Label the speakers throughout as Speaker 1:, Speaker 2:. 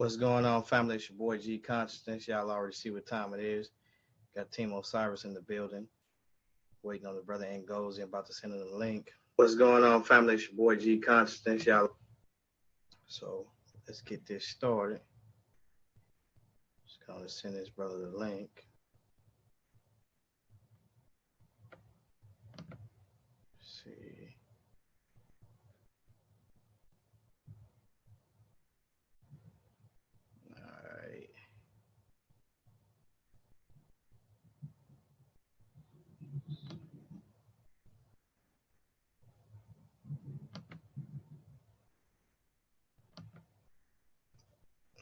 Speaker 1: What's going on, family? It's your boy G Consciousness. Y'all already see what time it is. Got Team Osiris in the building. Waiting on the brother Ngozi. I'm about to send him the link. What's going on, family? It's your boy G Consciousness. Y'all. So let's get this started. Just gonna send this brother the link. Let's see. All right.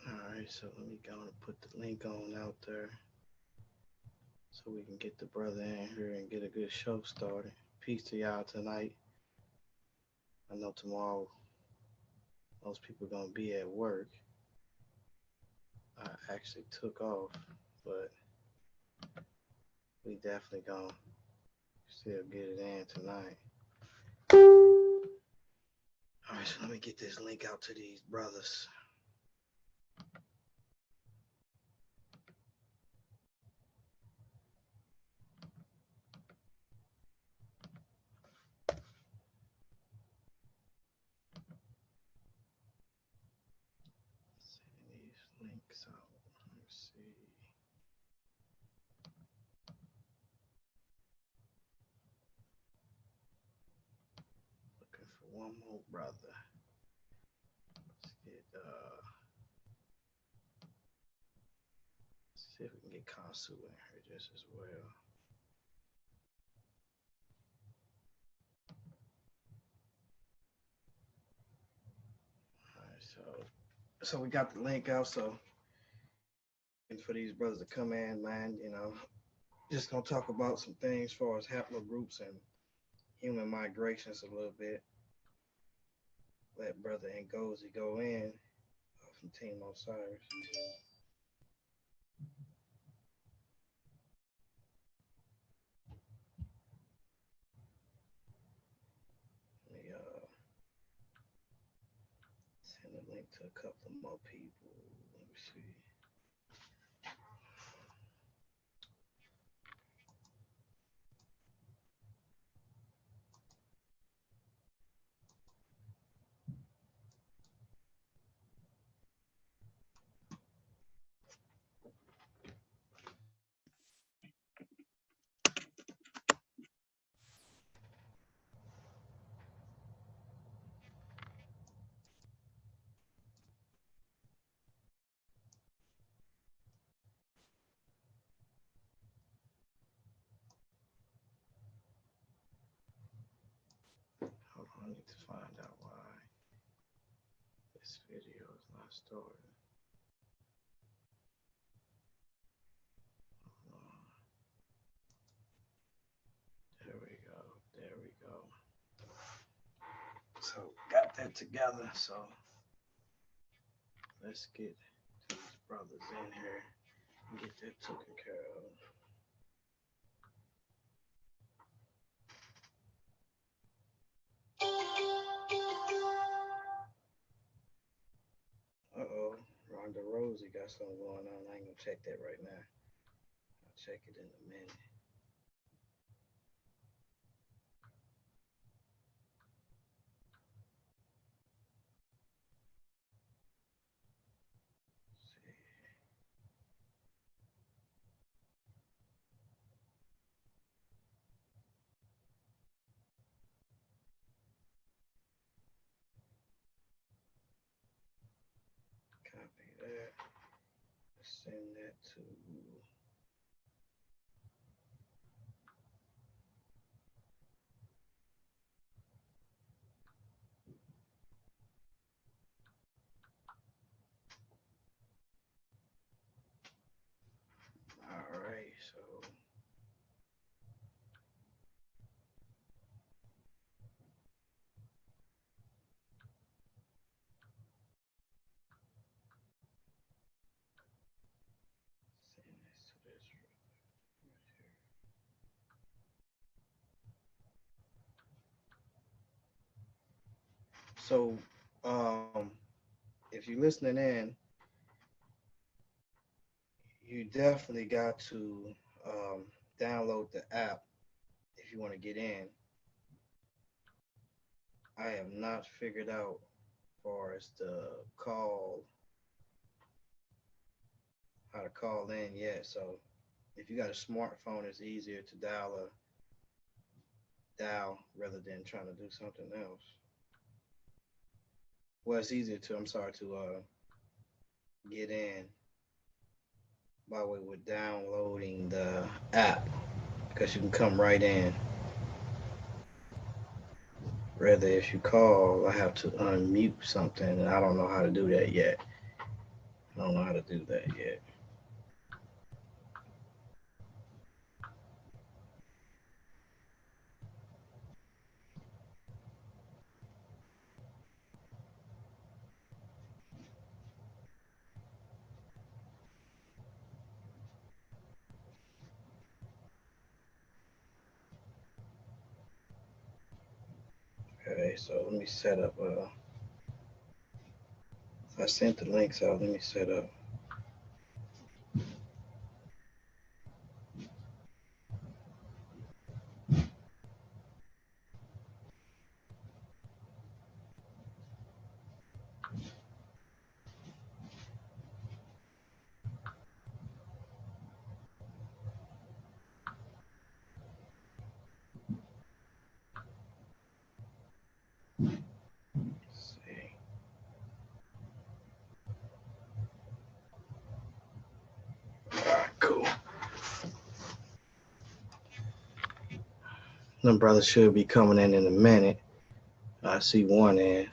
Speaker 1: All right, so let me go and put the link on out there so we can get the brother in here and get a good show started. Peace to y'all tonight. I know tomorrow most people are gonna be at work. I actually took off, but we definitely gonna still get it in tonight. All right, so let me get this link out to these brothers. Send these links out. Let's see. Looking for one more brother. Let's get see if we can get Konsciousness in here just as well. All right, so we got the link out, so and for these brothers to come in, man, just gonna talk about some things as far as haplogroups and human migrations a little bit. Let brother Ngozi go in from Team Osiris. Let me send a link to a couple more people. Let me see. Hold on, I need to find out why this video is not starting. There we go. There we go. So got that together. So let's get these brothers in here and get that taken care of. Uh-oh, Ronda Rosie got something going on. I ain't gonna check that right now. I'll check it in a minute. Copy that. Send that to all right, so send this to this right here. So if you're listening in, you definitely got to download the app if you want to get in. I have not figured out as far as the call, how to call in yet. So if you got a smartphone, it's easier to dial rather than trying to do something else. Well, it's easier to, I'm sorry, to get in by way with downloading the app because you can come right in. Rather, if you call, I have to unmute something, and I don't know how to do that yet. I don't know how to do that yet. Okay, so let me set up. I sent the links out. Let me set up. Let's see. All right, cool. Them brothers should be coming in a minute. I see one in.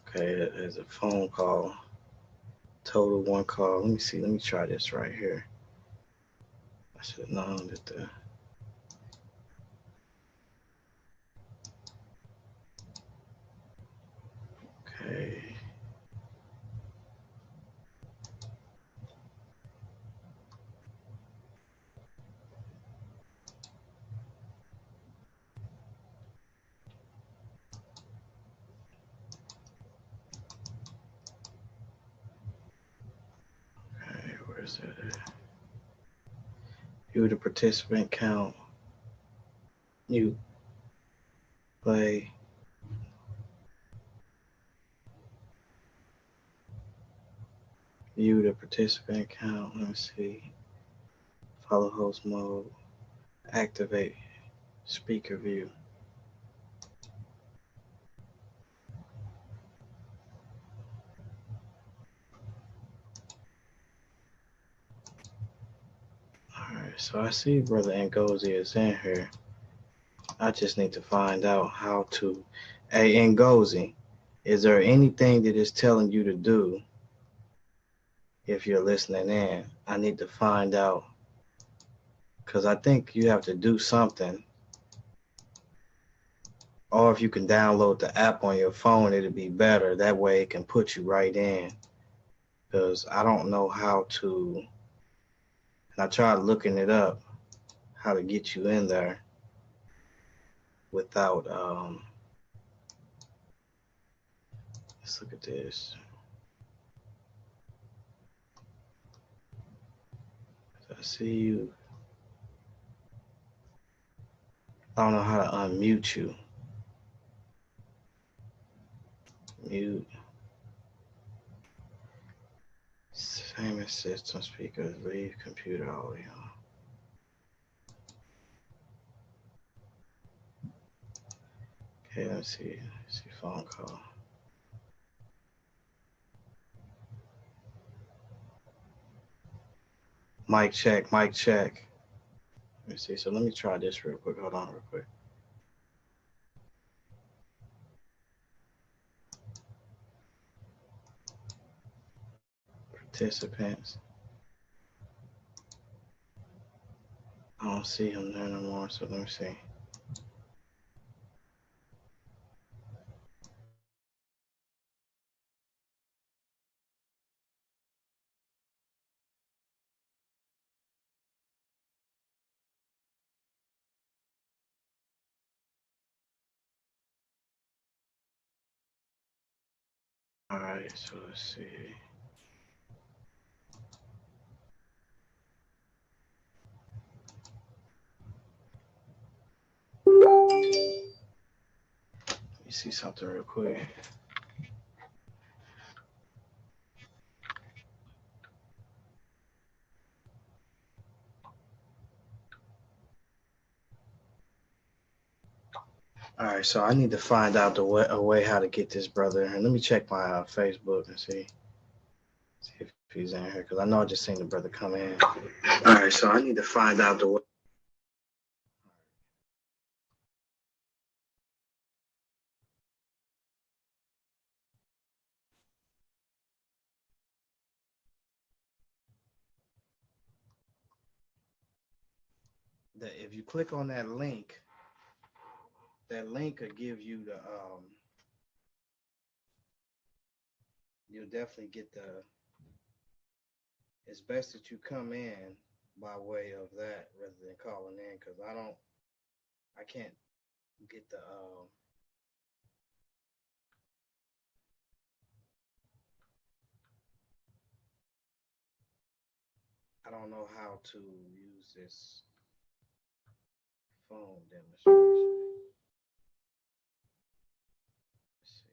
Speaker 1: Okay, there's a phone call. Total one call. Let me see. Let me try this right here. I should have known that the. Okay. Okay, where's it? View the participant count. You play. View the participant count. Let me see. Follow host mode. Activate speaker view. Alright, so I see Brother Ngozi is in here. I just need to find out how to. Hey, Ngozi, is there anything that is telling you to do if you're listening in? I need to find out because I think you have to do something. Or if you can download the app on your phone, it'll be better. That way it can put you right in. Because I don't know how to, and I tried looking it up, how to get you in there without, let's look at this. I see you. I don't know how to unmute you. Mute. Same as system speakers. Leave computer audio. Okay, let's see. Let's see phone call. Mic check, mic check. Let me see. So let me try this real quick. Hold on real quick. Participants. I don't see him there no more, so let me see. All right, so let's see. see something real quick. All right, so I need to find out a way how to get this brother. And let me check my Facebook and see if he's in here, because I know I just seen the brother come in. All right, so I need to find out the way. That if you click on that link will give you the you'll definitely get the. It's best that you come in by way of that rather than calling in, because I can't get the I don't know how to use this phone demonstration. Let's see.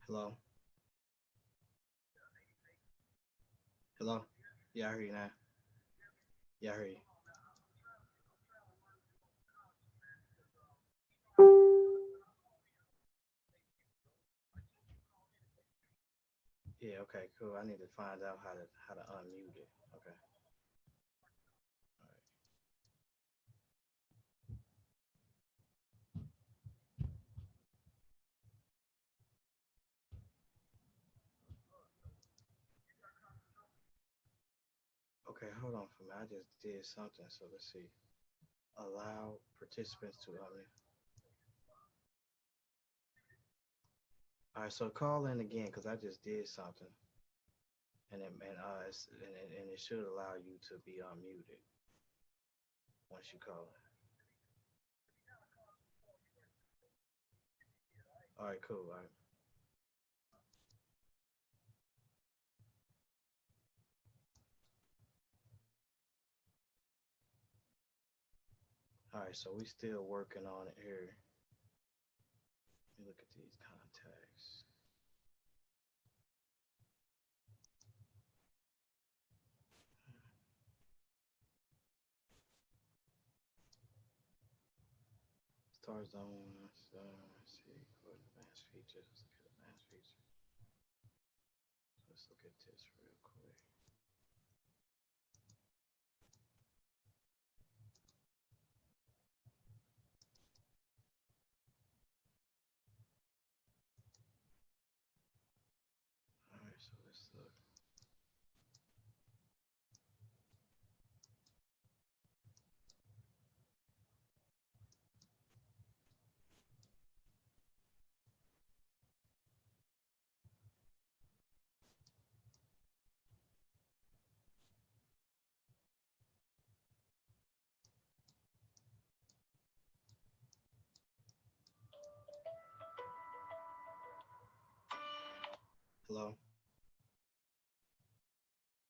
Speaker 1: Hello? Hello? Yeah, I hear you now. Yeah, I hear you. Yeah, okay, cool. I need to find out how to unmute it. Okay. All right. Okay, hold on for me. I just did something, so let's see. Allow participants to unmute. All right, so call in again because I just did something, and it should allow you to be unmuted once you call in. All right, cool. All right. All right, so we still working on it here. Let me look at these contacts. Star zone. Let's see. What advanced features? Let's look at advanced features. Let's look at this real quick. All right, so let's look. Hello?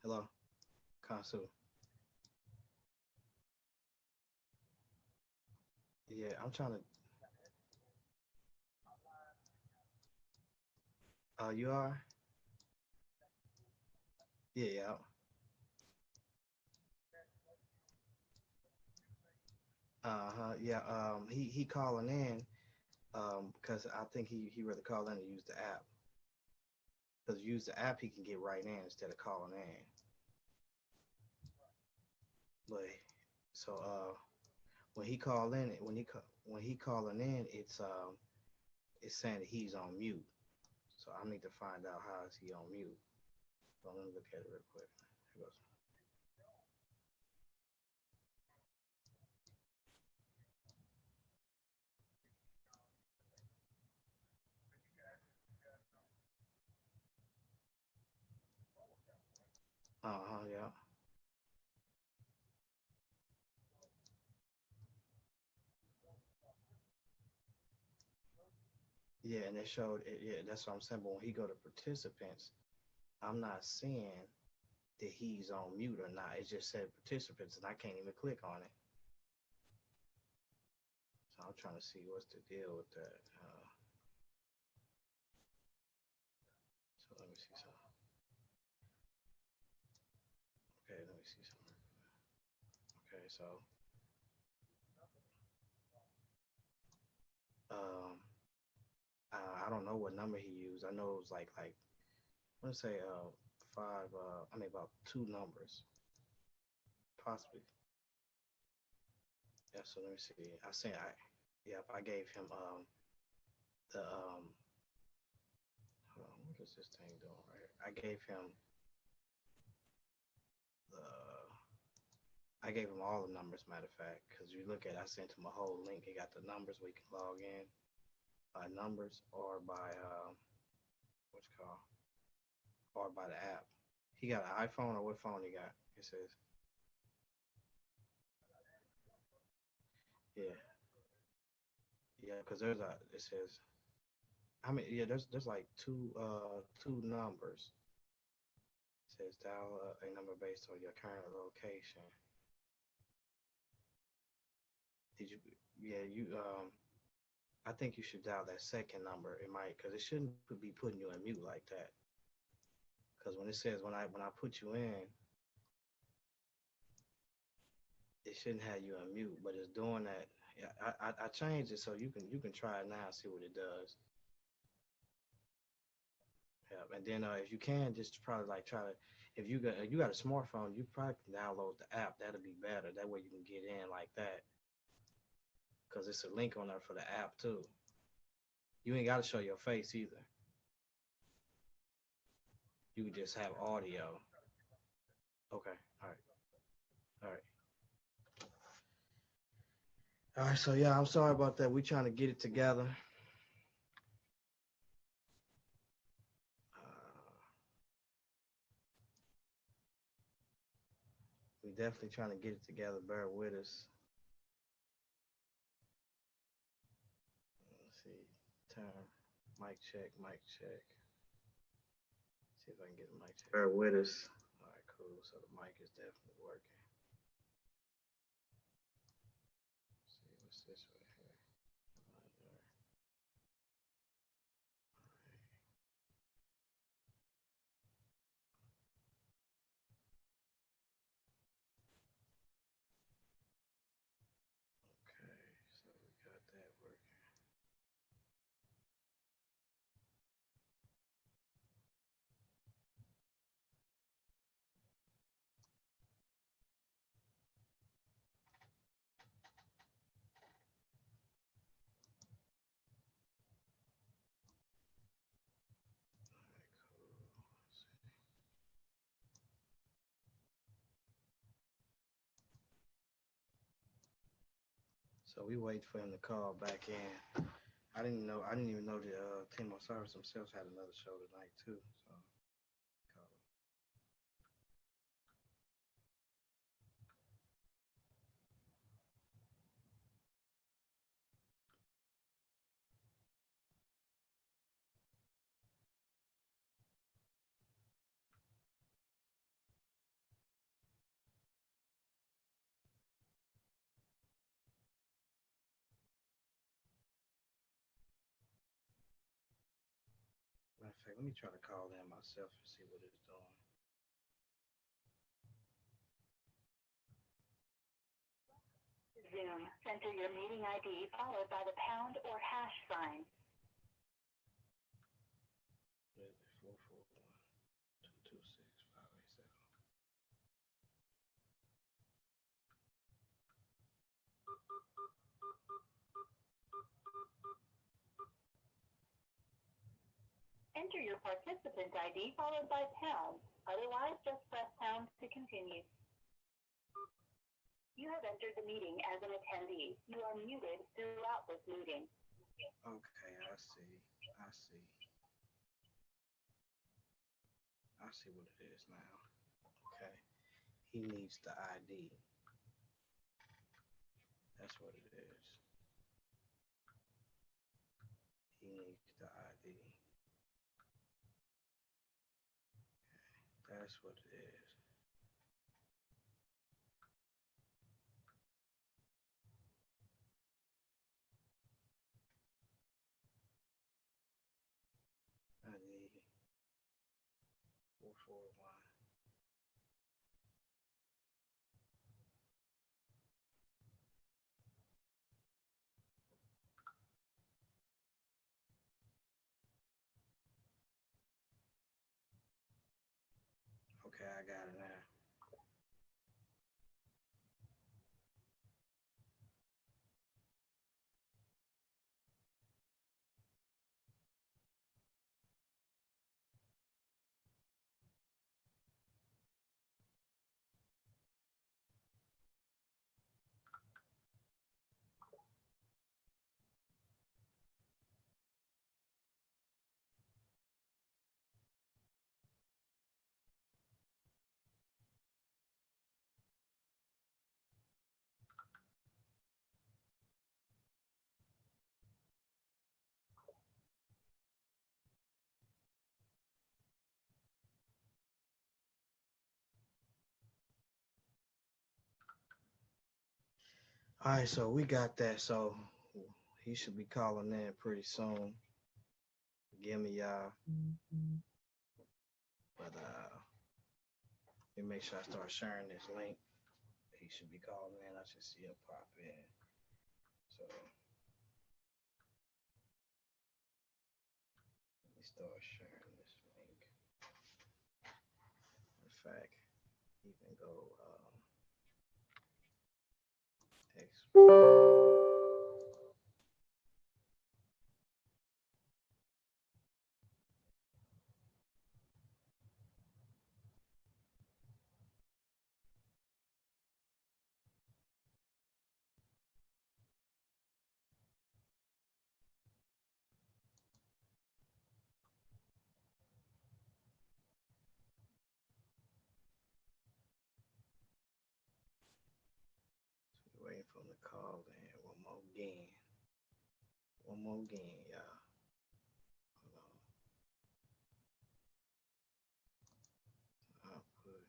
Speaker 1: Hello? Kansu. Yeah, I'm trying to. You are? Yeah, yeah. Uh-huh. Yeah. He calling in. Because I think he rather call in and use the app. Because use the app, he can get right in instead of calling in. But so when he call in, when he calling in, it's saying that he's on mute. So I need to find out how is he on mute. So let me look at it real quick. Here goes. Yeah. Yeah, and it showed it, yeah, that's what I'm saying. But when he go to participants, I'm not seeing that he's on mute or not. It just said participants and I can't even click on it. So I'm trying to see what's the deal with that. So let me see something. Okay, let me see something. Okay, so um I don't know what number he used. I know it was like let's say five I mean about two numbers possibly. Yeah, so let me see. I said I gave him the hold on, what is this thing doing right here? The I gave him all the numbers, matter of fact, because you look at it, I sent him a whole link. It got the numbers where you can log in by numbers or by what's it called or by the app. He got an iPhone or what phone he got? It says yeah, yeah, because there's a it says I mean yeah there's like two numbers. It says dial a number based on your current location. Did you yeah you I think you should dial that second number. It might because it shouldn't be putting you in mute like that. Because when it says when I put you in, it shouldn't have you on mute, but it's doing that. Yeah, I changed it so you can try it now and see what it does. Yeah, and then if you can, just probably like try to if you got a smartphone, you probably can download the app. That'll be better. That way you can get in like that because it's a link on there for the app too. You ain't got to show your face either. You can just have audio. Okay. All right. All right. All right. So yeah, I'm sorry about that. We trying to get it together. Uh, we definitely trying to get it together. Bear with us. Let's see. Turn. Mic check. Mic check. See if I can get the mic check. Bear with us. All right, cool. So the mic is definitely working. Let's see what's this right here. Right there. Okay, so we got that working. All right, cool. Let's see. So we wait for him to call back in. I didn't know. I didn't even know that Team Osiris themselves had another show tonight too. So call him. Matter of fact, let me try to call in myself and see what it's doing.
Speaker 2: Zoom. Enter your meeting ID followed by the pound or hash sign.
Speaker 1: 441-226-587.
Speaker 2: participant ID followed by pound. Otherwise, just press pound to continue. You have entered the meeting as an attendee. You are muted throughout this meeting.
Speaker 1: Okay, I see. I see. I see what it is now. Okay. He needs the ID. That's what it is. He needs the ID. That's what it is. I need 441. Okay, I got it now. All right, so we got that. So he should be calling in pretty soon. Give me y'all. But let me make sure I start sharing this link. He should be calling in. I should see him pop in. So let me start sharing this link. In fact, even go waiting for him to call in one more again. One more again, y'all. Hold on. I'll put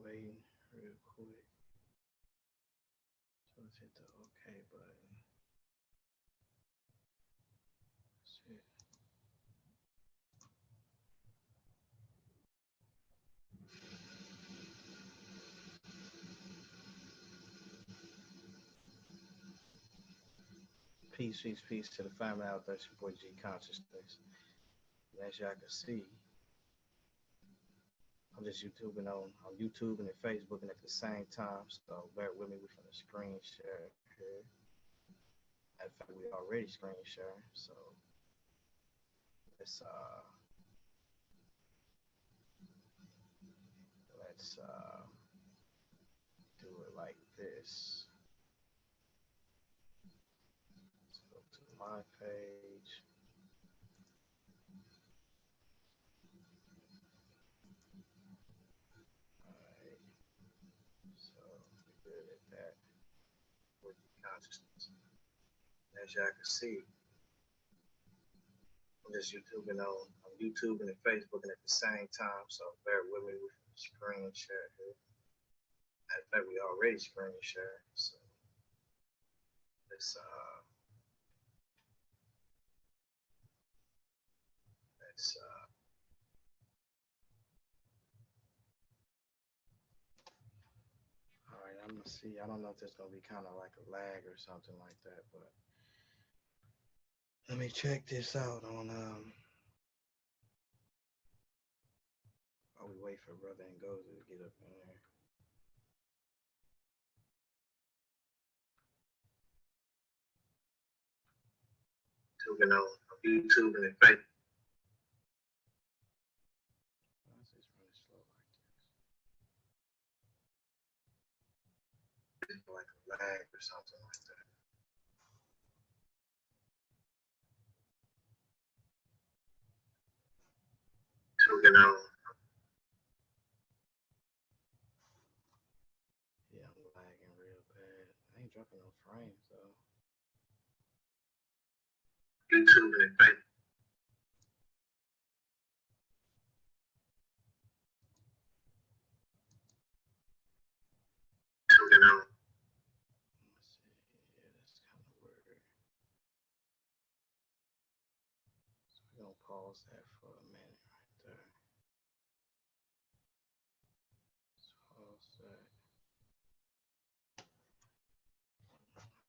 Speaker 1: waiting real quick. So let's hit the OK button. Shit. Peace, peace, peace to the family out there. It's your boy G Consciousness. And as y'all can see, I'm just YouTubing on YouTube and Facebook and at the same time. So bear with me. We're gonna screen share here. In fact, we already screen share. So let's do it like this. Let's go to my page. Alright. So we're good at that with consciousness. As y'all can see, I'm just YouTubing on YouTube and Facebook and at the same time. So bear with me with the screen share here. In fact, we already screen share. So let's all right, I'm gonna see. I don't know if there's gonna be kind of like a lag or something like that, but let me check this out on while we wait for Brother Ngozi to get up in there. Tuning on YouTube and Facebook. Why is this running slow like this? It's like a lag or something like that. Tuning on. Yeah, I'm lagging real bad. I ain't dropping no frames though. YouTube and Facebook. Tuning on. Let's see. Yeah, that's kind of weird. So we're gonna pause that for a minute right there. Let's pause that.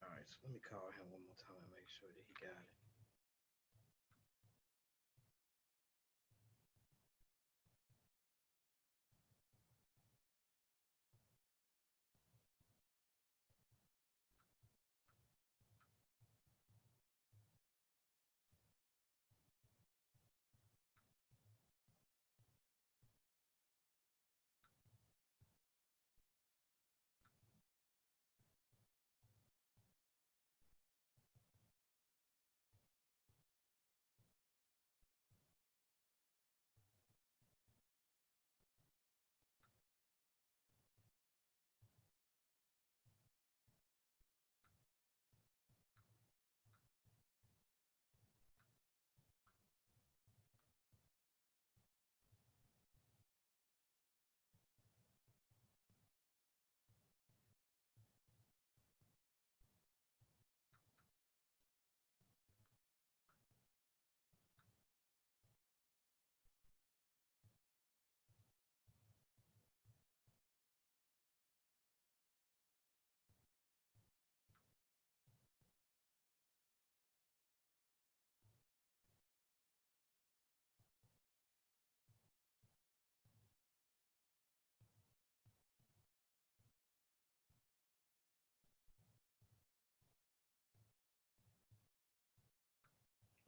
Speaker 1: All right, so let me call him one more time and make sure that he got it.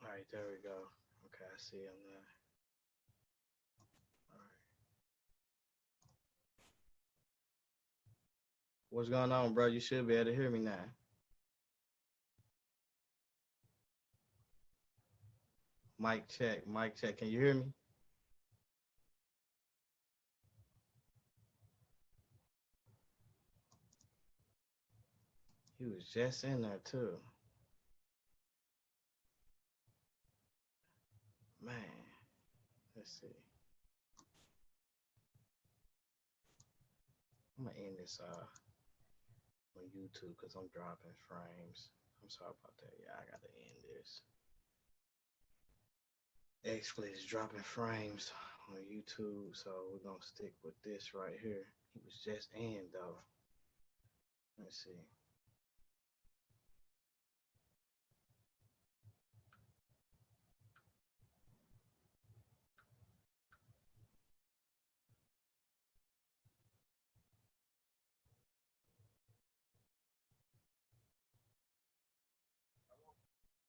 Speaker 1: All right, there we go. Okay, I see him there. All right. What's going on, bro? You should be able to hear me now. Mic check, mic check. Can you hear me? He was just in there too. Man, let's see. I'm gonna end this on YouTube because I'm dropping frames. I'm sorry about that. Yeah, I gotta end this. Actually, it's dropping frames on YouTube, so we're gonna stick with this right here. He was just in though. Let's see.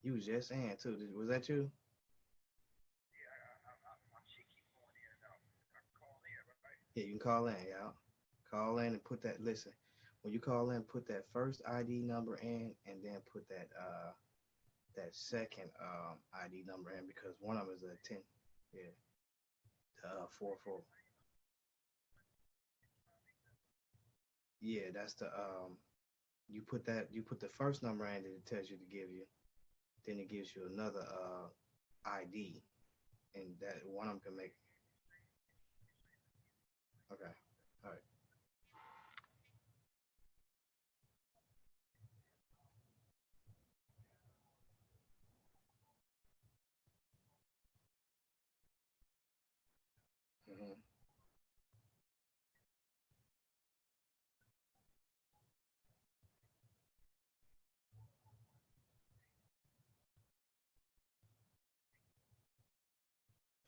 Speaker 1: You was just in too. Was that you? Yeah, you can call in, y'all. Call in and put that. Listen, when you call in, put that first ID number in, and then put that second ID number in because one of them is a 10. Yeah, 44. Yeah, that's the you put the first number in that it tells you to give you. Then it gives you another ID, and that one of them can make. Okay, all right. Mm-hmm.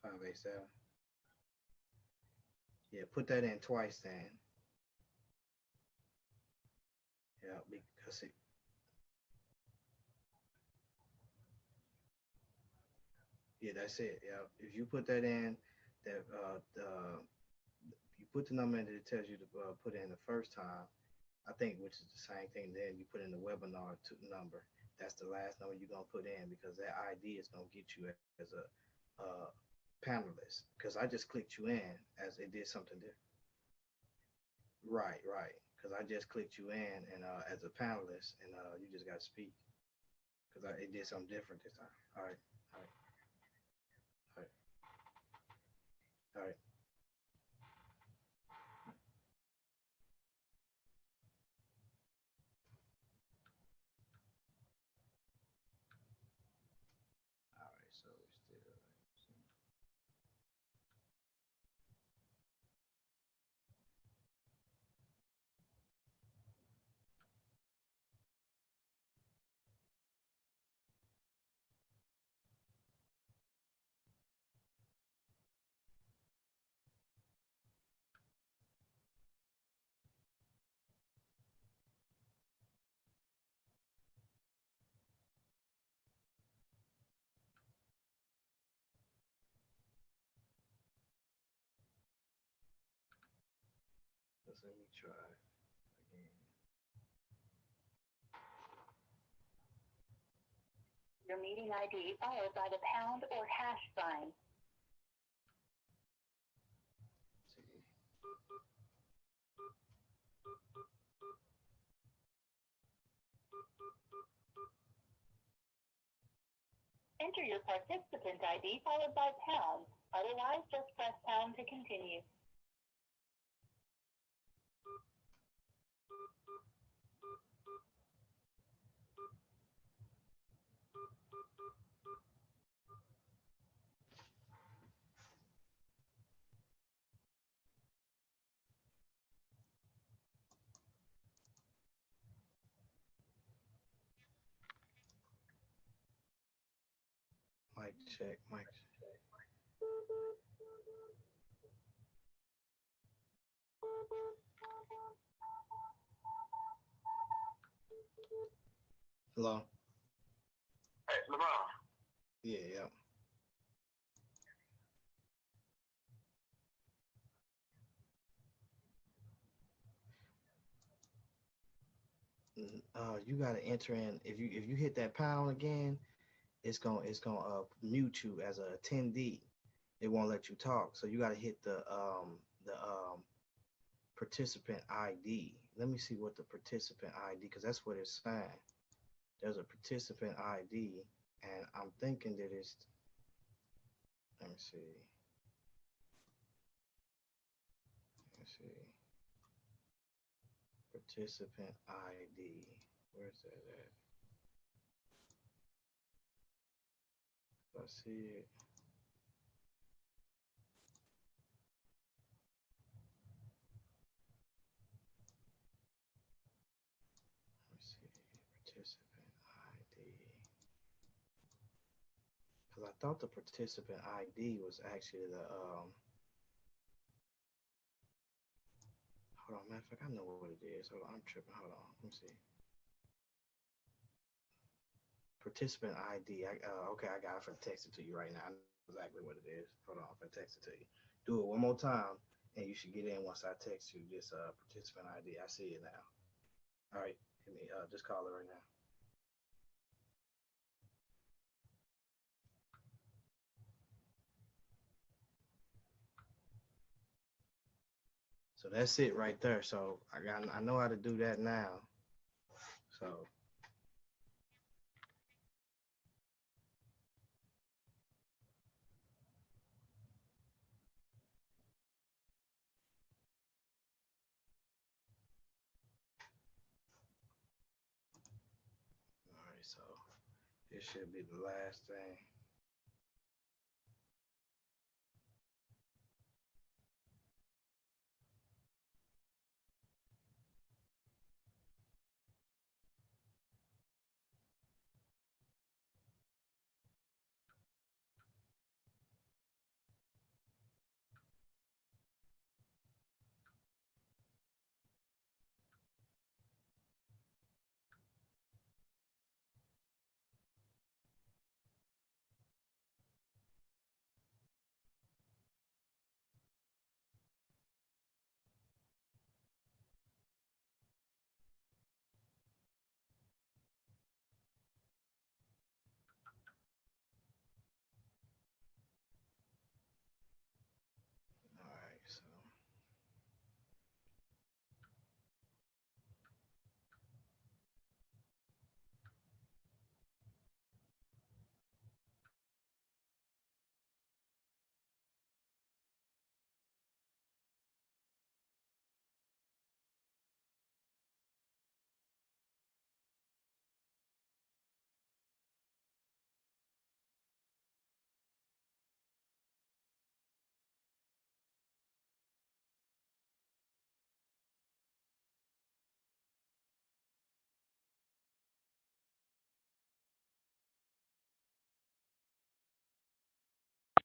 Speaker 1: 587. Yeah, put that in twice then. Yeah, because yeah, that's it. Yeah, if you put that in, that you put the number in that it tells you to put in the first time. I think which is the same thing. Then you put in the webinar number. That's the last number you're gonna put in because that ID is gonna get you as a panelist. Because I just clicked you in as it did something different. Right, right. Because I just clicked you in and as a panelist, and you just got to speak because it did something different this time. All right, all right, all right, all right. All right. So we're still. Let me try again.
Speaker 2: Your meeting ID followed by the pound or hash sign.
Speaker 1: Let's see.
Speaker 2: Enter your participant ID followed by pound. Otherwise, just press pound to continue.
Speaker 1: Mic check. Mic. Hello.
Speaker 2: Hey, LeBron.
Speaker 1: Yeah, yeah. You gotta enter in. If you hit that pound again, it's gonna mute you as a attendee. It won't let you talk. So you gotta hit the participant ID. Let me see what the participant ID because that's what it's saying. There's a participant ID, and I'm thinking that it's. Let me see. Let me see. Participant ID. Where's that at? I see it. Let's see. Participant ID. Because I thought the participant ID was actually the hold on, matter of fact, I know what it is. Hold on, I'm tripping. Hold on, let me see. Participant ID. Okay, I got it. I'm gonna text it to you right now. I know exactly what it is. Hold on, I'm gonna text it to you. Do it one more time, and you should get in once I text you this participant ID. I see it now. All right, hit me. Just call it right now. So that's it right there. So I know how to do that now. So all right, so this should be the last thing. All right, so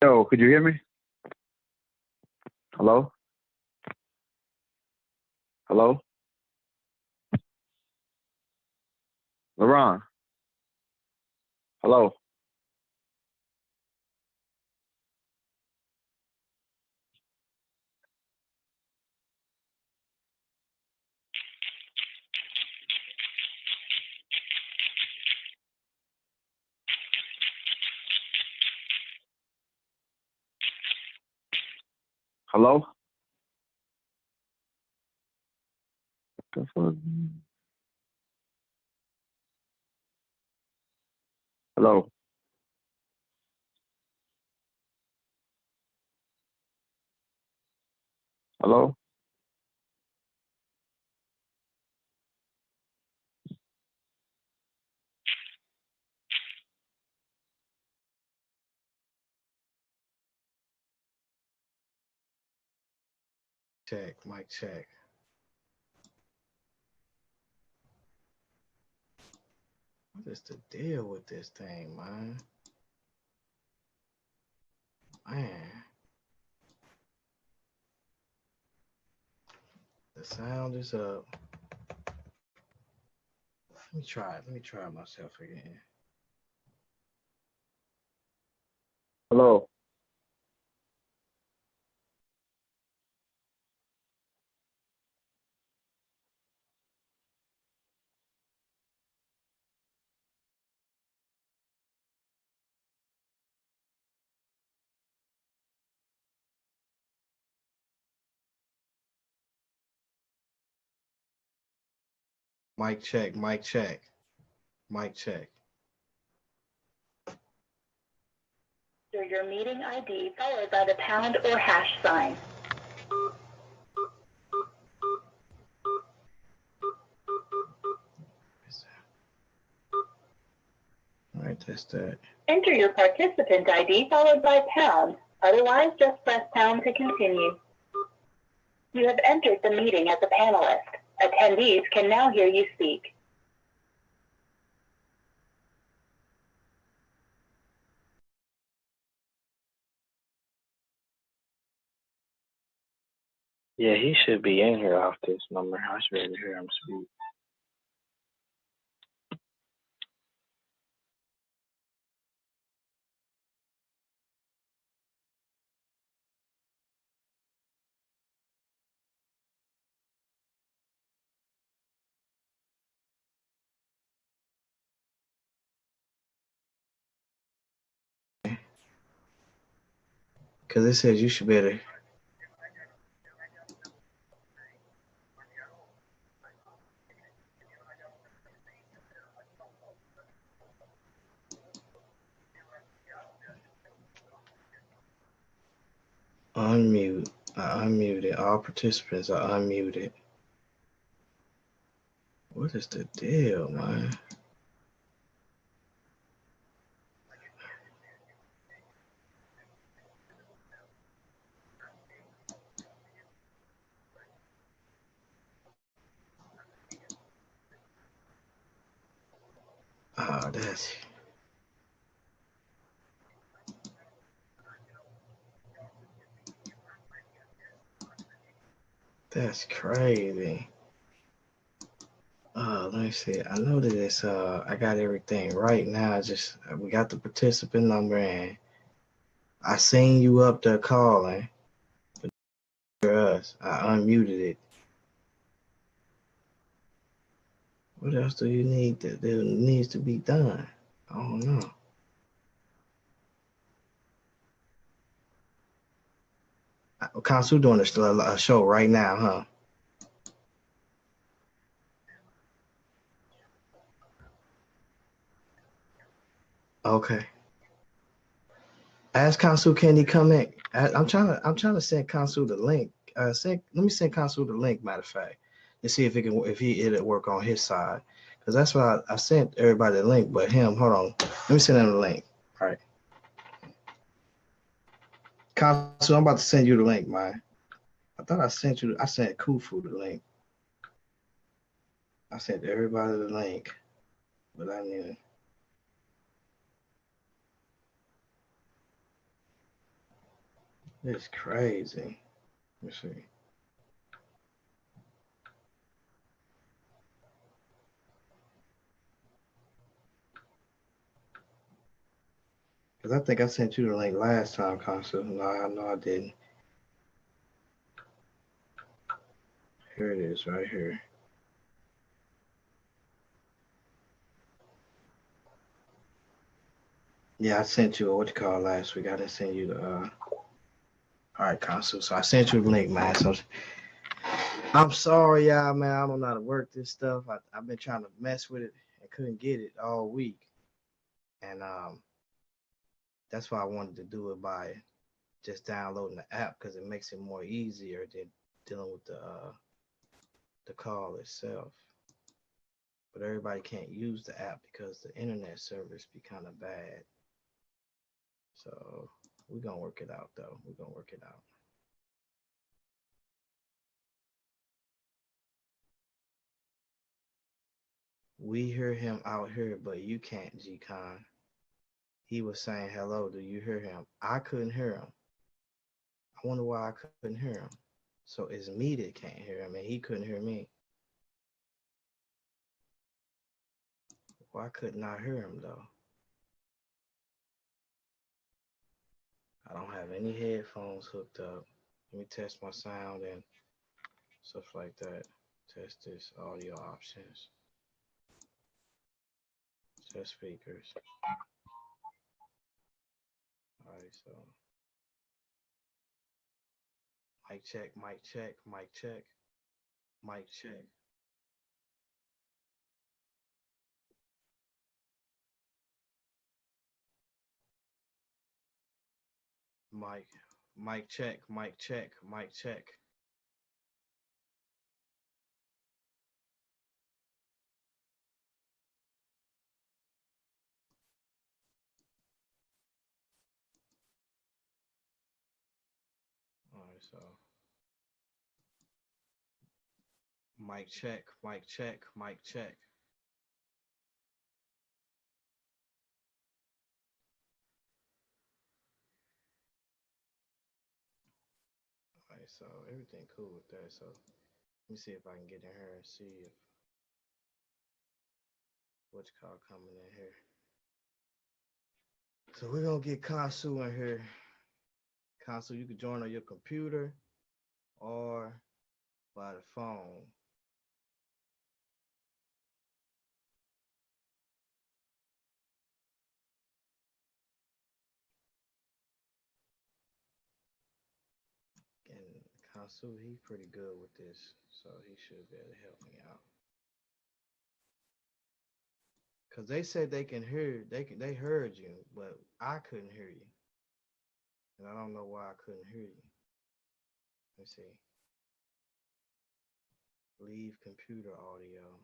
Speaker 3: Yo, could you hear me? Hello? Hello? LeBron? Hello? Hello? The fuck? Hello? Hello?
Speaker 1: check, mic check. What is the deal with this thing, man? Man, the sound is up. Let me try it. Let me try myself again.
Speaker 3: Hello?
Speaker 1: Mic check, mic check, mic check.
Speaker 2: Enter your meeting ID followed by the pound or hash sign.
Speaker 1: That's that.
Speaker 2: Enter your participant ID followed by pound. Otherwise, just press pound to continue. You have entered the meeting as a panelist. Attendees can now hear you speak.
Speaker 3: Yeah, he should be in here off this number. I should be able to hear him speak.
Speaker 1: Because it says you should be able to. Unmute. I unmuted. All participants are unmuted. What is the deal, man? Oh, that's crazy. Let me see. I know that it's I got everything right now. Just we got the participant number and I seen you up there calling for us. I unmuted it. What else do you need that needs to be done? I don't know. Consu doing a show right now, huh? Okay. Ask Consu, can he come in? I'm trying to send Consu the link. Let me send Consu the link. Matter of fact, to see if it'll work on his side, because that's why I sent everybody the link, but him. Hold on, let me send him the link. All right, Consu, I'm about to send you the link, man. I thought I sent Kufu the link. I sent everybody the link, but I didn't. It's crazy. Let me see. Because I think I sent you the link last time, Consu. No, I didn't. Here it is, right here. Yeah, I sent you what you call last week. I didn't send you the all right, Consul. So I sent you the link, man. So I'm sorry, y'all, man. I don't know how to work this stuff. I've been trying to mess with it and couldn't get it all week. And that's why I wanted to do it by just downloading the app because it makes it more easier than dealing with the call itself. But everybody can't use the app because the internet service be kind of bad. So we're gonna work it out though. We're gonna work it out. We hear him out here, but you can't, G-Con. He was saying hello. Do you hear him? I couldn't hear him. I wonder why I couldn't hear him. So it's me that can't hear him, and he couldn't hear me. Why couldn't I hear him, though? I don't have any headphones hooked up. Let me test my sound and stuff like that. Test this audio options. Test speakers. All right, so mic check, mic check, mic check, mic check. Mic check, mic check, mic check. so mic check, mic check, mic check. All right, so everything cool with that. So let me see if I can get in here and see if what's called coming in here. So we're gonna get Kansu in here. Kansu, you can join on your computer or by the phone. And Kansu, he's pretty good with this, so he should be able to help me out. Cause they said they can hear, they heard you, but I couldn't hear you, and I don't know why I couldn't hear you. Let's see. Leave computer audio.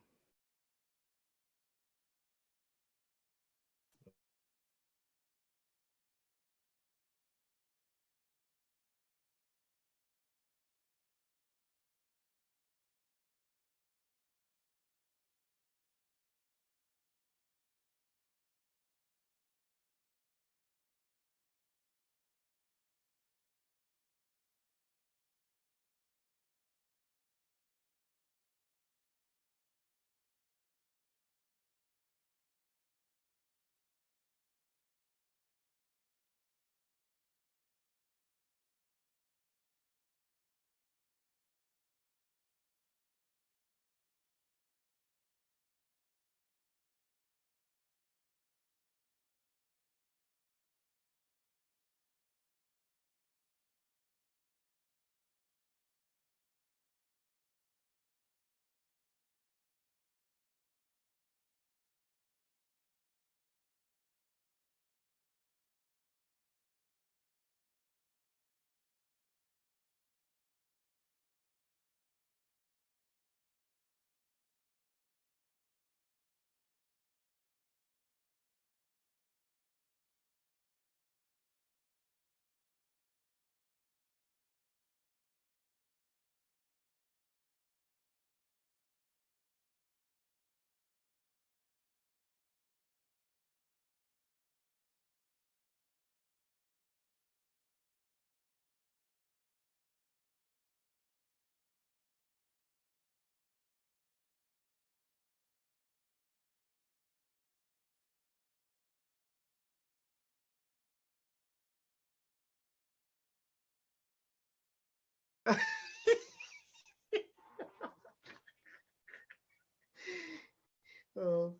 Speaker 1: Oh,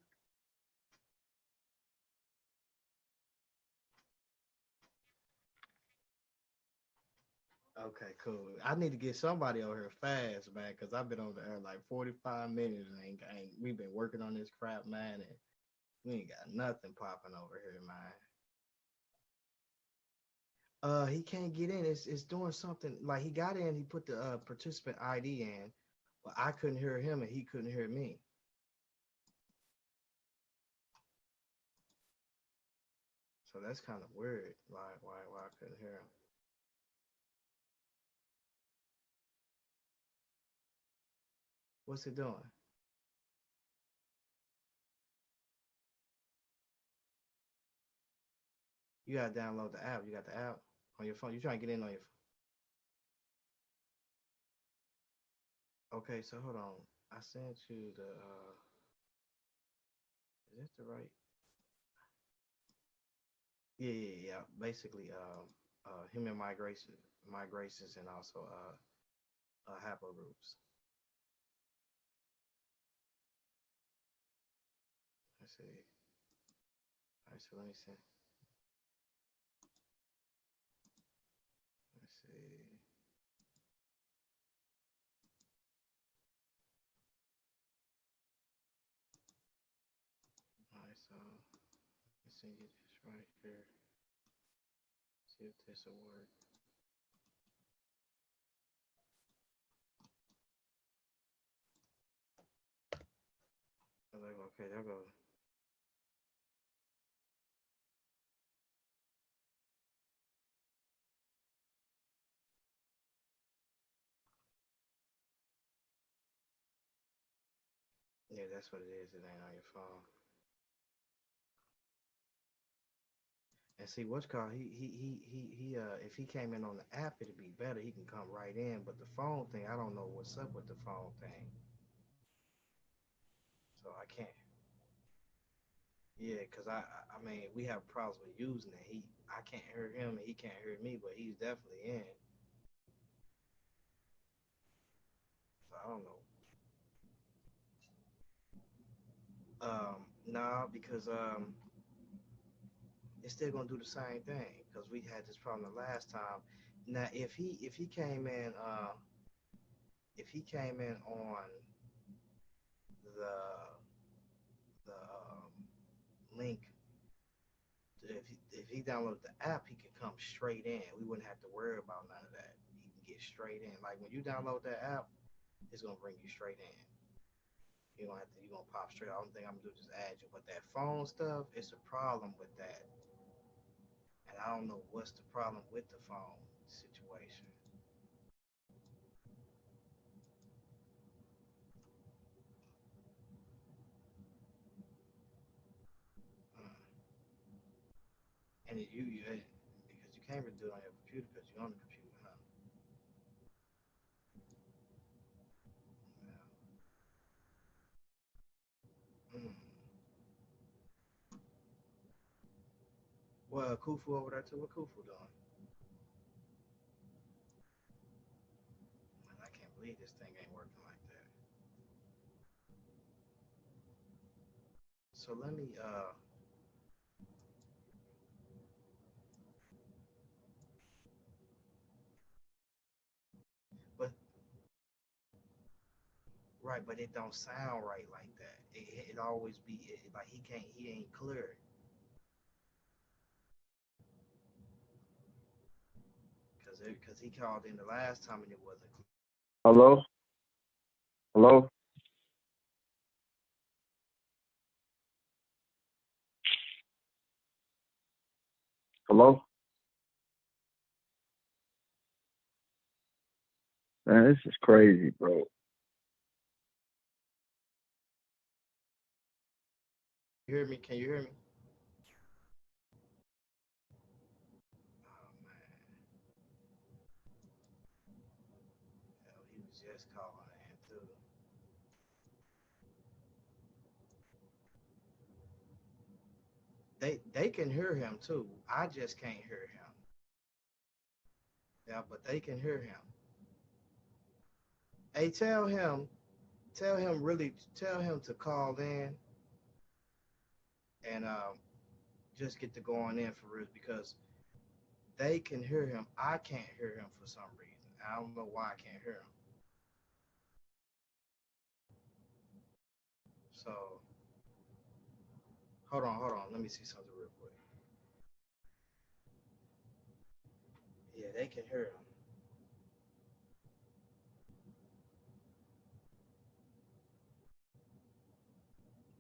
Speaker 1: okay, cool. I need to get somebody over here fast, man, because I've been on the air like 45 minutes and we've been working on this crap, man, and we ain't got nothing popping over here, man. He can't get in. It's doing something like he got in, he put the participant ID in, but I couldn't hear him and he couldn't hear me. So that's kind of weird. Why I couldn't hear him. What's it doing? You gotta download the app. You got the app on your phone. You trying to get in on your phone. Okay, so hold on. I sent you the is this the right? Yeah. Basically, human migrations and also haplogroups. Let's see. All right, so let me see. Let's see. All right, so let's see this right here. See if this will work. Okay, there goes. Yeah, that's what it is. It ain't on your phone. And see, what's called if he came in on the app, it'd be better. He can come right in. But the phone thing, I don't know what's up with the phone thing. So I can't. Yeah, cause I mean, we have problems with using it. I can't hear him and he can't hear me, but he's definitely in. So I don't know. No, because it's still gonna do the same thing. Cause we had this problem the last time. Now, if he came in on the link, if he downloaded the app, he could come straight in. We wouldn't have to worry about none of that. He can get straight in. Like when you download that app, it's gonna bring you straight in. You gonna pop straight. I don't think I'm gonna do is just add you. But that phone stuff, it's a problem with that. And I don't know what's the problem with the phone situation. Uh, and because you can't really do it on your computer because you're on the computer, huh? Yeah. Well, Kufu over there too. What Kufu doing? Man, I can't believe this thing ain't working like that. So let me but right, but it don't sound right like that. It always be like he ain't clear. Cause he called in the last time and it wasn't clear.
Speaker 3: Hello? Hello? Hello? Man, this is crazy, bro.
Speaker 1: You hear me? Can you hear me? Oh man, hell, he was just calling in too. They can hear him too. I just can't hear him. Yeah, but they can hear him. Hey, tell him to call in and just get to going in for real because they can hear him. I can't hear him for some reason. I don't know why I can't hear him. So hold on. Let me see something real quick. Yeah, they can hear him.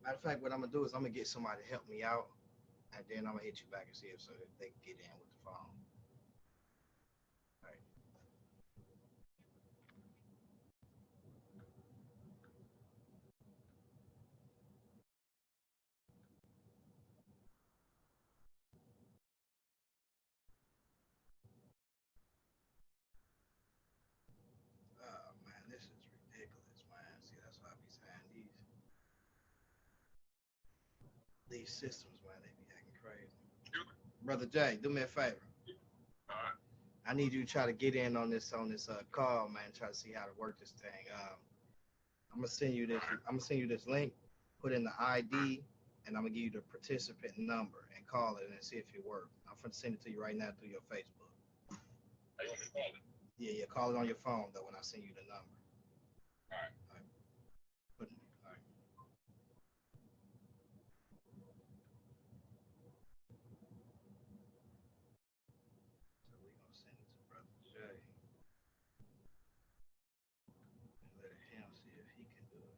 Speaker 1: Matter of fact, what I'm gonna do is I'm gonna get somebody to help me out, and then I'm gonna hit you back and see if so if they can get in with the phone. All right. Oh man, this is ridiculous, man. See, that's why I be saying these systems, man, they be acting crazy. Brother Jay, do me a favor. I need you to try to get in on this call, man. Try to see how to work this thing. I'm gonna send you this. I'm gonna send you this link. Put in the ID, and I'm gonna give you the participant number and call it and see if it works. I'm gonna send it to you right now through your Facebook. Yeah, call it on your phone though when I send you the number. All right. Put it, all right. So we're gonna send it to Brother Jay and let him see if he can do it.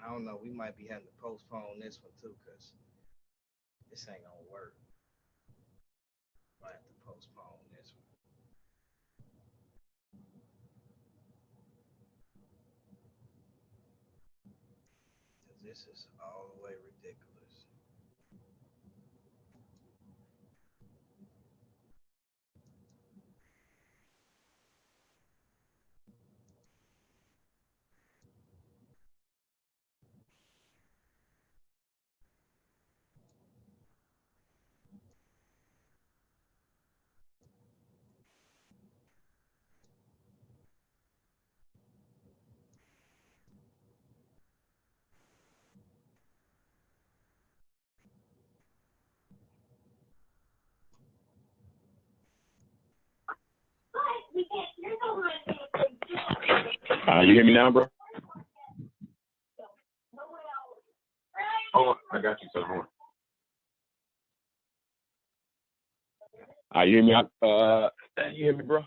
Speaker 1: I don't know. We might be having to postpone this one too, cause this ain't gonna work. Might have to postpone this one. Cause this is all the way ridiculous.
Speaker 4: You hear me now, bro? Oh, I got you, son. Hold on. You hear me? You hear me, bro?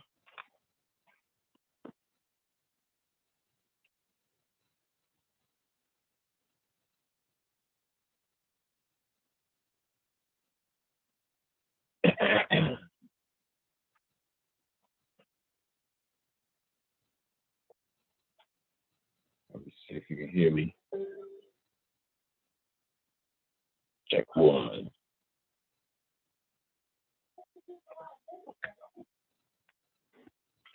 Speaker 4: Let me see if you can hear me. Check one.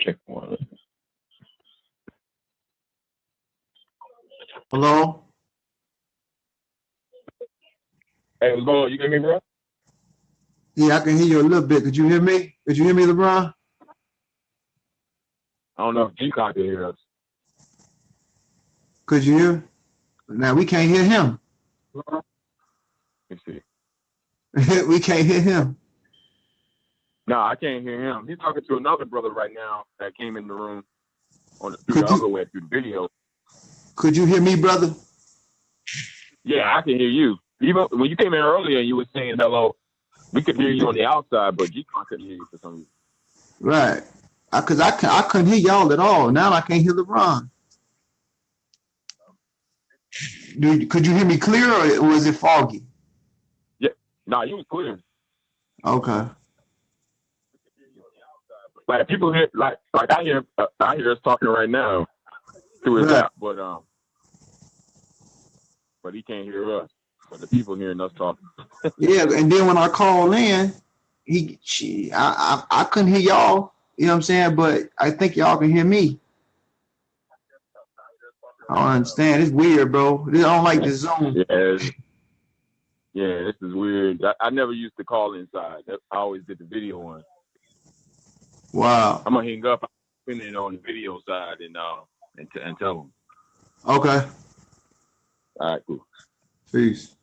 Speaker 4: Check one.
Speaker 5: Hello?
Speaker 4: Hey, what's going on? You hear me, bro?
Speaker 5: Yeah, I can hear you a little bit. Could you hear me? Could you hear me, LeBron?
Speaker 4: I don't know if G-Con can hear us.
Speaker 5: Could you hear? Now we can't hear him.
Speaker 4: Let me see.
Speaker 5: We can't hear him.
Speaker 4: No, I can't hear him. He's talking to another brother right now that came in the room through
Speaker 5: Could
Speaker 4: the
Speaker 5: you
Speaker 4: other way, through the video.
Speaker 5: could you hear me, brother?
Speaker 4: Yeah, I can hear you. Even when you came in earlier, you were saying hello. We could hear you on the outside, but G-Con couldn't hear you for some reason.
Speaker 5: Right. I couldn't hear y'all at all. Now I can't hear LeBron. Could you hear me clear or was it foggy?
Speaker 4: Yeah, no, you was clear.
Speaker 5: Okay.
Speaker 4: Like people hear, like I hear us talking right now through his
Speaker 5: Right.
Speaker 4: app, but he can't hear us. But the people hearing us talking.
Speaker 5: Yeah, and then when I call in, I couldn't hear y'all. You know what I'm saying? But I think y'all can hear me. I don't understand. It's weird, bro. I don't like the Zoom.
Speaker 4: Yeah, this is weird. I never used to call inside. I always did the video one.
Speaker 5: Wow.
Speaker 4: I'm gonna hang up, put it on the video side, and tell them.
Speaker 5: Okay.
Speaker 4: All right, cool.
Speaker 5: Peace.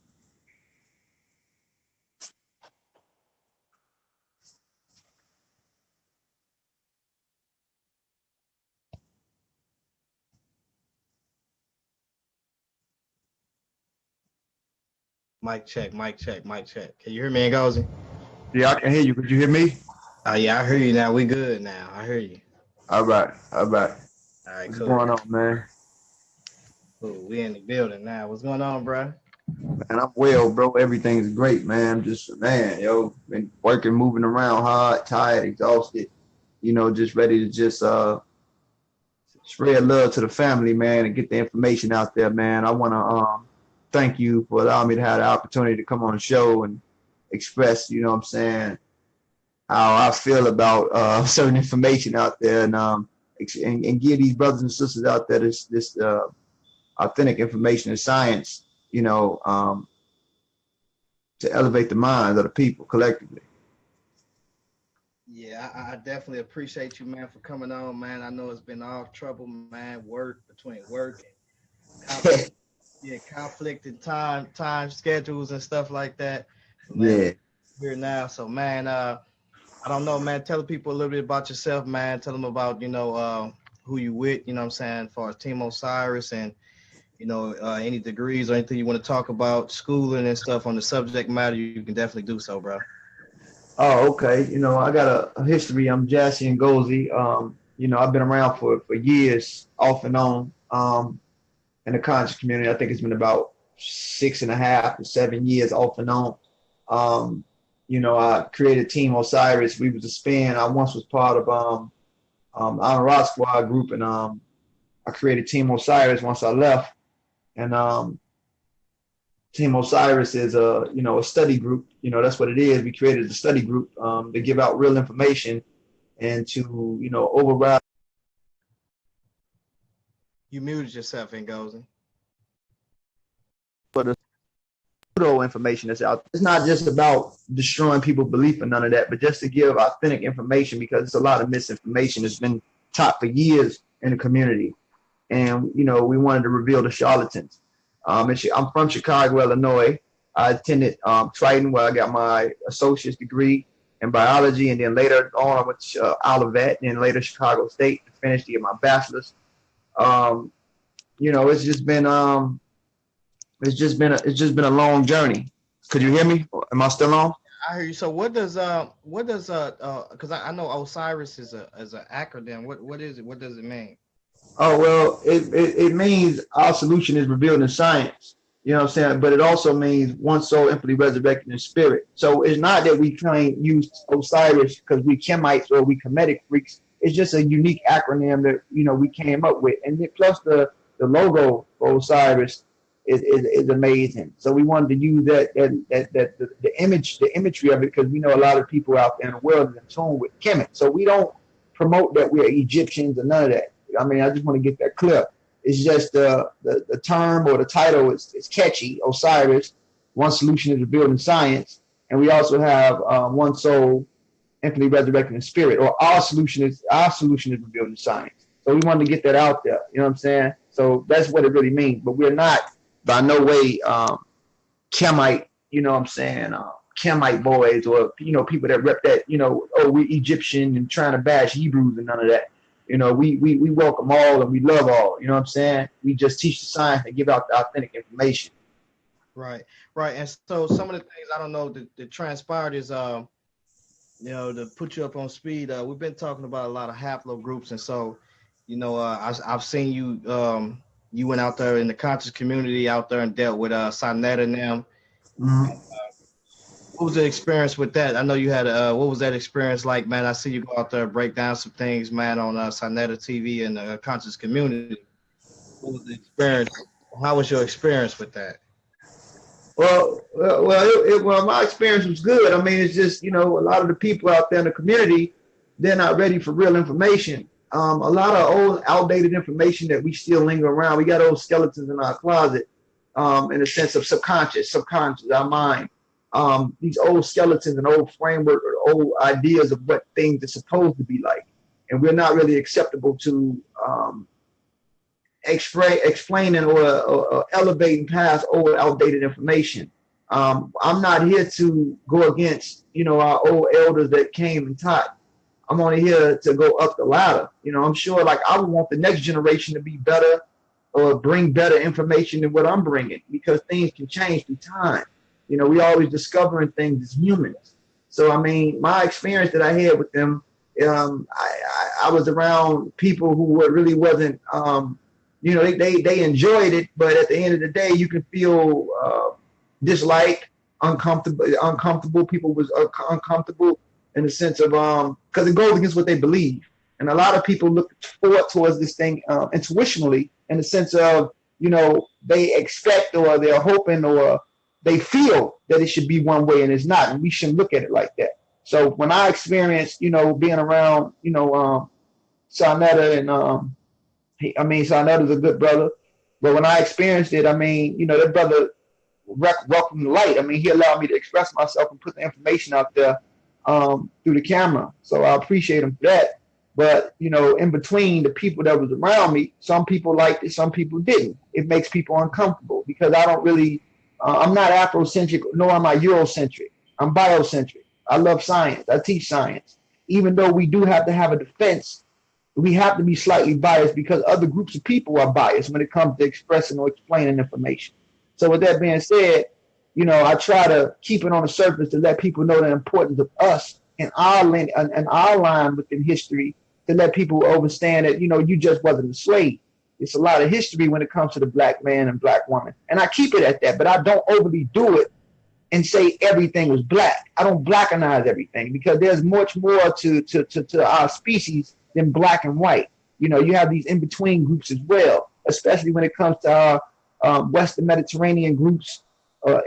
Speaker 1: Mic check, mic check, mic check. Can you hear me, Ngozi?
Speaker 5: Yeah, I can hear you. Could you hear me?
Speaker 1: Oh yeah, I hear you now. We good now. I hear you.
Speaker 5: All right. All right.
Speaker 1: All right,
Speaker 5: What's
Speaker 1: cool.
Speaker 5: going on, man?
Speaker 1: Cool. We in the building now. What's going on, bro?
Speaker 5: Man, I'm well, bro. Everything's great, man. I'm just, man, been working, moving around hard, tired, exhausted, just ready to just spread love to the family, man, and get the information out there, man. I want to thank you for allowing me to have the opportunity to come on the show and express, what I'm saying, how I feel about certain information out there and give these brothers and sisters out there this authentic information and science, to elevate the minds of the people collectively.
Speaker 1: Yeah, I definitely appreciate you, man, for coming on, man. I know it's been all trouble, man. Between work and conflict and time schedules and stuff like that. But, man,
Speaker 5: Yeah.
Speaker 1: we're here now. So, man, I don't know, man. Tell the people a little bit about yourself, man. Tell them about, who you with, you know what I'm saying, as far as Team Osiris and, any degrees or anything you want to talk about, schooling and stuff on the subject matter, you can definitely do so, bro.
Speaker 5: Oh, okay. I got a history. I'm Jassy Ngozi. I've been around for years, off and on. in the conscious community. I think it's been about 6.5 to 7 years off and on. I created Team Osiris. We was a spin. I once was part of Honor Rock Squad group, and I created Team Osiris once I left. And Team Osiris is a study group. That's what it is. We created a study group to give out real information and to override.
Speaker 1: You muted yourself, Ngozi.
Speaker 5: For the pseudo information that's out. It's not just about destroying people's belief and none of that, but just to give authentic information, because it's a lot of misinformation that's been taught for years in the community. And, we wanted to reveal the charlatans. I'm from Chicago, Illinois. I attended Triton, where I got my associate's degree in biology. And then later on, I went to Olivet, and then later Chicago State to finish to get my bachelor's. It's just been a long journey. Could you hear me? Am I still on?
Speaker 1: I hear you. So what does because I know Osiris is an acronym. What is it? What does it mean?
Speaker 5: Oh, well, it means our solution is revealed in science. You know what I'm saying? But it also means one soul infinitely resurrected in spirit. So it's not that we try and use Osiris because we Kemites or we Kemetic freaks. It's just a unique acronym that we came up with. And plus the logo for Osiris is amazing. So we wanted to use the imagery of it, because we know a lot of people out there in the world are in tune with Kemet. So we don't promote that we're Egyptians or none of that. I mean, I just want to get that clear. It's just the term or the title is catchy. Osiris, one solution is revealed in science, and we also have one soul, infinitely resurrected in spirit, or our solution is revealed in science. So we wanted to get that out there. You know what I'm saying? So that's what it really means. But we're not by no way Kemite. You know what I'm saying? Kemite boys, or people that rep that. We're Egyptian and trying to bash Hebrews and none of that. We welcome all and we love all. You know what I'm saying? We just teach the science and give out the authentic information.
Speaker 1: Right. And so some of the things I don't know that transpired is to put you up on speed. We've been talking about a lot of haplogroups, and so I've seen you you went out there in the conscious community out there and dealt with Sinetta and them.
Speaker 5: Mm-hmm.
Speaker 1: What was the experience with that? I know you had what was that experience like, man? I see you go out there and break down some things, man, on Sinetta TV and the conscious community. What was the experience? How was your experience with that?
Speaker 5: Well, my experience was good. I mean, it's just, a lot of the people out there in the community, they're not ready for real information. A lot of old, outdated information that we still linger around. We got old skeletons in our closet, in a sense of subconscious, our mind. These old skeletons and old framework or old ideas of what things are supposed to be like. And we're not really acceptable to explaining or elevating past old outdated information. I'm not here to go against, our old elders that came and taught. I'm only here to go up the ladder. I'm sure I would want the next generation to be better or bring better information than what I'm bringing, because things can change through time. We always discovering things as humans. So, I mean, my experience that I had with them, I was around people who really wasn't, they enjoyed it, but at the end of the day, you can feel disliked, uncomfortable. People was uncomfortable in the sense of, because it goes against what they believe. And a lot of people look forward towards this thing intuitionally, in the sense of, they expect or they're hoping or they feel that it should be one way and it's not, and we shouldn't look at it like that. So when I experienced, being around, Sinetta and Sinetta's a good brother, but when I experienced it, that brother welcomed the light. He allowed me to express myself and put the information out there through the camera. So I appreciate him for that. But, in between the people that was around me, some people liked it, some people didn't. It makes people uncomfortable because I don't really, I'm not Afrocentric, nor am I Eurocentric. I'm biocentric. I love science. I teach science. Even though we do have to have a defense, we have to be slightly biased because other groups of people are biased when it comes to expressing or explaining information. So with that being said, I try to keep it on the surface to let people know the importance of us and our line within history, to let people understand that, you just wasn't a slave.
Speaker 6: It's a lot of history when it comes to the black man and black woman. And I keep it at that, but I don't overly do it and say everything was black. I don't blackanize everything because there's much more to our species than black and white. You know, you have these in-between groups as well, especially when it comes to our Western Mediterranean groups,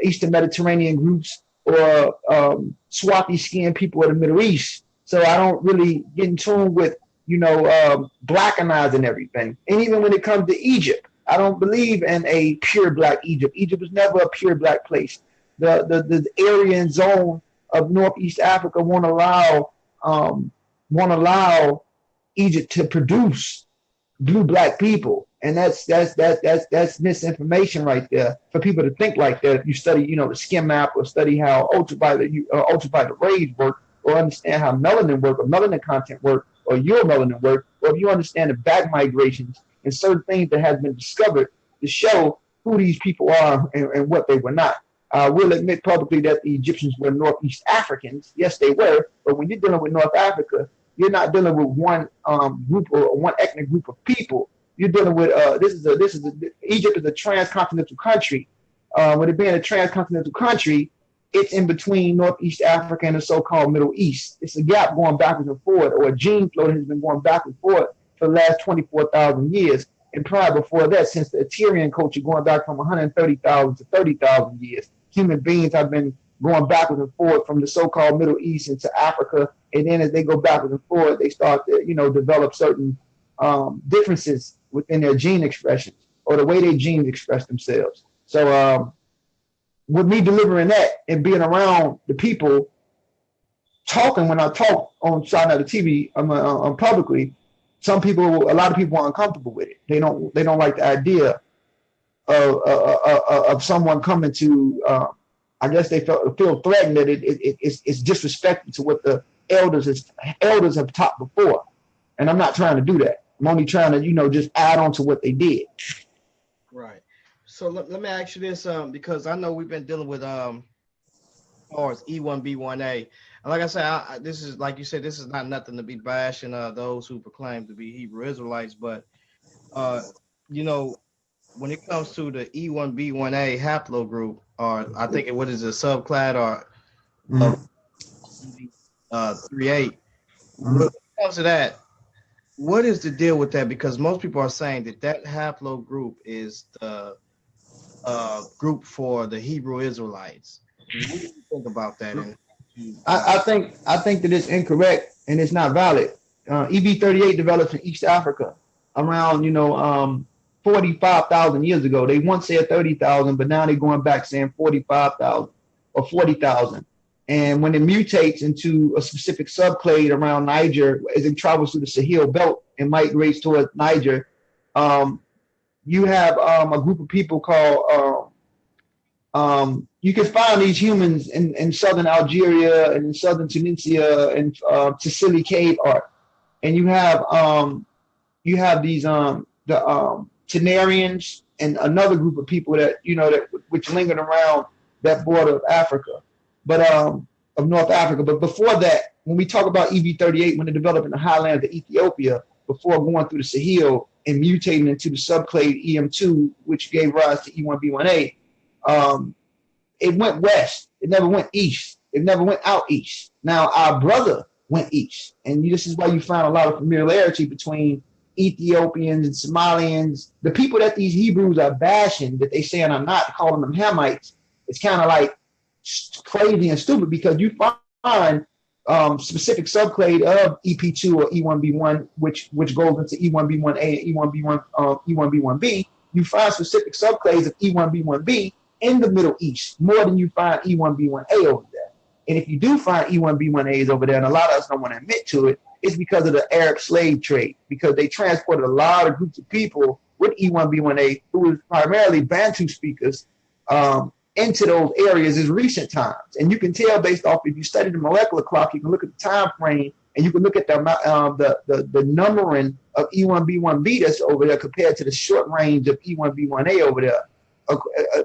Speaker 6: Eastern Mediterranean groups, or swarthy skinned people of the Middle East. So I don't really get in tune with, you know, blackanizing everything. And even when it comes to Egypt, I don't believe in a pure black Egypt. Egypt was never a pure black place. The area and zone of Northeast Africa won't allow Egypt to produce blue black people, and that's misinformation right there for people to think like that. If you study, you know, the skin map or study how ultraviolet rays work, or understand how melanin work or melanin content work, or your melanin work, or if you understand the back migrations and certain things that have been discovered to show who these people are and what they were not. I will admit publicly that the Egyptians were Northeast Africans. Yes, they were. But when you're dealing with North Africa, you're not dealing with one group or one ethnic group of people. You're dealing with Egypt is a transcontinental country. With it being a transcontinental country, it's in between Northeast Africa and the so-called Middle East. It's a gap going backwards and forward, or a gene flow that has been going back and forth for the last 24,000 years. And prior before that, since the Assyrian culture going back from 130,000 to 30,000 years, human beings have been going backwards and forward from the so-called Middle East into Africa. And then as they go backwards and forward, they start to, you know, develop certain differences within their gene expressions or the way their genes express themselves. So with me delivering that and being around the people talking, when I talk on Shot At the TV, publicly, a lot of people are uncomfortable with it. They don't like the idea of someone coming to, I guess they feel threatened that it's disrespectful to what the elders have taught before. And I'm not trying to do that. I'm only trying to, you know, just add on to what they did.
Speaker 1: Right. So let me ask you this, because I know we've been dealing with as far as E1B1A. And like I said, this is, like you said, this is not nothing to be bashing those who proclaim to be Hebrew Israelites, but you know, when it comes to the E1B1A haplogroup, or I think what is it, subclad or 38, when it comes to that, what is the deal with that? Because most people are saying that haplogroup is the group for the Hebrew Israelites. What do you think about that?
Speaker 6: I think that it's incorrect and it's not valid. EB38 developed in East Africa around, you know, 45,000 years ago. They once said 30,000, but now they're going back saying 45,000 or 40,000. And when it mutates into a specific subclade around Niger, as it travels through the Sahel belt and migrates towards Niger, you have a group of people called, you can find these humans in southern Algeria and in southern Tunisia and Sicily cave art. And you have these the Tenarians and another group of people that, you know, that which lingered around that border of Africa, but of North Africa. But before that, when we talk about EB38, when it developed in the highlands of Ethiopia, before going through the Sahel and mutating into the subclade EM2, which gave rise to E1B1A, it went west. It never went east. It never went out east. Now, our brother went east. And this is why you find a lot of familiarity between Ethiopians and Somalians. The people that these Hebrews are bashing, that they saying are not, calling them Hamites, it's kind of like crazy and stupid, because you find specific subclade of EP2 or E1B1, which goes into E1B1A and E1B1B. You find specific subclades of E1B1B in the Middle East more than you find E1B1A over there. And if you do find E1B1As over there, and a lot of us don't want to admit to it, it's because of the Arab slave trade, because they transported a lot of groups of people with E1B1A who was primarily Bantu speakers into those areas in recent times. And you can tell based off, if you study the molecular clock, you can look at the time frame, and you can look at the numbering of E1B1B that's over there compared to the short range of E1B1A over there.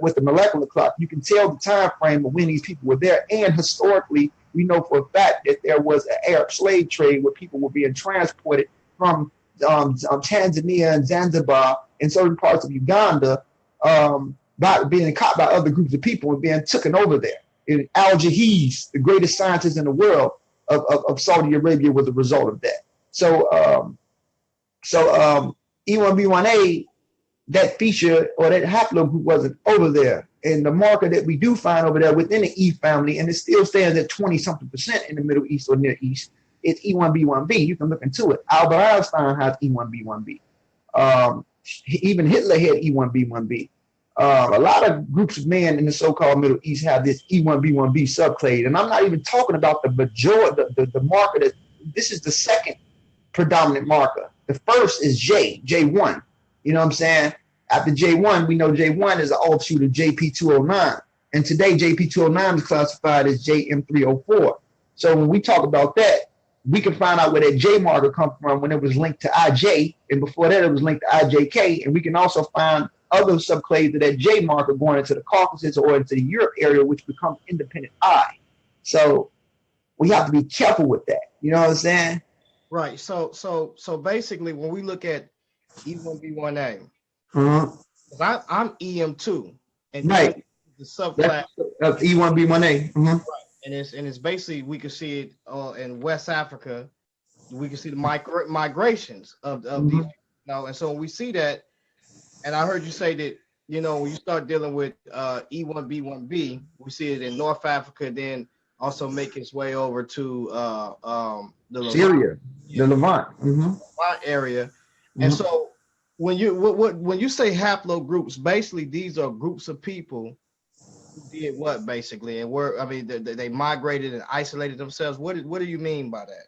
Speaker 6: With the molecular clock, you can tell the time frame of when these people were there. And historically, we know for a fact that there was an Arab slave trade where people were being transported from Tanzania and Zanzibar in certain parts of Uganda, by being caught by other groups of people and being taken over there. And Al-Jahiz, the greatest scientist in the world of Saudi Arabia, was a result of that. So E1B1A, that feature or that haplogroup wasn't over there. And the marker that we do find over there within the E family, and it still stands at 20-something% in the Middle East or Near East, it's E1B1B. You can look into it. Albert Einstein has E1B1B. Even Hitler had E1B1B. A lot of groups of men in the so-called Middle East have this E1B1B subclade. And I'm not even talking about the majority, the marker that this is the second predominant marker. The first is J1. You know what I'm saying? After J1, we know J1 is an offshoot of JP209. And today, JP209 is classified as JM304. So when we talk about that, we can find out where that J marker comes from when it was linked to IJ. And before that, it was linked to IJK. And we can also find other subclades of that J marker going into the Caucasus or into the Europe area, which becomes independent I. So we have to be careful with that. You know what I'm saying?
Speaker 1: Right. So basically, when we look at E1B1A, I'm EM2, and
Speaker 6: right,
Speaker 1: the subclass
Speaker 6: of E1B1A.
Speaker 1: and it's basically, we can see it in West Africa. We can see the migrations of these, you know, and so when we see that, and I heard you say that, you know, when you start dealing with E1B1B, we see it in North Africa, then also make its way over to the
Speaker 6: Syria, the Levant,
Speaker 1: Levant area. And so when you say haplogroups, basically these are groups of people who did what, basically, and where, I mean, they migrated and isolated themselves. What do you mean by that?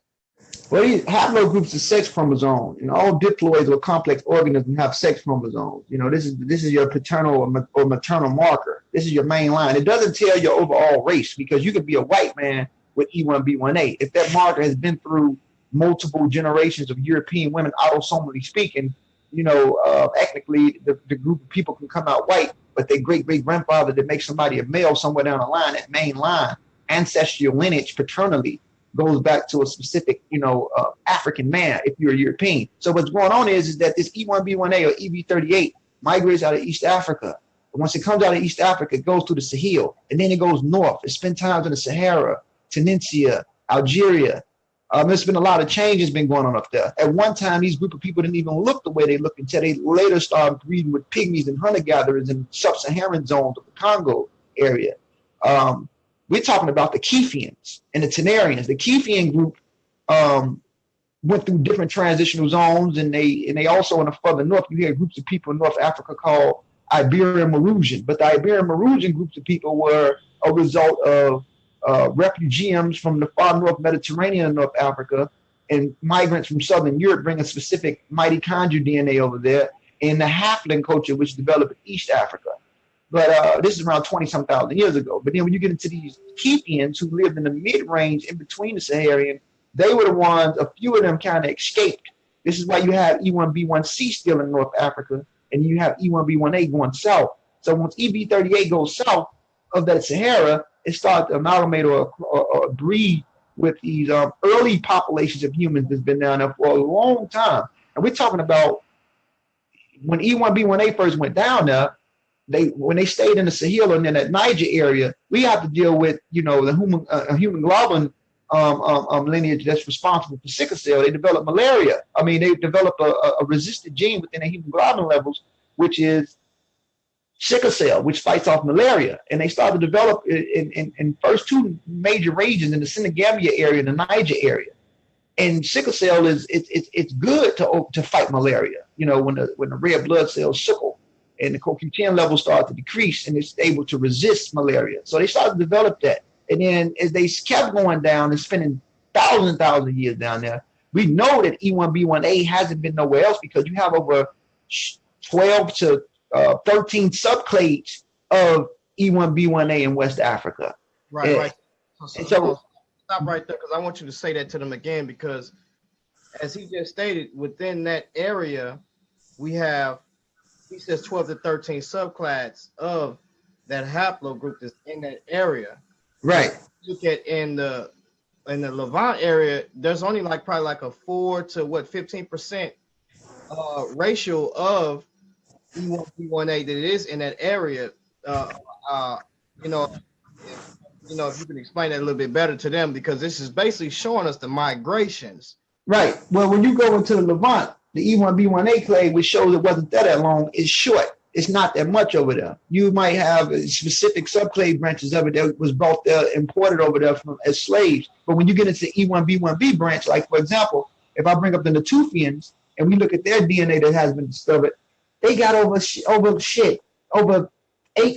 Speaker 6: Well, haplogroups are sex chromosomes. You know, all diploids or complex organisms have sex chromosomes. You know, this is your paternal or maternal marker. This is your main line. It doesn't tell your overall race, because you could be a white man with E1B1A. If that marker has been through multiple generations of European women, autosomally speaking, you know, ethnically, the group of people can come out white, but their great-great-grandfather that makes somebody a male somewhere down the line, that main line, ancestral lineage paternally, goes back to a specific, you know, African man if you're a European. So what's going on is that this E1B1A or EB38 migrates out of East Africa. And once it comes out of East Africa, it goes through the Sahel, and then it goes north. It spends time in the Sahara, Tunisia, Algeria. There's been a lot of changes been going on up there. At one time, these group of people didn't even look the way they look until they later started breeding with pygmies and hunter-gatherers in sub-Saharan zones of the Congo area. We're talking about the Kefians and the Tenarians. The Kefian group went through different transitional zones, and they also in the further north, you hear groups of people in North Africa called Iberian Marusian. But the Iberian Marusian groups of people were a result of refugees from the far north Mediterranean and North Africa, and migrants from Southern Europe bringing specific mitochondrial DNA over there, and the Halfling culture, which developed in East Africa. But this is around 20-some thousand years ago. But then when you get into these Kefians who lived in the mid-range in between the Saharian, they were the ones, a few of them kind of escaped. This is why you have E1B1C still in North Africa, and you have E1B1A going south. So once EB38 goes south of that Sahara, it starts to amalgamate or breed with these early populations of humans that's been down there for a long time. And we're talking about when E1B1A first went down there, when they stayed in the Sahel and in that Niger area, we have to deal with, you know, the human globin lineage that's responsible for sickle cell. They developed malaria. I mean, they developed a resistant gene within the hemoglobin levels, which is sickle cell, which fights off malaria. And they started to develop in first two major regions in the Senegambia area and the Niger area. And sickle cell it's good to fight malaria. You know, when the red blood cells sickle, and the CoQ10 levels start to decrease, and it's able to resist malaria. So they started to develop that. And then as they kept going down and spending thousands of years down there, we know that E1B1A hasn't been nowhere else, because you have over 12 to 13 subclades of E1B1A in West Africa.
Speaker 1: Right, right.
Speaker 6: So
Speaker 1: stop right there, because I want you to say that to them again, because as he just stated, within that area, we have, he says 12 to 13 subclads of that haplogroup that's in that area.
Speaker 6: Right.
Speaker 1: Look at in the Levant area, there's only probably a 4 to 15% ratio of E1B1A that is in that area, you know, if you can explain that a little bit better to them, because this is basically showing us the migrations.
Speaker 6: Right. Well, when you go into the Levant, the E1B1A clade, which shows it wasn't there that long, is short. It's not that much over there. You might have specific subclade branches of it that was brought there, imported over there from as slaves. But when you get into the E1B1B branch, like for example, if I bring up the Natufians and we look at their DNA that has been discovered, they got over 8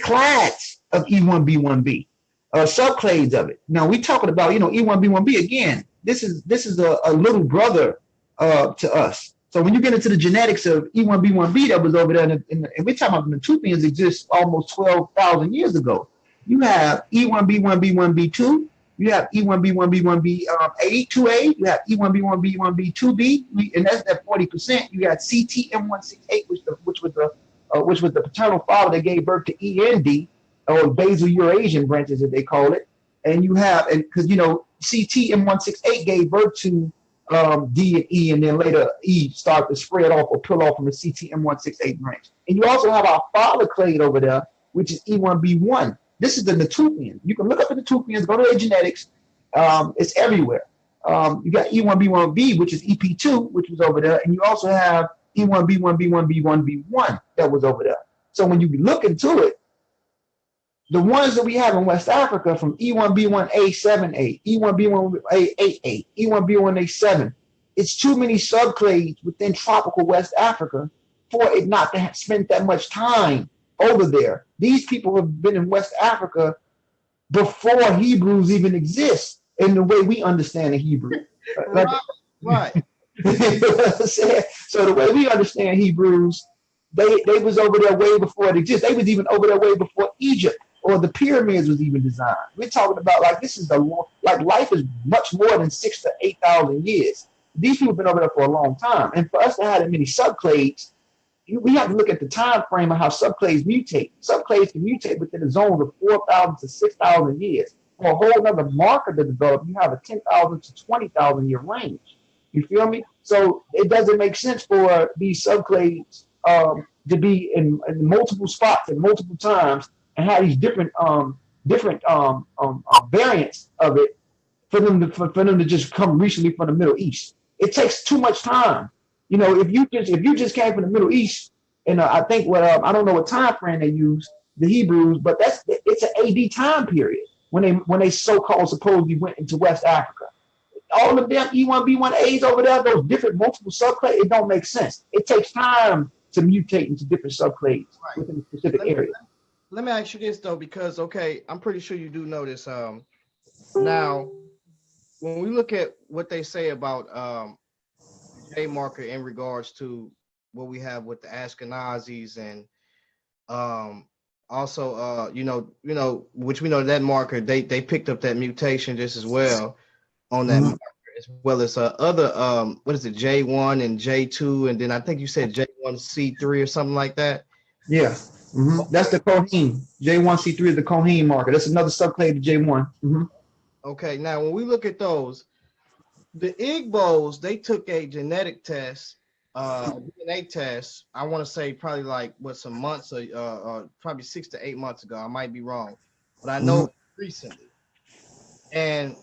Speaker 6: clades of E1B1B, subclades of it. Now we're talking about, E1B1B again. This is a little brother to us. So when you get into the genetics of E1B1B that was over there, and we're talking about the Natufians exist almost 12,000 years ago. You have E1B1B1B2, you have E1B1B1B2A, you have E1B1B1B2B, and that's that 40%. You got CTM168, which was the paternal father that gave birth to END, or basal Eurasian branches as they call it. And you have, and because CTM168 gave birth to D and E, and then later E started to spread off or peel off from the CTM168 branch. And you also have our father clade over there, which is E1B1. This is the Natufian. You can look up the Natufians, go to their genetics. It's everywhere. You got E1B1B, which is EP2, which was over there, and you also have E1B1B1B1B1 that was over there. So when you look into it, the ones that we have in West Africa from E1B1A7A, E1B1A8A, E1B1A7, it's too many subclades within tropical West Africa for it not to have spent that much time over there. These people have been in West Africa before Hebrews even exist in the way we understand the Hebrew.
Speaker 1: Right.
Speaker 6: So the way we understand Hebrews, they was over there way before it exists. They was even over there way before Egypt or the pyramids was even designed. We're talking about life is much more than 6,000 to 8,000 years. These people have been over there for a long time. And for us to have that many subclades, we have to look at the time frame of how subclades mutate. Subclades can mutate within a zone of 4,000 to 6,000 years. For a whole other marker to develop, you have a 10,000 to 20,000 year range. You feel me? So it doesn't make sense for these subclades to be in multiple spots at multiple times and have these different variants of it for them to just come recently from the Middle East. It takes too much time. If you just came from the Middle East, and I think I don't know what time frame they use, the Hebrews, but it's an AD time period when they so-called supposedly went into West Africa. All of them E1B1As over there, those different multiple subclades, it don't make sense. It takes time to mutate into different subclades within a specific area.
Speaker 1: Let me ask you this though, because I'm pretty sure you do know this. Now, when we look at what they say about J marker in regards to what we have with the Ashkenazis and also which we know that marker they picked up that mutation just as well on that marker, as well as other what is it, J1 and J2, and then I think you said J1C3 or something like that.
Speaker 6: Yeah. Mm-hmm. That's the Cohen. J1C3 is the Cohen marker. That's another subclade of J1. Mm-hmm.
Speaker 1: Okay, now when we look at those, the Igbos, they took a genetic test, DNA test. I want to say probably some months, probably 6 to 8 months ago. I might be wrong, but I know recently. And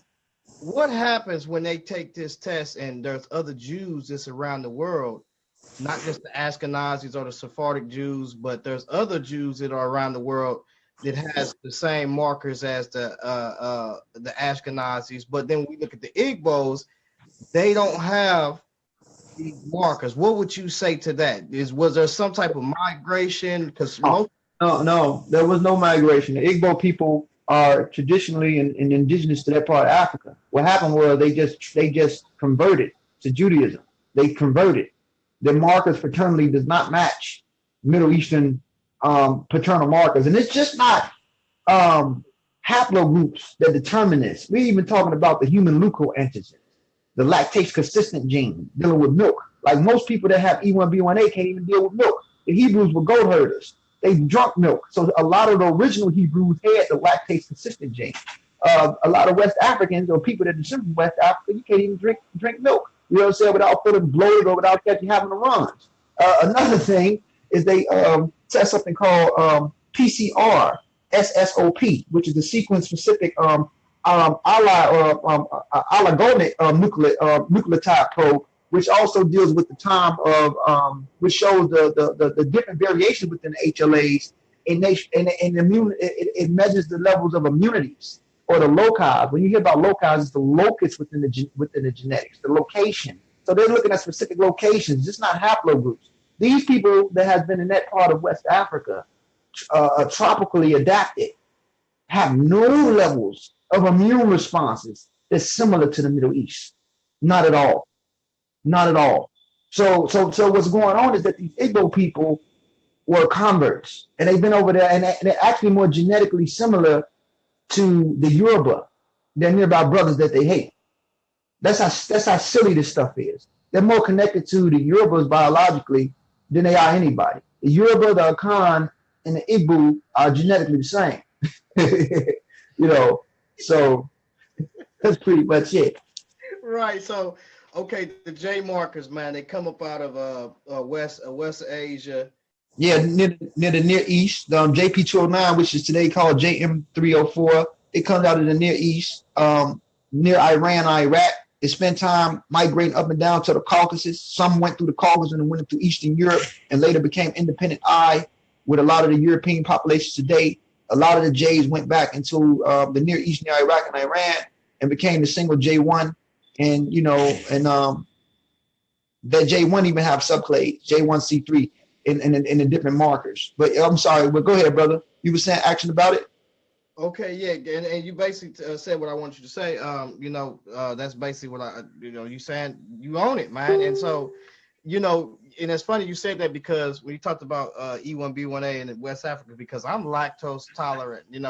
Speaker 1: what happens when they take this test and there's other Jews that's around the world, not just the Ashkenazis or the Sephardic Jews, but there's other Jews that are around the world that has the same markers as the Ashkenazis. But then we look at the Igbos, they don't have these markers. What would you say to that? Was there some type of migration? Because
Speaker 6: no, there was no migration. The Igbo people are traditionally and indigenous to that part of Africa. What happened was they just converted to Judaism. They converted. Their markers fraternally does not match Middle Eastern paternal markers, and it's just not haplogroups that determine this. We're even talking about the human leukoantigens, the lactase consistent gene dealing with milk. Like most people that have E1B1A can't even deal with milk. The Hebrews were goat herders. They drunk milk. So a lot of the original Hebrews had the lactase consistent gene. A lot of West Africans or people that descend from West Africa, you can't even drink milk. You know what I'm saying? Without feeling bloated or without having the runs. Another thing is they test something called PCR SSOP, which is the sequence specific oligonic nucleotide probe, which also deals with the time of which shows the different variations within the HLAs, and it measures the levels of immunities or the loci. When you hear about loci, it's the locus within the genetics, the location. So they're looking at specific locations, just not haplogroups. These people that has been in that part of West Africa, tropically adapted, have no levels of immune responses that's similar to the Middle East. Not at all. Not at all. So what's going on is that these Igbo people were converts, and they've been over there, and they're actually more genetically similar to the Yoruba, their nearby brothers that they hate. That's how silly this stuff is. They're more connected to the Yorubas biologically than they are anybody. The Yoruba, the Akan, and the Igbo are genetically the same. So that's pretty much it.
Speaker 1: Right. So, okay, the J markers, man, they come up out of West Asia.
Speaker 6: Yeah, near the Near East. JP209, which is today called JM304, it comes out of the Near East, near Iran, Iraq. It spent time migrating up and down to the Caucasus. Some went through the Caucasus and went into Eastern Europe and later became independent with a lot of the European populations today. A lot of the J's went back into the Near East, near Iraq and Iran, and became the single J1. And, that J1 even have subclades, J1C3 in the different markers. But I'm sorry, but go ahead, brother. You were saying action about it?
Speaker 1: Okay, yeah, and you basically said what I want you to say. That's basically what you saying you own it, man. And so, and it's funny you said that because when you talked about E1B1A in West Africa, because I'm lactose tolerant, and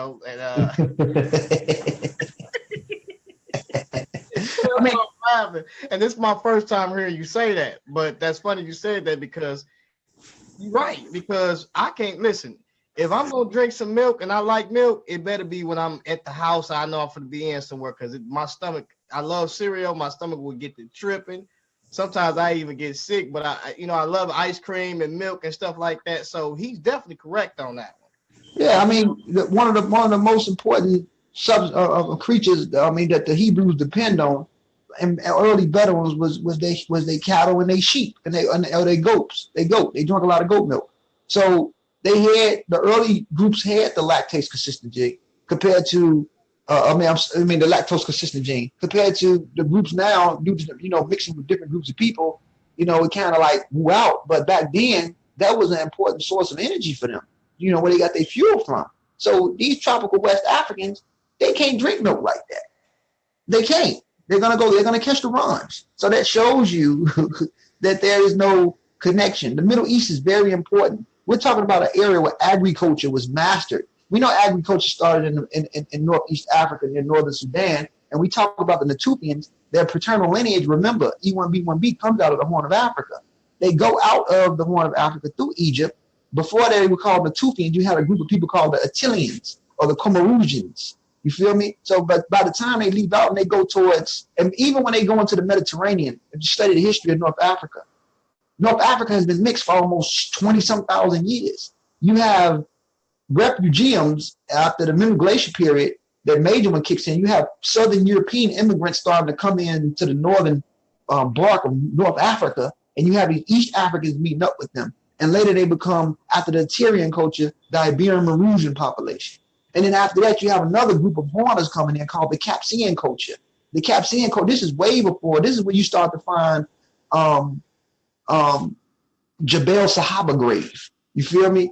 Speaker 1: and this is my first time hearing you say that. But that's funny you said that because you're right. Because I can't listen. If I'm gonna drink some milk and I like milk, it better be when I'm at the house. I know I'm gonna be in somewhere because my stomach. I love cereal. My stomach will get to tripping. Sometimes I even get sick. But I love ice cream and milk and stuff like that. So he's definitely correct on that one.
Speaker 6: Yeah, I mean, one of the most important creatures. That the Hebrews depend on, and early veterans was they cattle and they sheep and they goats. They drink a lot of goat milk. So the early groups had the lactase consistent gene compared to the lactose consistent gene compared to the groups now due to mixing with different groups of people. It kind of like woo out. But back then that was an important source of energy for them. Where they got their fuel from. So these tropical West Africans, they can't drink milk like that. They can't. They're gonna catch the runs. So that shows you that there is no connection. The Middle East is very important. We're talking about an area where agriculture was mastered. We know agriculture started in Northeast Africa, near Northern Sudan, and we talk about the Natufians. Their paternal lineage, remember, E1B1B comes out of the Horn of Africa. They go out of the Horn of Africa through Egypt. Before they were called Natufians, you had a group of people called the Attilians or the Comarusians. You feel me? So, but by the time they leave out and they go towards, and even when they go into the Mediterranean, if you study the history of North Africa has been mixed for almost 20-some thousand years. You have refugiums after the Middle Glacier period, that major one kicks in. You have Southern European immigrants starting to come in to the northern block of North Africa, and you have these East Africans meeting up with them. And later they become, after the Tyrian culture, the Iberian Marusian population. And then after that, you have another group of Horners coming in called the Capsian culture. The Capsian culture, this is way before, this is when you start to find Jebel Sahaba grave. You feel me?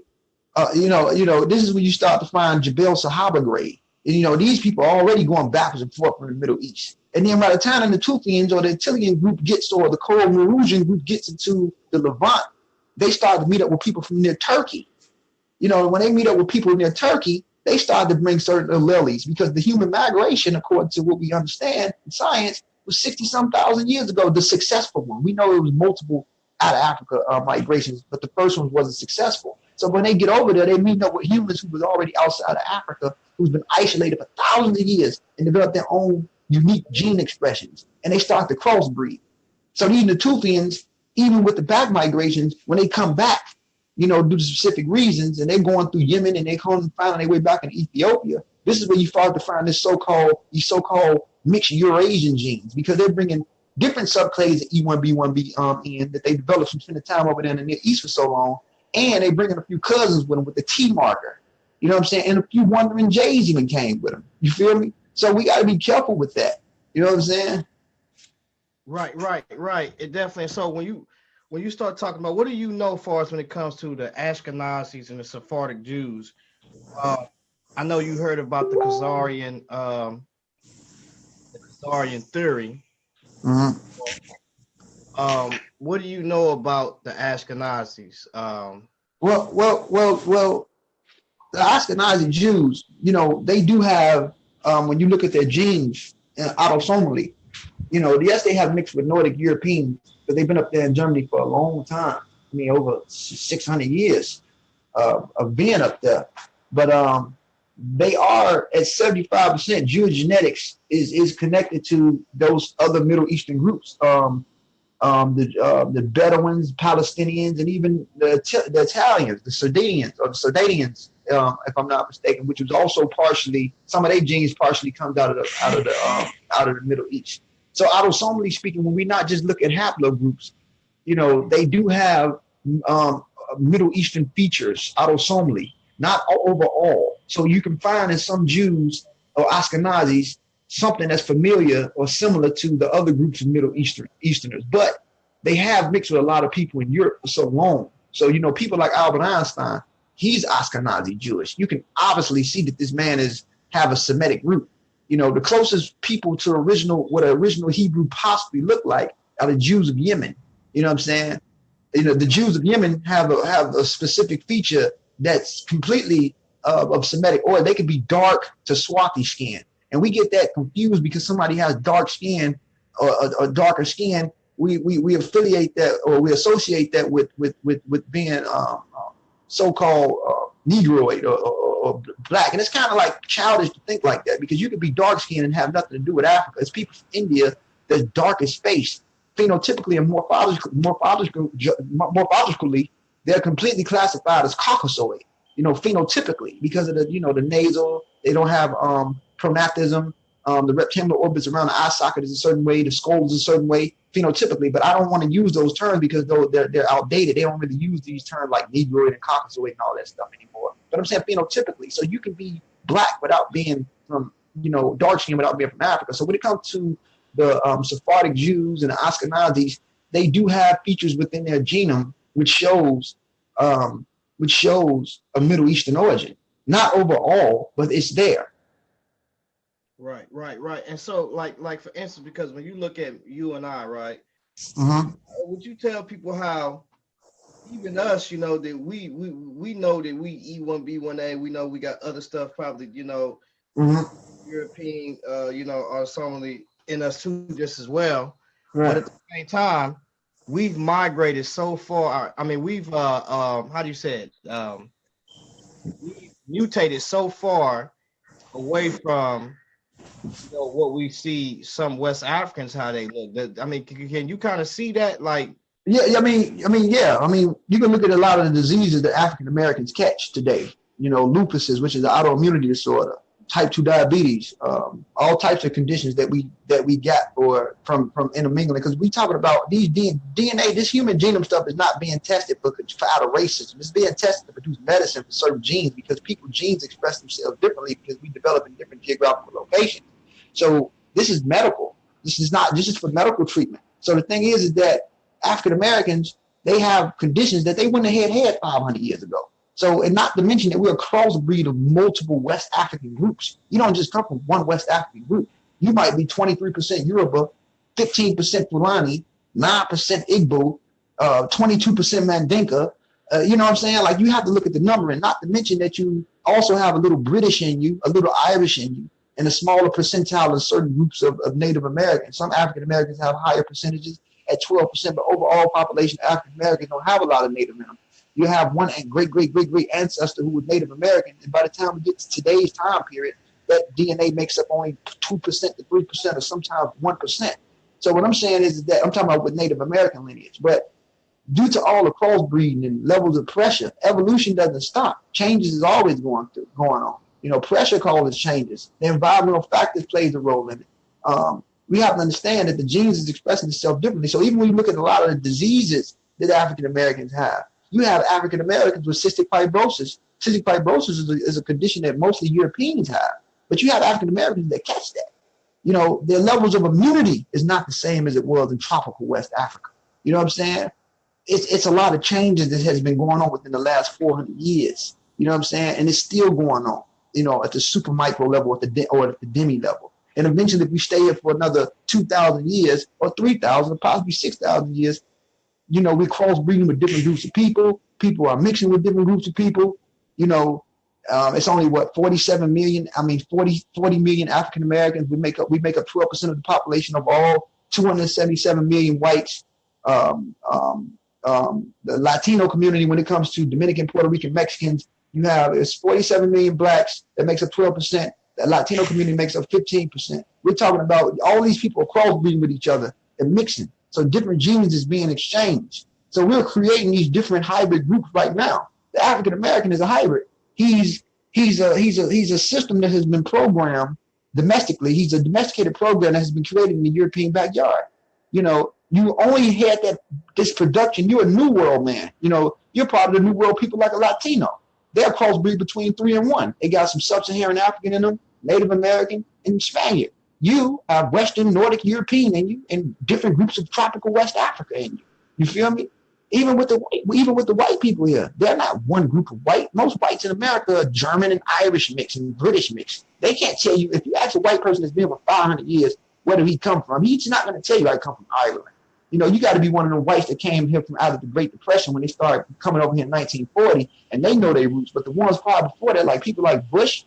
Speaker 6: This is when you start to find Jebel Sahaba grave. And, these people are already going backwards and forth from the Middle East. And then by the time the Natufians or the Attilian group gets, or the Coral-Marusian group gets into the Levant, they start to meet up with people from near Turkey. When they meet up with people near Turkey, they start to bring certain alleles because the human migration, according to what we understand in science, was 60-some thousand years ago, the successful one. We know it was multiple out of Africa migrations, but the first one wasn't successful. So when they get over there, they meet up with humans who was already outside of Africa, who's been isolated for thousands of years and developed their own unique gene expressions, and they start to crossbreed. So these Natufians, even with the back migrations, when they come back, due to specific reasons, and they're going through Yemen and they're finding their way back in Ethiopia. This is where you start to find these so-called mixed Eurasian genes, because they're bringing different subclades of E1B1B in that they developed from spending time over there in the Near East for so long, and they bringing a few cousins with them with the T marker. You know what I'm saying? And a few wandering J's even came with them. You feel me? So we got to be careful with that. You know what I'm saying?
Speaker 1: Right. It definitely. So when you start talking about, what do you know far as when it comes to the Ashkenazis and the Sephardic Jews? I know you heard about the Khazarian theory.
Speaker 6: Mm-hmm.
Speaker 1: What do you know about the Ashkenazis?
Speaker 6: Well, the Ashkenazi Jews, they do have, when you look at their genes autosomally, yes, they have mixed with Nordic Europeans, but they've been up there in Germany for a long time. I mean, over 600 years of being up there. But they are at 75%. Jewish genetics is connected to those other Middle Eastern groups, the Bedouins, Palestinians, and even the Italians, the Sardinians, if I'm not mistaken, which was also partially, some of their genes partially comes out of the Middle East. So autosomally speaking, when we not just look at haplogroups, they do have Middle Eastern features autosomally, not overall. So you can find in some Jews or Ashkenazis something that's familiar or similar to the other groups of Middle Easterners, but they have mixed with a lot of people in Europe for so long. So, people like Albert Einstein, he's Ashkenazi Jewish. You can obviously see that this man have a Semitic root. The closest people to what an original Hebrew possibly look like are the Jews of Yemen. You know what I'm saying? The Jews of Yemen have a specific feature that's completely of Semitic, or they could be dark to swarthy skin. And we get that confused because somebody has dark skin or darker skin. We affiliate that, or we associate that with being so-called Negroid or black. And it's kind of like childish to think like that, because you could be dark skinned and have nothing to do with Africa. It's people from India that's dark as space. Phenotypically and morphologically, they're completely classified as Caucasoid, phenotypically, because of the nasal, they don't have prognathism, the rectangular orbits around the eye socket is a certain way, the skull is a certain way, phenotypically. But I don't want to use those terms because they're outdated. They don't really use these terms like Negroid and Caucasoid and all that stuff anymore. But I'm saying phenotypically. So you can be black without being from, dark skin without being from Africa. So when it comes to the Sephardic Jews and the Ashkenazis, they do have features within their genome which shows a Middle Eastern origin. Not overall, but it's there.
Speaker 1: Right. And so, like for instance, because when you look at you and I, right, would you tell people how even us, that we know that we E1B1A, we know we got other stuff probably, European, are certainly in us too, just as well. Right. But at the same time, we've migrated so far. I mean, we've how do you say it? We've mutated so far away from what we see some West Africans, how they look. I mean, can you kind of see that? Like,
Speaker 6: yeah. I mean, you can look at a lot of the diseases that African Americans catch today. Lupuses, which is an autoimmunity disorder, type 2 diabetes, all types of conditions that we got from intermingling. Because we talking about these DNA, this human genome stuff is not being tested for out of racism. It's being tested to produce medicine for certain genes, because people's genes express themselves differently because we develop in different geographical locations. So this is medical. This is for medical treatment. So the thing is that African Americans, they have conditions that they wouldn't have had 500 years ago. So, and not to mention that we're a crossbreed of multiple West African groups. You don't just come from one West African group. You might be 23% Yoruba, 15% Fulani, 9% Igbo, 22% Mandinka. You know what I'm saying? Like, you have to look at the number, and not to mention that you also have a little British in you, a little Irish in you, and a smaller percentile in certain groups of Native Americans. Some African Americans have higher percentages at 12%, but overall population of African Americans don't have a lot of Native Americans. You have one great ancestor who was Native American, and by the time we get to today's time period, that DNA makes up only 2% to 3%, or sometimes 1%. So what I'm saying is that I'm talking about with Native American lineage, but due to all the crossbreeding and levels of pressure, evolution doesn't stop. Changes is always going on. You know, pressure causes changes. The environmental factors plays a role in it. We have to understand that the genes is expressing itself differently. So even when you look at a lot of the diseases that African Americans have, you have African Americans with cystic fibrosis. Cystic fibrosis is a condition that mostly Europeans have, but you have African Americans that catch that. You know, their levels of immunity is not the same as it was in tropical West Africa. You know what I'm saying? It's a lot of changes that has been going on within the last 400 years. You know what I'm saying? And it's still going on, you know, at the super micro level, or at the demi level. And eventually, if we stay here for another 2,000 years or 3,000 or possibly 6,000 years, you know, we crossbreeding with different groups of people. People are mixing with different groups of people. You know, it's only what 47 million. I mean, 40 million African Americans. We make up 12% of the population of all 277 million whites. The Latino community, when it comes to Dominican, Puerto Rican, Mexicans, it's 47 million blacks. That makes up 12%. The Latino community makes up 15%. We're talking about all these people crossbreeding with each other and mixing. So different genes is being exchanged. So we're creating these different hybrid groups right now. The African American is a hybrid. He's a system that has been programmed domestically. He's a domesticated program that has been created in the European backyard. You know, you only had this production. You're a New World man. You know, you're part of the New World people like a Latino. They're crossbreed between 3 and 1. They got some sub-Saharan African in them, Native American, and Spaniard. You have Western, Nordic, European in you, and different groups of tropical West Africa in you. You feel me? Even with the white people here, they're not one group of white. Most whites in America are German and Irish mix and British mix. They can't tell you, if you ask a white person that's been here for 500 years, where did he come from? He's not going to tell you I come from Ireland. You know, you got to be one of the whites that came here from out of the Great Depression when they started coming over here in 1940, and they know their roots. But the ones probably before that, like people like Bush,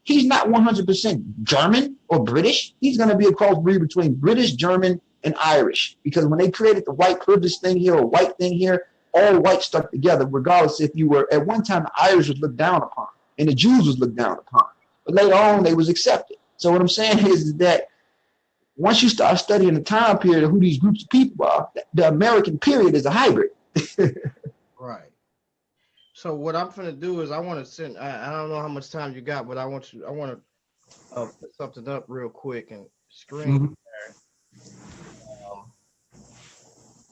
Speaker 6: he's not 100% German or British. He's going to be a crossbreed between British, German, and Irish. Because when they created the white privilege thing here or white thing here, all whites stuck together, regardless if you were, at one time, the Irish was looked down upon and the Jews was looked down upon. But later on, they was accepted. So what I'm saying is that once you start studying the time period of who these groups of people are, the American period is a hybrid.
Speaker 1: Right. So what I'm gonna do is I want to send. I don't know how much time you got, but I want to put something up real quick and screen there.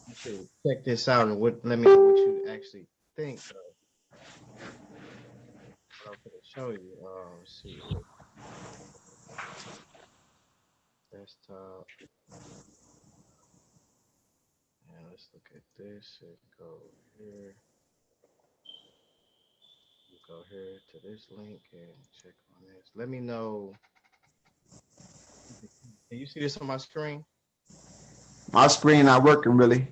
Speaker 1: You should check this out and let me know what you actually think of what I'm gonna show you. Let's see. Desktop. Yeah, let's look at this. Go here. Go here to this link and check on this. Let me know. Can you see this on my screen?
Speaker 6: My screen not working really.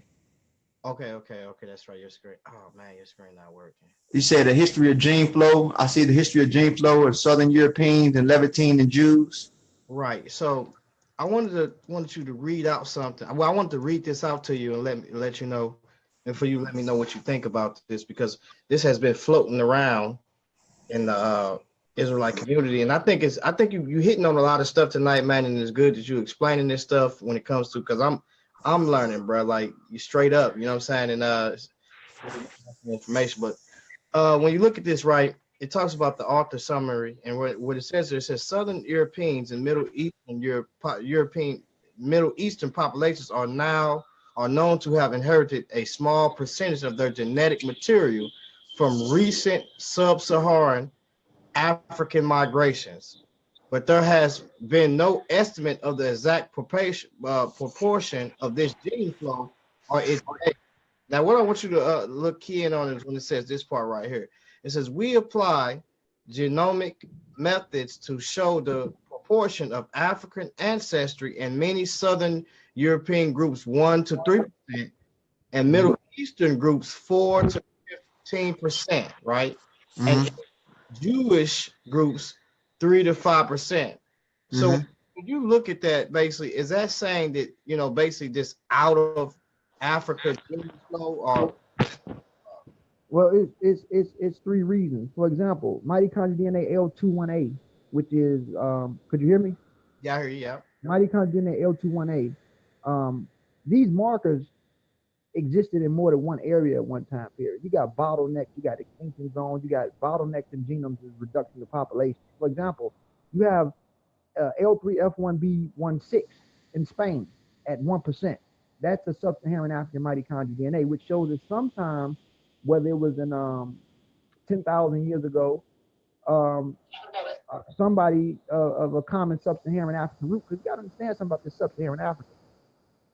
Speaker 1: Okay. That's right. Your screen. Oh man, your screen not working.
Speaker 6: You said the history of gene flow. I see the history of gene flow of Southern Europeans and Levantine and Jews.
Speaker 1: Right. So I wanted you to read out something. Well, I wanted to read this out to you and let you know, and for you let me know what you think about this, because this has been floating around in the Israelite community, and I think you hitting on a lot of stuff tonight, man, and it's good that you explaining this stuff when it comes to, because I'm learning, bro, like you straight up, you know what I'm saying, and information. But when you look at this, right, it talks about the author summary, and what it says there, it says Southern Europeans and Middle Eastern populations are known to have inherited a small percentage of their genetic material from recent sub-Saharan African migrations, but there has been no estimate of the exact proportion of this gene flow or its age. Now, what I want you to look key in on is when it says this part right here. It says, we apply genomic methods to show the proportion of African ancestry in many Southern European groups 1 to 3%, and Middle Eastern groups 4 to 15%, right? Mm-hmm. And Jewish groups 3 to 5%. So when you look at that, basically, is that saying that, you know, basically this out of Africa gene flow, or?
Speaker 6: Well, it's 3 reasons. For example, mitochondrial DNA L21A, which is could you hear me?
Speaker 1: Yeah, I hear you. Yeah.
Speaker 6: Mitochondrial DNA L21A. These markers existed in more than one area at one time period. You got bottlenecks, you got extinction zones, you got bottlenecks in genomes is reduction of population. For example, you have L3F1B16 in Spain at 1%. That's a sub-Saharan African mitochondrial DNA, which shows that sometime, whether it was in 10,000 years ago, somebody of a common sub-Saharan African root, because you got to understand something about this sub-Saharan Africa.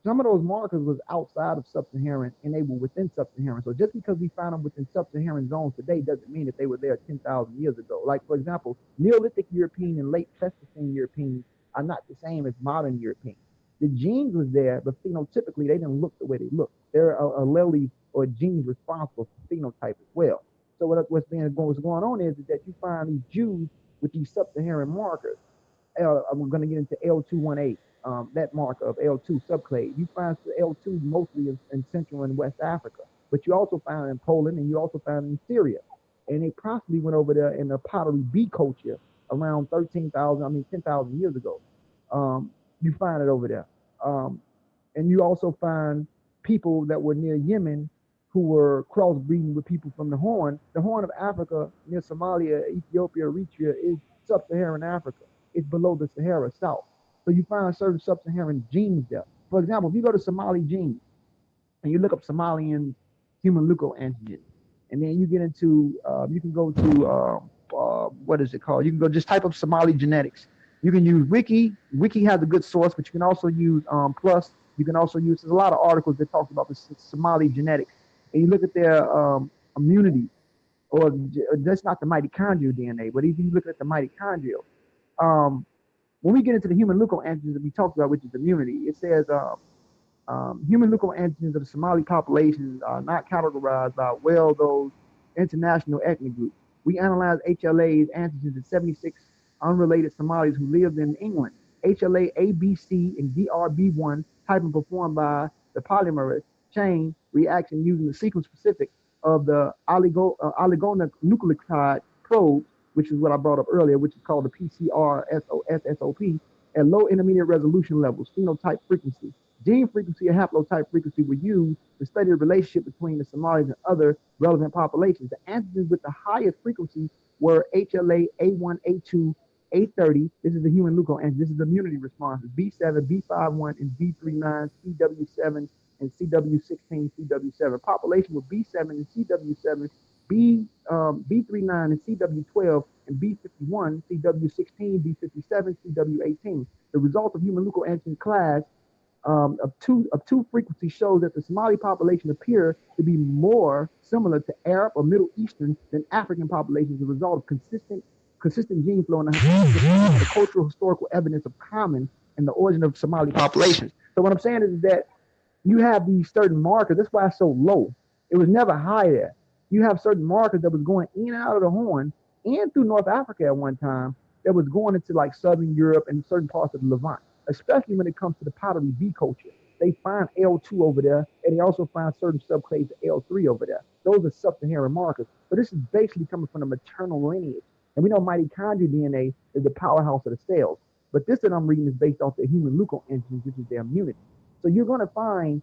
Speaker 6: Some of those markers was outside of sub-Saharan and they were within sub-Saharan. So just because we found them within sub-Saharan zones today doesn't mean that they were there 10,000 years ago. Like, for example, Neolithic European and late Pleistocene Europeans are not the same as modern Europeans. The genes was there, but phenotypically they didn't look the way they look. There are alleles or genes responsible for phenotype as well. So what's going on is that you find these Jews with these sub-Saharan markers. I'm going to get into L218. That marker of L2 subclade. You find L2 mostly in Central and West Africa, but you also find it in Poland and you also find it in Syria. And they possibly went over there in the pottery B culture around 10,000 years ago. You find it over there. And you also find people that were near Yemen who were crossbreeding with people from the Horn. The Horn of Africa near Somalia, Ethiopia, Eritrea is sub-Saharan Africa. It's below the Sahara South. So you find certain sub-Saharan genes there. For example, if you go to Somali genes and you look up Somalian human leukoantigen, and then you get into, you can go to, what is it called? You can go just type up Somali genetics. You can use Wiki. Wiki has a good source, but you can also use Plus. You can also use, there's a lot of articles that talk about the Somali genetics. And you look at their immunity, or that's not the mitochondrial DNA, but if you look at the mitochondrial, when we get into the human leukoantigens that we talked about, which is immunity, it says human leukoantigens of the Somali population are not categorized by those international ethnic groups. We analyzed HLA's antigens in 76 unrelated Somalis who lived in England. HLA ABC and DRB1 typing performed by the polymerase chain reaction using the sequence specific of the oligonucleotide probes, which is what I brought up earlier, which is called the PCR-SOP, at low intermediate resolution levels, phenotype frequency. Gene frequency and haplotype frequency were used to study the relationship between the Somalis and other relevant populations. The antigens with the highest frequency were HLA A1, A2, A30. This is the human leukoantigen. This is the immunity responses. B7, B51, and B39, CW7, and CW16, CW7. Population with B7 and CW7, B39 and CW12, and B51, CW16, B57, CW18. The result of human leukoantigen class of two frequency shows that the Somali population appear to be more similar to Arab or Middle Eastern than African populations as a result of consistent gene flow and the cultural historical evidence of common in the origin of Somali populations. So what I'm saying is that you have these certain markers. That's why it's so low. It was never high there. You have certain markers that was going in and out of the Horn and through North Africa at one time that was going into like Southern Europe and certain parts of the Levant, especially when it comes to the pottery B culture. They find L2 over there, and they also find certain subclades of L3 over there. Those are sub-Saharan markers. So this is basically coming from the maternal lineage. And we know mitochondrial DNA is the powerhouse of the cells. But this that I'm reading is based off the human leukoantigens, which is their immunity. So you're going to find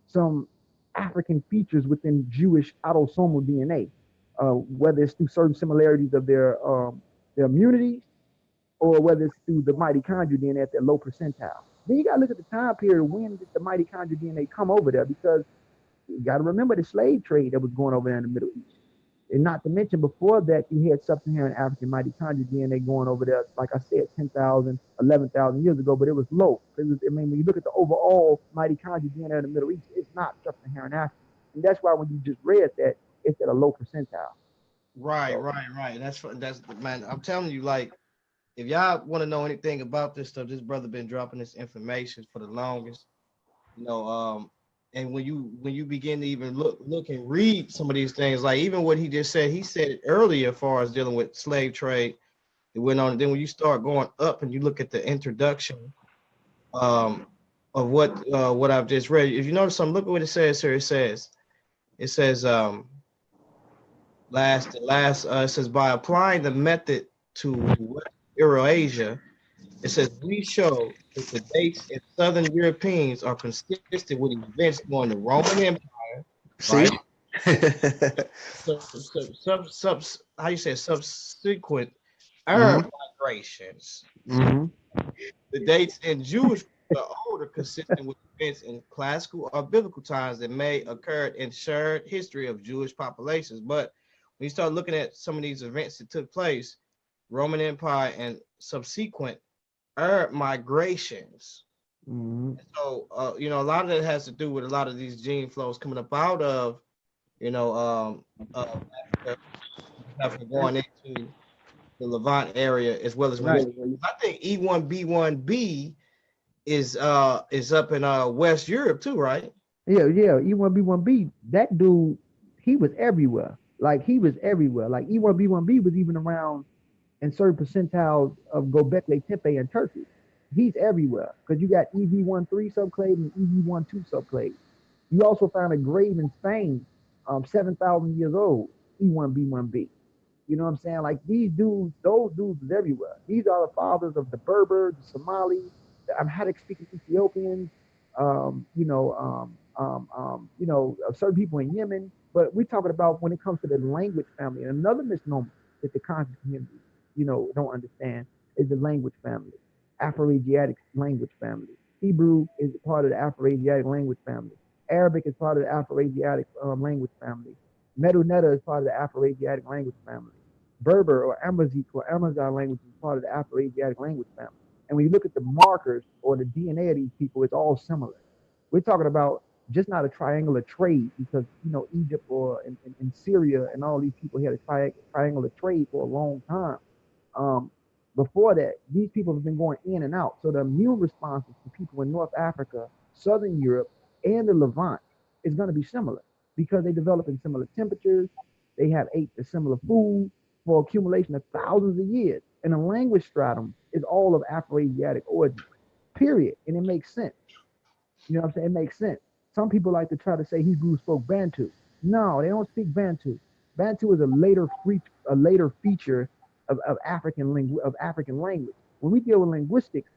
Speaker 6: some African features within Jewish autosomal DNA, whether it's through certain similarities of their immunities, or whether it's through the mitochondrial DNA at that low percentile. Then you got to look at the time period. When did the mitochondrial DNA come over there? Because you got to remember the slave trade that was going over there in the Middle East. And not to mention before that, you had sub-Saharan African mitochondrial DNA going over there, like I said, 10,000, 11,000 years ago, but it was low. When you look at the overall mitochondrial DNA in the Middle East, it's not sub-Saharan African. And that's why when you just read that, it's at a low percentile.
Speaker 1: Right. That's man. I'm telling you, like, if y'all want to know anything about this stuff, this brother been dropping this information for the longest, and when you begin to even look and read some of these things, like even what he just said, he said it earlier as far as dealing with slave trade. It went on. Then when you start going up and you look at the introduction of what I've just read, if you notice something, look at what it says here. It says it says by applying the method to Eurasia, it says we show that the dates in Southern Europeans are consistent with events during the Roman Empire
Speaker 7: See?
Speaker 1: How you say subsequent
Speaker 7: Mhm.
Speaker 1: Arab migrations.
Speaker 7: Mhm.
Speaker 1: The dates in Jewish are older, consistent with events in classical or biblical times that may occur in shared history of Jewish populations. But when you start looking at some of these events that took place, Roman Empire and subsequent Arab migrations.
Speaker 6: Mhm.
Speaker 1: So, a lot of that has to do with a lot of these gene flows coming up out of, you know, Africa, Africa going into the Levant area, as well as when you,
Speaker 6: Right.
Speaker 1: I think E1B1B is up in West Europe too, right?
Speaker 6: Yeah, yeah. E1B1B, that dude, he was everywhere. Like he was everywhere. Like E1B1B was even around in certain percentiles of Göbekli Tepe in Turkey. He's everywhere because you got EV13 subclade and EV12 subclade. You also found a grave in Spain, 7,000 years old, E1B1B. You know what I'm saying? Like these dudes, those dudes is everywhere. These are the fathers of the Berbers, the Somalis, the Amharic speaking Ethiopians, certain people in Yemen. But we're talking about when it comes to the language family. And another misnomer that the conscious community, don't understand is the language family, Afroasiatic language family. Hebrew is part of the Afroasiatic language family. Arabic is part of the Afroasiatic language family. Medu Netta is part of the Afroasiatic language family. Berber or Amazigh or Amazon language is part of the Afroasiatic language family. And when you look at the markers or the DNA of these people, it's all similar. We're talking about just not a triangular trade because, Egypt or in Syria and all these people had a triangular trade for a long time. Um, Before that, these people have been going in and out. So the immune responses to people in North Africa, Southern Europe, and the Levant is going to be similar because they develop in similar temperatures. They have ate a similar food for accumulation of thousands of years. And the language stratum is all of Afroasiatic origin, period. And it makes sense. You know what I'm saying? It makes sense. Some people like to try to say Hebrews spoke Bantu. No, they don't speak Bantu. Bantu is a later feature of African language. When we deal with linguistics,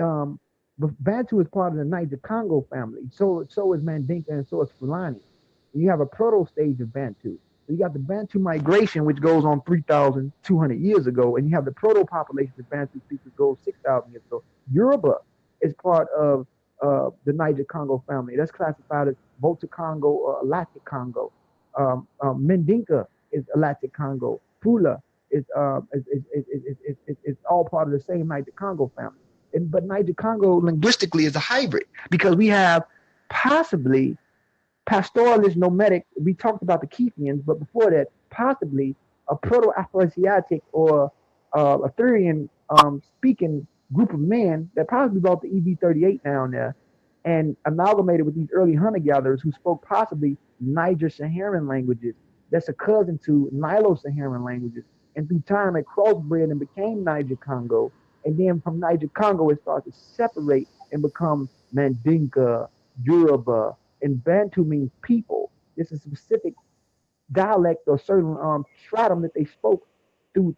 Speaker 6: um, Bantu is part of the Niger Congo family. So is Mandinka and so is Fulani. You have a proto stage of Bantu. So you got the Bantu migration, which goes on 3,200 years ago, and you have the proto population of Bantu speakers goes 6,000 years ago. Yoruba is part of the Niger Congo family. That's classified as Volta Congo or Alatic Congo. Mandinka is Alatic Congo. Fula is all part of the same Niger Congo family. But Niger Congo linguistically is a hybrid because we have possibly pastoralist nomadic. We talked about the Keithians, but before that, possibly a Proto-Afroasiatic or Arthurian speaking group of men that probably brought the EV38 down there and amalgamated with these early hunter-gatherers who spoke possibly Niger-Saharan languages. That's a cousin to Nilo-Saharan languages. And through time, it crossbred and became Niger-Congo. And then from Niger-Congo, it started to separate and become Mandinka, Yoruba, and Bantu means people. It's a specific dialect or certain stratum that they spoke through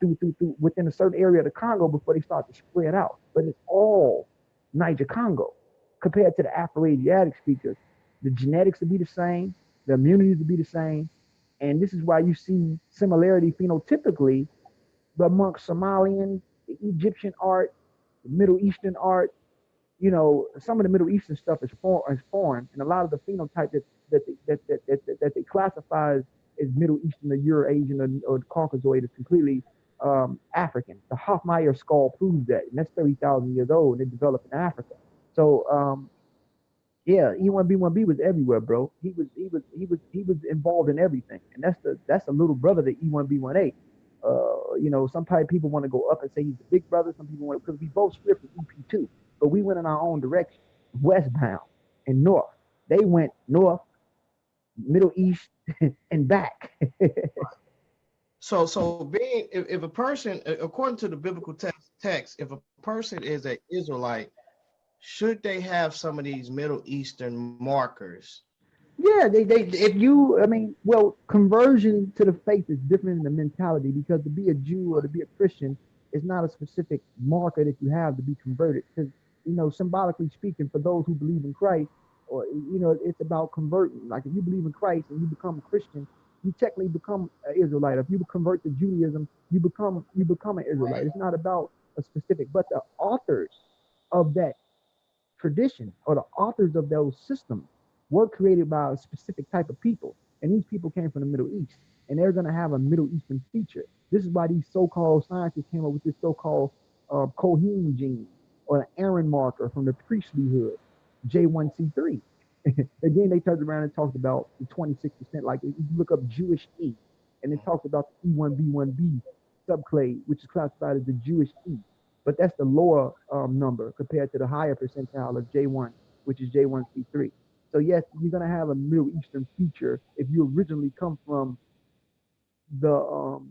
Speaker 6: within a certain area of the Congo before they start to spread out. But it's all Niger Congo compared to the Afro-Asiatic speakers. The genetics will be the same, the immunities will be the same, and this is why you see similarity phenotypically amongst Somalian, the Egyptian art, the Middle Eastern art. Some of the Middle Eastern stuff is foreign, and a lot of the phenotype that they classify as Middle Eastern or Eurasian or Caucasoid is completely African. The Hofmeyr skull proves that, and that's 30,000 years old, and it developed in Africa. So yeah, E1B1B was everywhere, bro. He was involved in everything, and that's the little brother to E1B1A. Some people want to go up and say he's the big brother. Some people want because we both split from EP2, but we went in our own direction, westbound and north. They went north, Middle East, and back.
Speaker 1: So being if a person, according to the biblical text, if a person is an Israelite, should they have some of these Middle Eastern markers?
Speaker 6: Yeah, conversion to the faith is different in the mentality because to be a Jew or to be a Christian is not a specific marker that you have to be converted. Because, symbolically speaking, for those who believe in Christ or it's about converting. Like if you believe in Christ and you become a Christian, you technically become an Israelite. If you convert to Judaism, you become an Israelite. It's not about a specific, but the authors of that tradition or the authors of those systems were created by a specific type of people. And these people came from the Middle East, and they're going to have a Middle Eastern feature. This is why these so-called scientists came up with this so-called Cohen gene or an Aaron marker from the priestlyhood, J1C3. And then they turned around and talked about the 26%. Like if you look up Jewish E, and it talks about the E1B1B subclade, which is classified as the Jewish E. But that's the lower number compared to the higher percentile of J1, which is J1C3. So yes, you're going to have a Middle Eastern feature if you originally come from the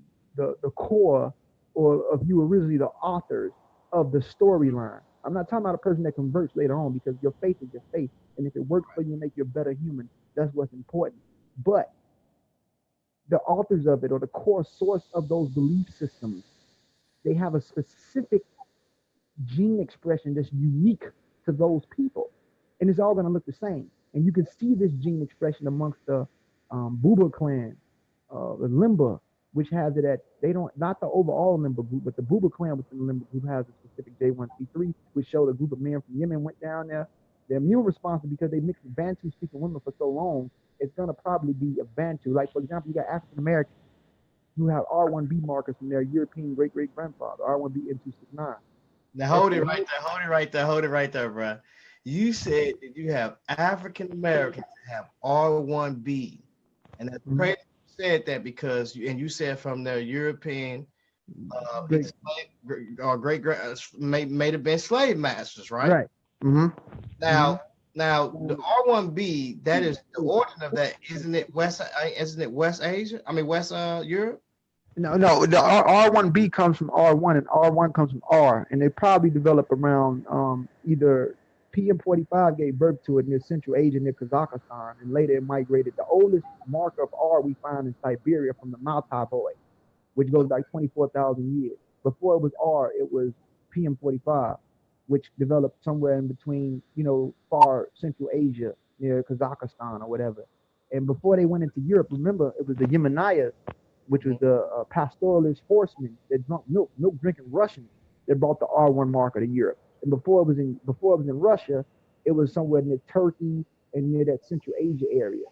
Speaker 6: core, or if you were originally the authors of the storyline. I'm not talking about a person that converts later on, because your faith is your faith, and if it works for you and make you a better human, that's what's important. But the authors of it, or the core source of those belief systems, they have a specific gene expression that's unique to those people, and it's all going to look the same. And you can see this gene expression amongst the Buba clan, the Limba, which has it at, they don't, not the overall Limba group, but the Buba clan within the Limba group has a specific J1C3, which showed a group of men from Yemen went down there. Their immune response, because they mixed with Bantu speaking women for so long, it's going to probably be a Bantu. Like, for example, you got African Americans who have R1B markers from their European great great grandfather, R1B N269.
Speaker 1: Now hold it right there, bro. You said that you have African Americans that have R1B, and that's crazy. You said that because you said from their European great may have been slave masters, right?
Speaker 6: Right.
Speaker 1: Now the R1B, that is the origin of that, isn't it West Asia? I mean West Europe.
Speaker 6: No, the R1B comes from R1, and R1 comes from R, and they probably developed around either PM45 gave birth to it near Central Asia, near Kazakhstan, and later it migrated. The oldest marker of R we find in Siberia from the Maltai boy, which goes back 24,000 years. Before it was R, it was PM45, which developed somewhere in between, far Central Asia, near Kazakhstan or whatever. And before they went into Europe, remember, it was the Yemenite, which was the pastoralist horsemen that drunk milk drinking Russians, that brought the R1 marker to Europe. And before it was in Russia, it was somewhere near Turkey and near that Central Asia area.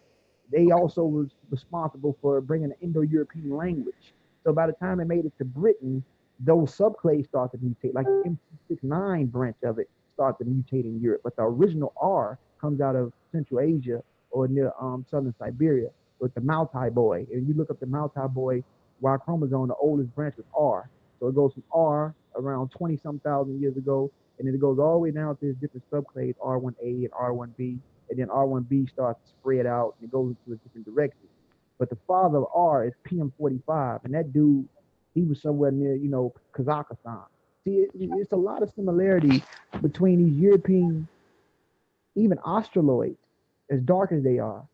Speaker 6: They also was responsible for bringing the Indo-European language. So by the time they made it to Britain, those subclades started to mutate, like the M69 branch of it started to mutate in Europe. But the original R comes out of Central Asia or near southern Siberia with the Maltai boy. And you look up the Maltai boy, Y chromosome, the oldest branch is R. So it goes from R around 20-some thousand years ago, and then it goes all the way down to this different subclades, R1A and R1B, and then R1B starts to spread out and it goes into a different direction. But the father of R is PM45, and that dude, he was somewhere near, Kazakhstan. See, it's a lot of similarity between these European, even Australoids, as dark as they are.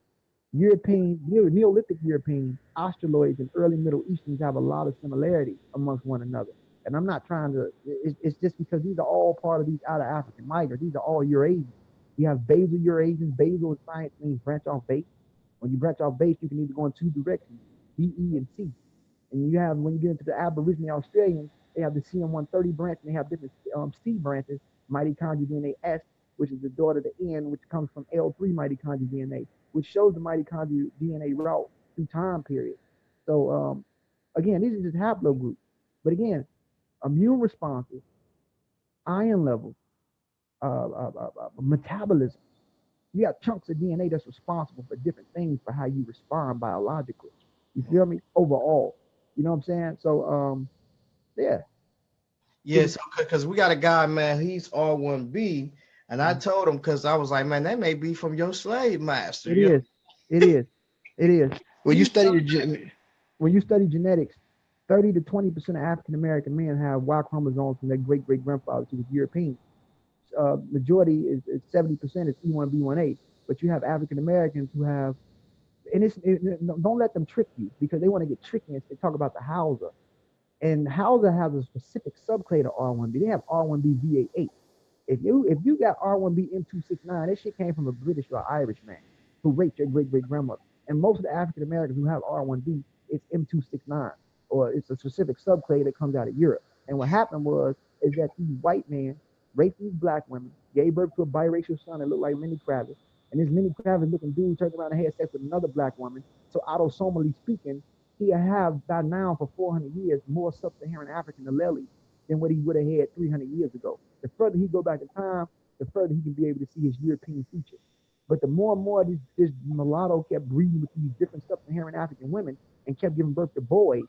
Speaker 6: European, Neolithic European, Australoids, and early Middle Easterns have a lot of similarity amongst one another. And I'm not trying to, it's just because these are all part of these outer African migrants. These are all Eurasians. You have basal Eurasians. Basal in science means branch off base. When you branch off base, you can either go in two directions, B, E, and C. And you have, when you get into the Aboriginal Australians, they have the CM130 branch, and they have different C branches, mitochondrial DNA S, which is the daughter of the N, which comes from L3 mitochondrial DNA, which shows the mitochondrial DNA route through time period. So again, these are just haplogroups. But again, immune responses, iron levels, metabolism. You got chunks of DNA that's responsible for different things for how you respond biologically. You feel me? Overall. You know what I'm saying? So yeah.
Speaker 1: Yes, because we got a guy, man, he's R1B, and I told him, because I was like, man, that may be from your slave master.
Speaker 6: It is. When you study genetics, 30 to 20% of African American men have Y chromosomes from their great great grandfathers who was European. Majority is 70% is E1B1A, but you have African Americans who have, and don't let them trick you, because they want to get tricky and they talk about the Hausa. And Hausa has a specific subclade of R1B. They have R1B VA8. If you got R1B M269, that shit came from a British or Irish man who raped your great great grandmother. And most of the African Americans who have R1B, it's M269, or it's a specific subclade that comes out of Europe. And what happened is that these white men raped these black women, gave birth to a biracial son that looked like Lenny Kravitz, and this Lenny Kravitz looking dude turned around and had sex with another black woman. So autosomally speaking, he have by now for 400 years more sub-Saharan African allele than what he would have had 300 years ago. The further he go back in time, the further he can be able to see his European features. But the more and more this mulatto kept breeding with these different sub-Saharan African women and kept giving birth to boys,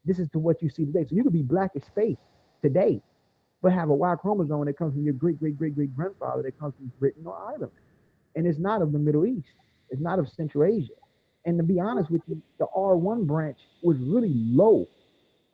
Speaker 6: this is to what you see today. So you could be black as space today, but have a Y chromosome that comes from your great great great great grandfather that comes from Britain or Ireland, and it's not of the Middle East. It's not of Central Asia. And to be honest with you, the R1 branch was really low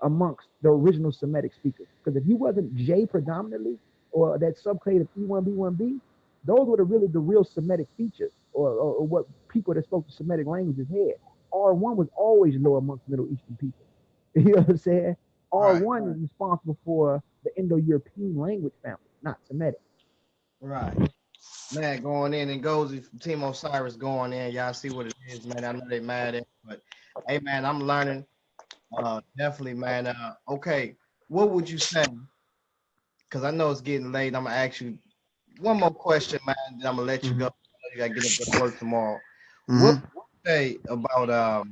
Speaker 6: amongst the original Semitic speakers. Because if you wasn't J predominantly, or that subclade of E1B1B, those were the real Semitic features, or what people that spoke the Semitic languages had. R1 was always low amongst Middle Eastern people. You know what I'm saying? R1 is responsible for the Indo-European language family, not Semitic.
Speaker 1: Right. Man, going in, and Ngozi from Team Osiris going in. Y'all see what it is, man. I know they mad at, but hey, man, I'm learning. Definitely, man. Okay, what would you say? Because I know it's getting late. I'm gonna ask you one more question, man. Then I'm gonna let you go. I know you gotta get up to work tomorrow. What would you say about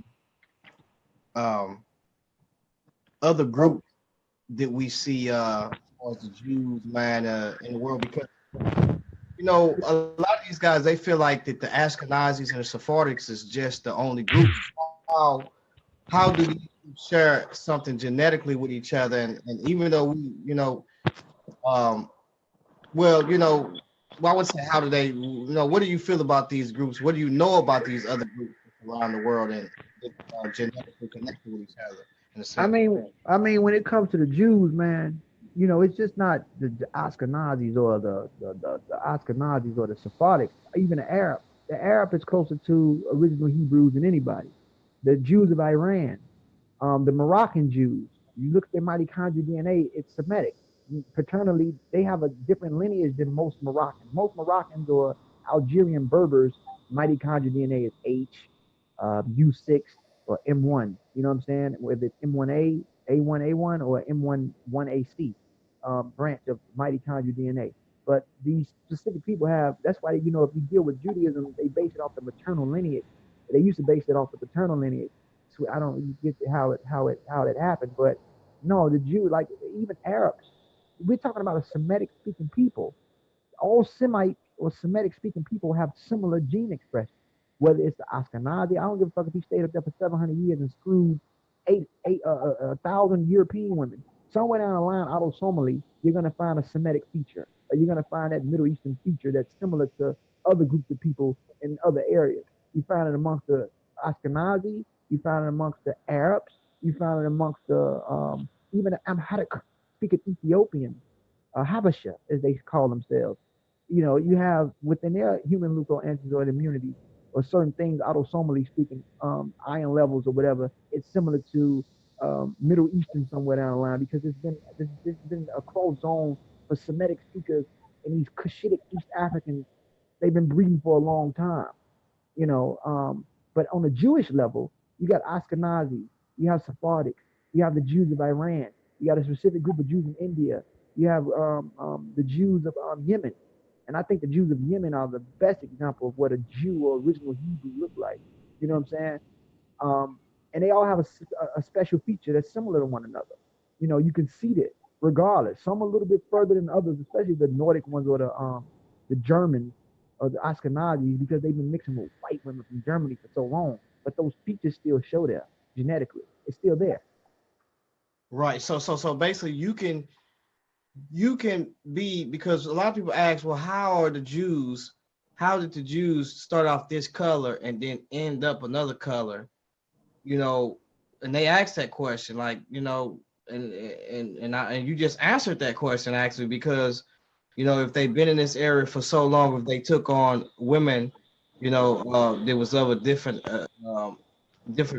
Speaker 1: other groups that we see as the Jews, man, in the world? Because you know, a lot of these guys, they feel like that the Ashkenazis and the Sephardics is just the only group. How do these share something genetically with each other? And even though we, you know, well, you know, well, I would say, how do they, you know, what do you feel about these groups? What do you know about these other groups around the world and genetically connected with each other?
Speaker 6: I mean, when it comes to the Jews, man, you know, it's just not the Ashkenazis or the Ashkenazis or the Sephardics, even the Arab. The Arab is closer to original Hebrews than anybody. The Jews of Iran, the Moroccan Jews. You look at their mitochondrial DNA; it's Semitic. Paternally, they have a different lineage than most Moroccans. Most Moroccans or Algerian Berbers, mitochondrial DNA is H, U6, or M1. You know what I'm saying? Whether it's M1A, A1A1, or M1A1C branch of mitochondrial DNA. But these specific people have, that's why, you know, if you deal with Judaism, they base it off the maternal lineage. They used to base it off the paternal lineage. So I don't get how it happened, but no, the Jew, like even Arabs, we're talking about a Semitic speaking people. All Semite or Semitic speaking people have similar gene expression. Whether it's the Ashkenazi, I don't give a fuck if he stayed up there for 700 years and screwed 1,000 European women. Somewhere down the line, autosomally, you're gonna find a Semitic feature, or you're gonna find that Middle Eastern feature that's similar to other groups of people in other areas. You find it amongst the Ashkenazi, you find it amongst the Arabs, you find it amongst the even the Amharic speaking Ethiopians, Habesha, as they call themselves. You know, you have within their human leukoantigen immunity or certain things, autosomally speaking, iron levels or whatever, it's similar to Middle Eastern somewhere down the line, because there's been a close zone for Semitic speakers and these Cushitic East Africans. They've been breeding for a long time, you know. But on the Jewish level, you got Ashkenazi, you have Sephardics, you have the Jews of Iran, you got a specific group of Jews in India, you have the Jews of Yemen. And I think the Jews of Yemen are the best example of what a Jew or original Hebrew look like. You know what I'm saying? And they all have a special feature that's similar to one another. You know, you can see that regardless. Some a little bit further than others, especially the Nordic ones or the Germans or the Ashkenazis, because they've been mixing with white women from Germany for so long. But those features still show there genetically. It's still there.
Speaker 1: Right. So basically, you can be, because a lot of people ask, well, how did the Jews start off this color and then end up another color? You know, and they ask that question, like, you know, and you just answered that question actually, because, you know, if they've been in this area for so long, if they took on women, you know, there was of a different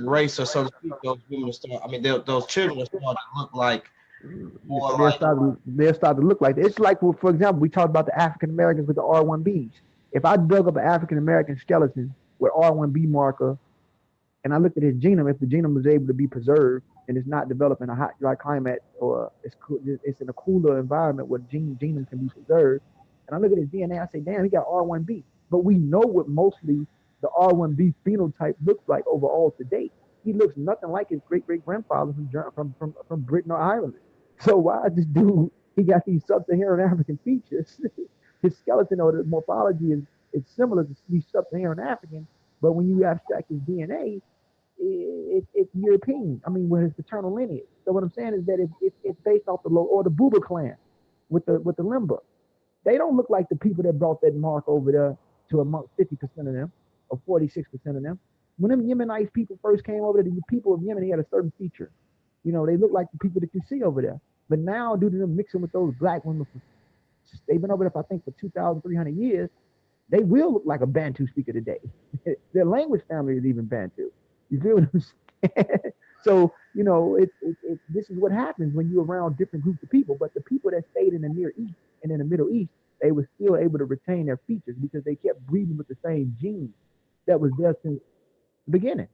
Speaker 1: race, or so to speak, those women start, I mean, those children start to look like More
Speaker 6: They'll start to look like that. It's like, well, for example, we talked about the African Americans with the R1Bs. If I dug up an African American skeleton with R1B marker and I looked at his genome, if the genome was able to be preserved and it's not developed in a hot, dry climate, or it's in a cooler environment where genome can be preserved, and I look at his DNA, I say, damn, he got R1B. But we know what mostly the R1B phenotype looks like overall to date. He looks nothing like his great great grandfather from Britain or Ireland. So why is this dude? He got these sub-Saharan African features. His skeleton or the morphology is similar to these sub-Saharan African, but when you abstract his DNA, it's European. I mean, with his paternal lineage. So what I'm saying is that it's based off the or the Buba clan with the Limba. They don't look like the people that brought that mark over there to amongst 50% of them or 46% of them. When them Yemenites people first came over there, the people of Yemen, they had a certain feature. You know, they look like the people that you see over there. But now, due to them mixing with those black women, they've been over there, I think, for 2,300 years. They will look like a Bantu speaker today. Their language family is even Bantu. You feel what I'm saying? So, you know, this is what happens when you're around different groups of people. But the people that stayed in the Near East and in the Middle East, they were still able to retain their features because they kept breeding with the same genes that was there since the beginning.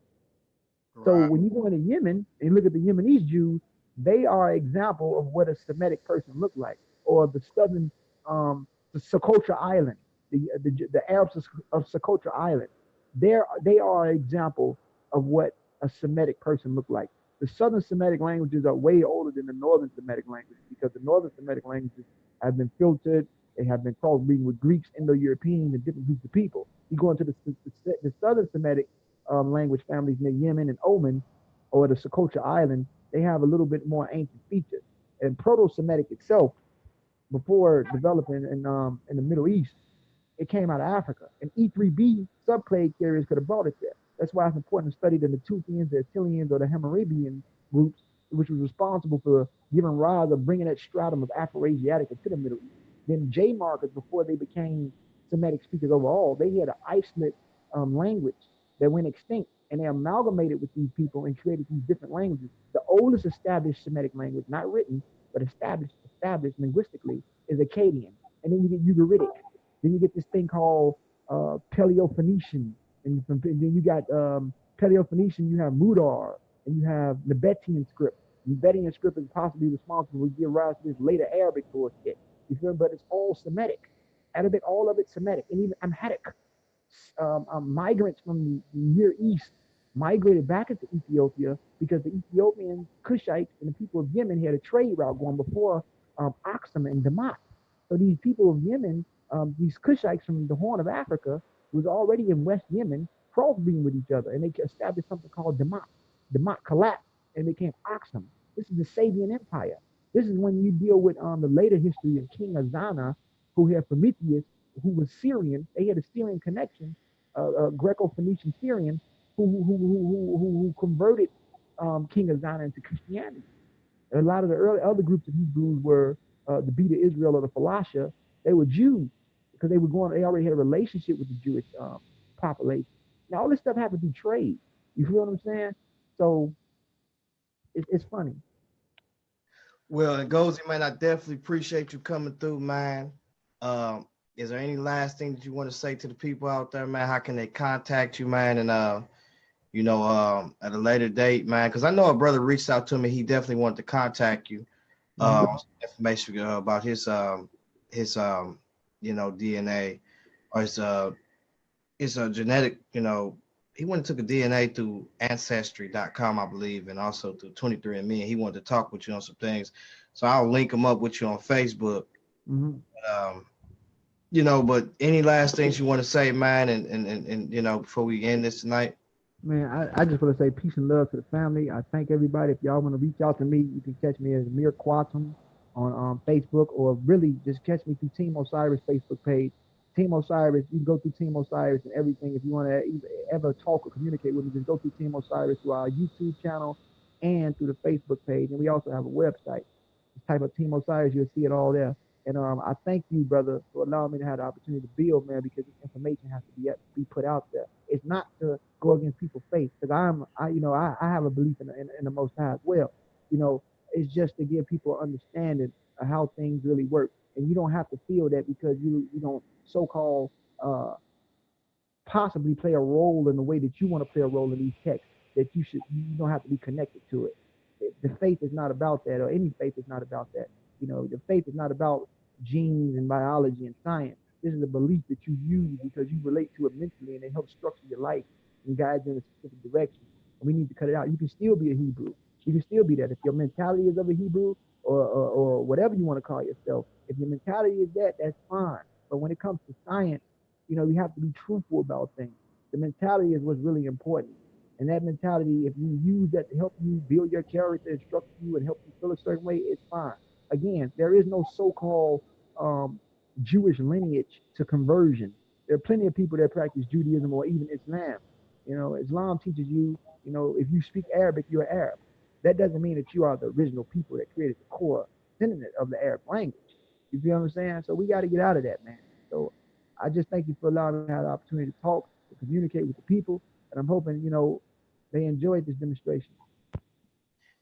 Speaker 6: Right. So when you go into Yemen and look at the Yemenese Jews, they are an example of what a Semitic person looked like, or the southern, the Socotra Island, the Arabs of Socotra Island. They are an example of what a Semitic person looked like. The southern Semitic languages are way older than the northern Semitic languages because the northern Semitic languages have been filtered. They have been crossbreeding with Greeks, Indo-Europeans, and different groups of people. You go into the southern Semitic language families near Yemen and Oman, or the Socotra Island, they have a little bit more ancient features. And Proto-Semitic itself, before developing in the Middle East, it came out of Africa. And E3B subclade carriers could have brought it there. That's why it's important to study the Natufians, the Attilians, or the Hammurabian groups, which was responsible for giving rise or bringing that stratum of Afro-Asiatic to the Middle East. Then J markers, before they became Semitic speakers overall, they had an isolate language that went extinct, and they amalgamated with these people and created these different languages. The oldest established Semitic language, not written, but established linguistically, is Akkadian. And then you get Ugaritic. Then you get this thing called Paleo-Phoenician. And then you got Paleo-Phoenician, you have Mudar, and you have Nabataean script. Nabataean script is possibly responsible for give rise to this later Arabic bullshit. You feel me? But it's all Semitic. Arabic, all of it's Semitic. And even Amharic. Migrants from the Near East migrated back into Ethiopia because the Ethiopian Cushites and the people of Yemen had a trade route going before Aksum and Damat. So these people of Yemen, these Cushites from the Horn of Africa, was already in West Yemen, crossbreeding with each other, and they established something called Damat. Damat collapsed and became Aksum. This is the Sabian Empire. This is when you deal with the later history of King Azana, who had Prometheus, who was Syrian. They had a Syrian connection, Greco-Phoenician Syrian, who converted King Azana into Christianity. And a lot of the early other groups of Hebrews were the Beta Israel or the Falasha. They were Jews because they already had a relationship with the Jewish population. Now all this stuff happened through trade. You feel what I'm saying? So it's funny.
Speaker 1: Well, Ngozi, man, I definitely appreciate you coming through, man. Is there any last thing that you want to say to the people out there, man? How can they contact you, man? And at a later date, man, because I know a brother reached out to me. He definitely wanted to contact you. Information about his DNA or his genetic, he went and took a DNA through Ancestry.com, I believe, and also through 23andMe, and he wanted to talk with you on some things. So I'll link him up with you on Facebook.
Speaker 6: Mm-hmm.
Speaker 1: But any last things you want to say, man, and before we end this tonight?
Speaker 6: Man, I just want to say peace and love to the family. I thank everybody. If y'all want to reach out to me, you can catch me as Amir Quantum on Facebook, or really just catch me through Team Osiris Facebook page. Team Osiris, you can go through Team Osiris and everything. If you want to ever talk or communicate with me, just go through Team Osiris through our YouTube channel and through the Facebook page. And we also have a website. Just type of Team Osiris, you'll see it all there. And I thank you, brother, for allowing me to have the opportunity to build, man, because this information has to be put out there. It's not to go against people's faith, because I have a belief in the Most High as well. It's just to give people an understanding of how things really work. And you don't have to feel that because you don't so-called possibly play a role in the way that you want to play a role in these texts, that you don't have to be connected to it. The faith is not about that, or any faith is not about that. The faith is not about genes and biology and science. This is a belief that you use because you relate to it mentally, and it helps structure your life and guide you in a specific direction. And we need to cut it out. You can still be a Hebrew. You can still be that. If your mentality is of a Hebrew, or whatever you want to call yourself, if your mentality is that, that's fine. But when it comes to science, you have to be truthful about things. The mentality is what's really important. And that mentality, if you use that to help you build your character, instruct you, and help you feel a certain way, it's fine. Again, there is no so-called Jewish lineage to conversion. There are plenty of people that practice Judaism or even Islam. Islam teaches you, if you speak Arabic, you're Arab. That doesn't mean that you are the original people that created the core sentiment of the Arab language. You feel what I'm saying? So we got to get out of that, man. So I just thank you for allowing me to have the opportunity to talk, to communicate with the people. And I'm hoping, they enjoyed this demonstration.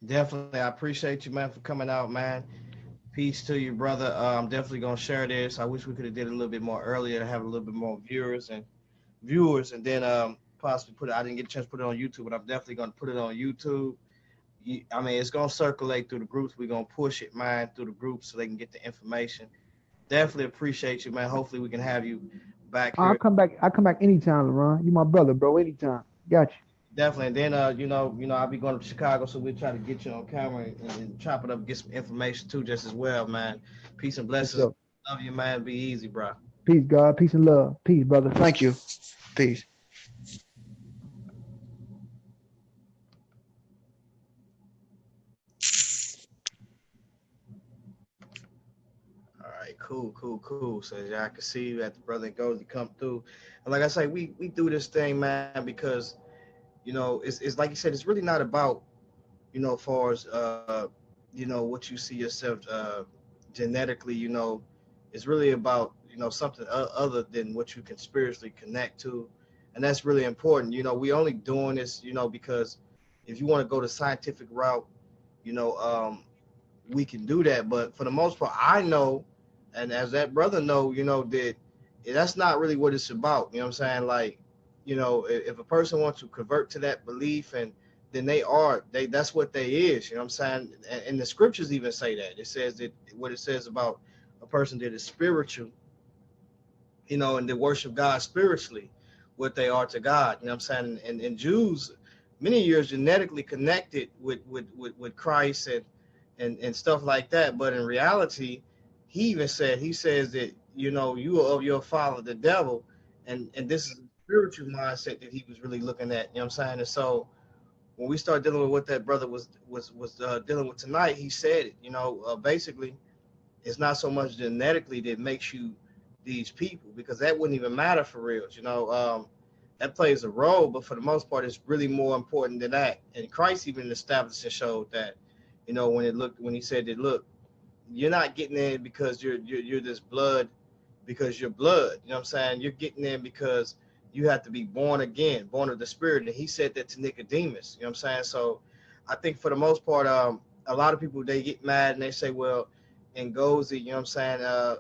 Speaker 1: Definitely. I appreciate you, man, for coming out, man. Peace to you, brother. I'm definitely going to share this. I wish we could have did it a little bit more earlier to have a little bit more viewers, and then possibly put it. I didn't get a chance to put it on YouTube, but I'm definitely going to put it on YouTube. I mean, it's going to circulate through the groups. We're going to push it, man, through the groups so they can get the information. Definitely appreciate you, man. Hopefully we can have you back
Speaker 6: I'll
Speaker 1: here.
Speaker 6: come back. I'll come back anytime, LeRon. You my brother, bro. Anytime. Got you.
Speaker 1: Definitely. And then, I'll be going to Chicago, so we'll try to get you on camera and chop it up, get some information too, just as well, man. Peace and
Speaker 6: For
Speaker 1: blessings.
Speaker 6: sure.
Speaker 1: Love you, man. Be easy, bro.
Speaker 6: Peace, God. Peace and love. Peace, brother. Thank you. Peace.
Speaker 1: All right, cool. So as y'all can see, we had the brother Ngozi come through. And like I say, we do this thing, man, because, it's like you said, it's really not about, as far as, what you see yourself genetically, it's really about, something other than what you can spiritually connect to. And that's really important. We only doing this, because if you want to go the scientific route, we can do that. But for the most part, I know, and as that brother know, that that's not really what it's about. You know what I'm saying? Like, if a person wants to convert to that belief, and then that's what they is. You know what I'm saying? And the scriptures even say that. It says that what it says about a person that is spiritual, and they worship God spiritually, what they are to God. You know what I'm saying? And Jews, many years genetically connected with Christ and stuff like that. But in reality, he says that, you are of your father, the devil. And this is a spiritual mindset that he was really looking at. You know what I'm saying? And so when we start dealing with what that brother was dealing with tonight, he said it, basically, it's not so much genetically that makes you these people, because that wouldn't even matter for real. That plays a role, but for the most part, it's really more important than that. And Christ even established and showed that, when he said that, look, you're not getting in because you're this blood, because you're blood. You know what I'm saying? You're getting in because you have to be born again, born of the Spirit. And he said that to Nicodemus. You know what I'm saying? So I think for the most part, a lot of people, they get mad and they say, well, Ngozi, you know what I'm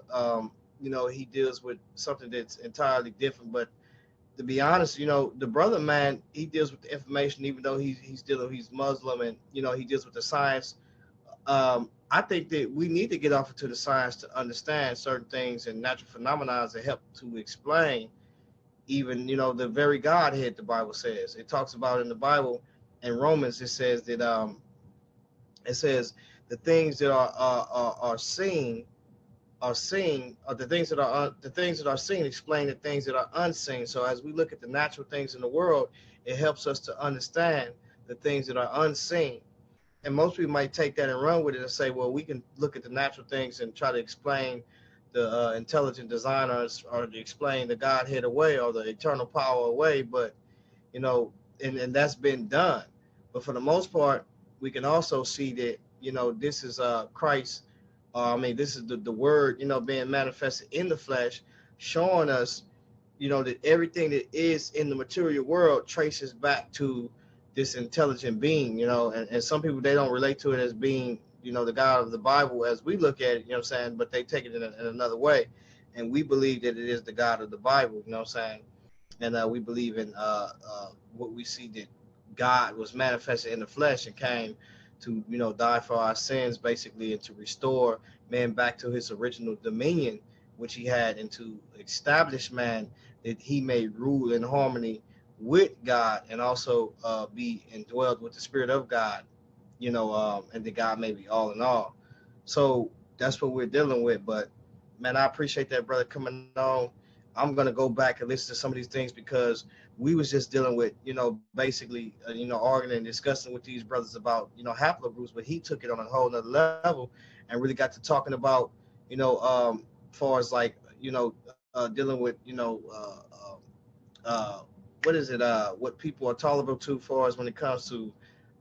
Speaker 1: saying? He deals with something that's entirely different. But to be honest, the brother, man, he deals with the information, even though he's Muslim, and he deals with the science. I think that we need to get off into the science to understand certain things and natural phenomena that help to explain even, the very Godhead. The Bible says, it talks about in the Bible, in Romans, it says that it says the things that are seen are seen, or the things that are seen explain the things that are unseen. So as we look at the natural things in the world, it helps us to understand the things that are unseen. And most people might take that and run with it and say, well, we can look at the natural things and try to explain the intelligent designers, or to explain the Godhead away, or the eternal power away. But, and that's been done. But for the most part, we can also see that, this is Christ. This is the word, being manifested in the flesh, showing us, that everything that is in the material world traces back to this intelligent being, and some people, they don't relate to it as being, the God of the Bible as we look at it, what I'm saying, but they take it in another way. And we believe that it is the God of the Bible, what I'm saying. And we believe in what we see, that God was manifested in the flesh and came to, die for our sins, basically, and to restore man back to his original dominion, which he had, and to establish man that he may rule in harmony with God, and also be indwelled with the Spirit of God, and that God may be all in all. So that's what we're dealing with. But man, I appreciate that brother coming on. I'm gonna go back and listen to some of these things, because we was just dealing with, basically, arguing and discussing with these brothers about, haplogroups, but he took it on a whole nother level and really got to talking about, far as like, dealing with, what is it, what people are tolerable to, far as when it comes to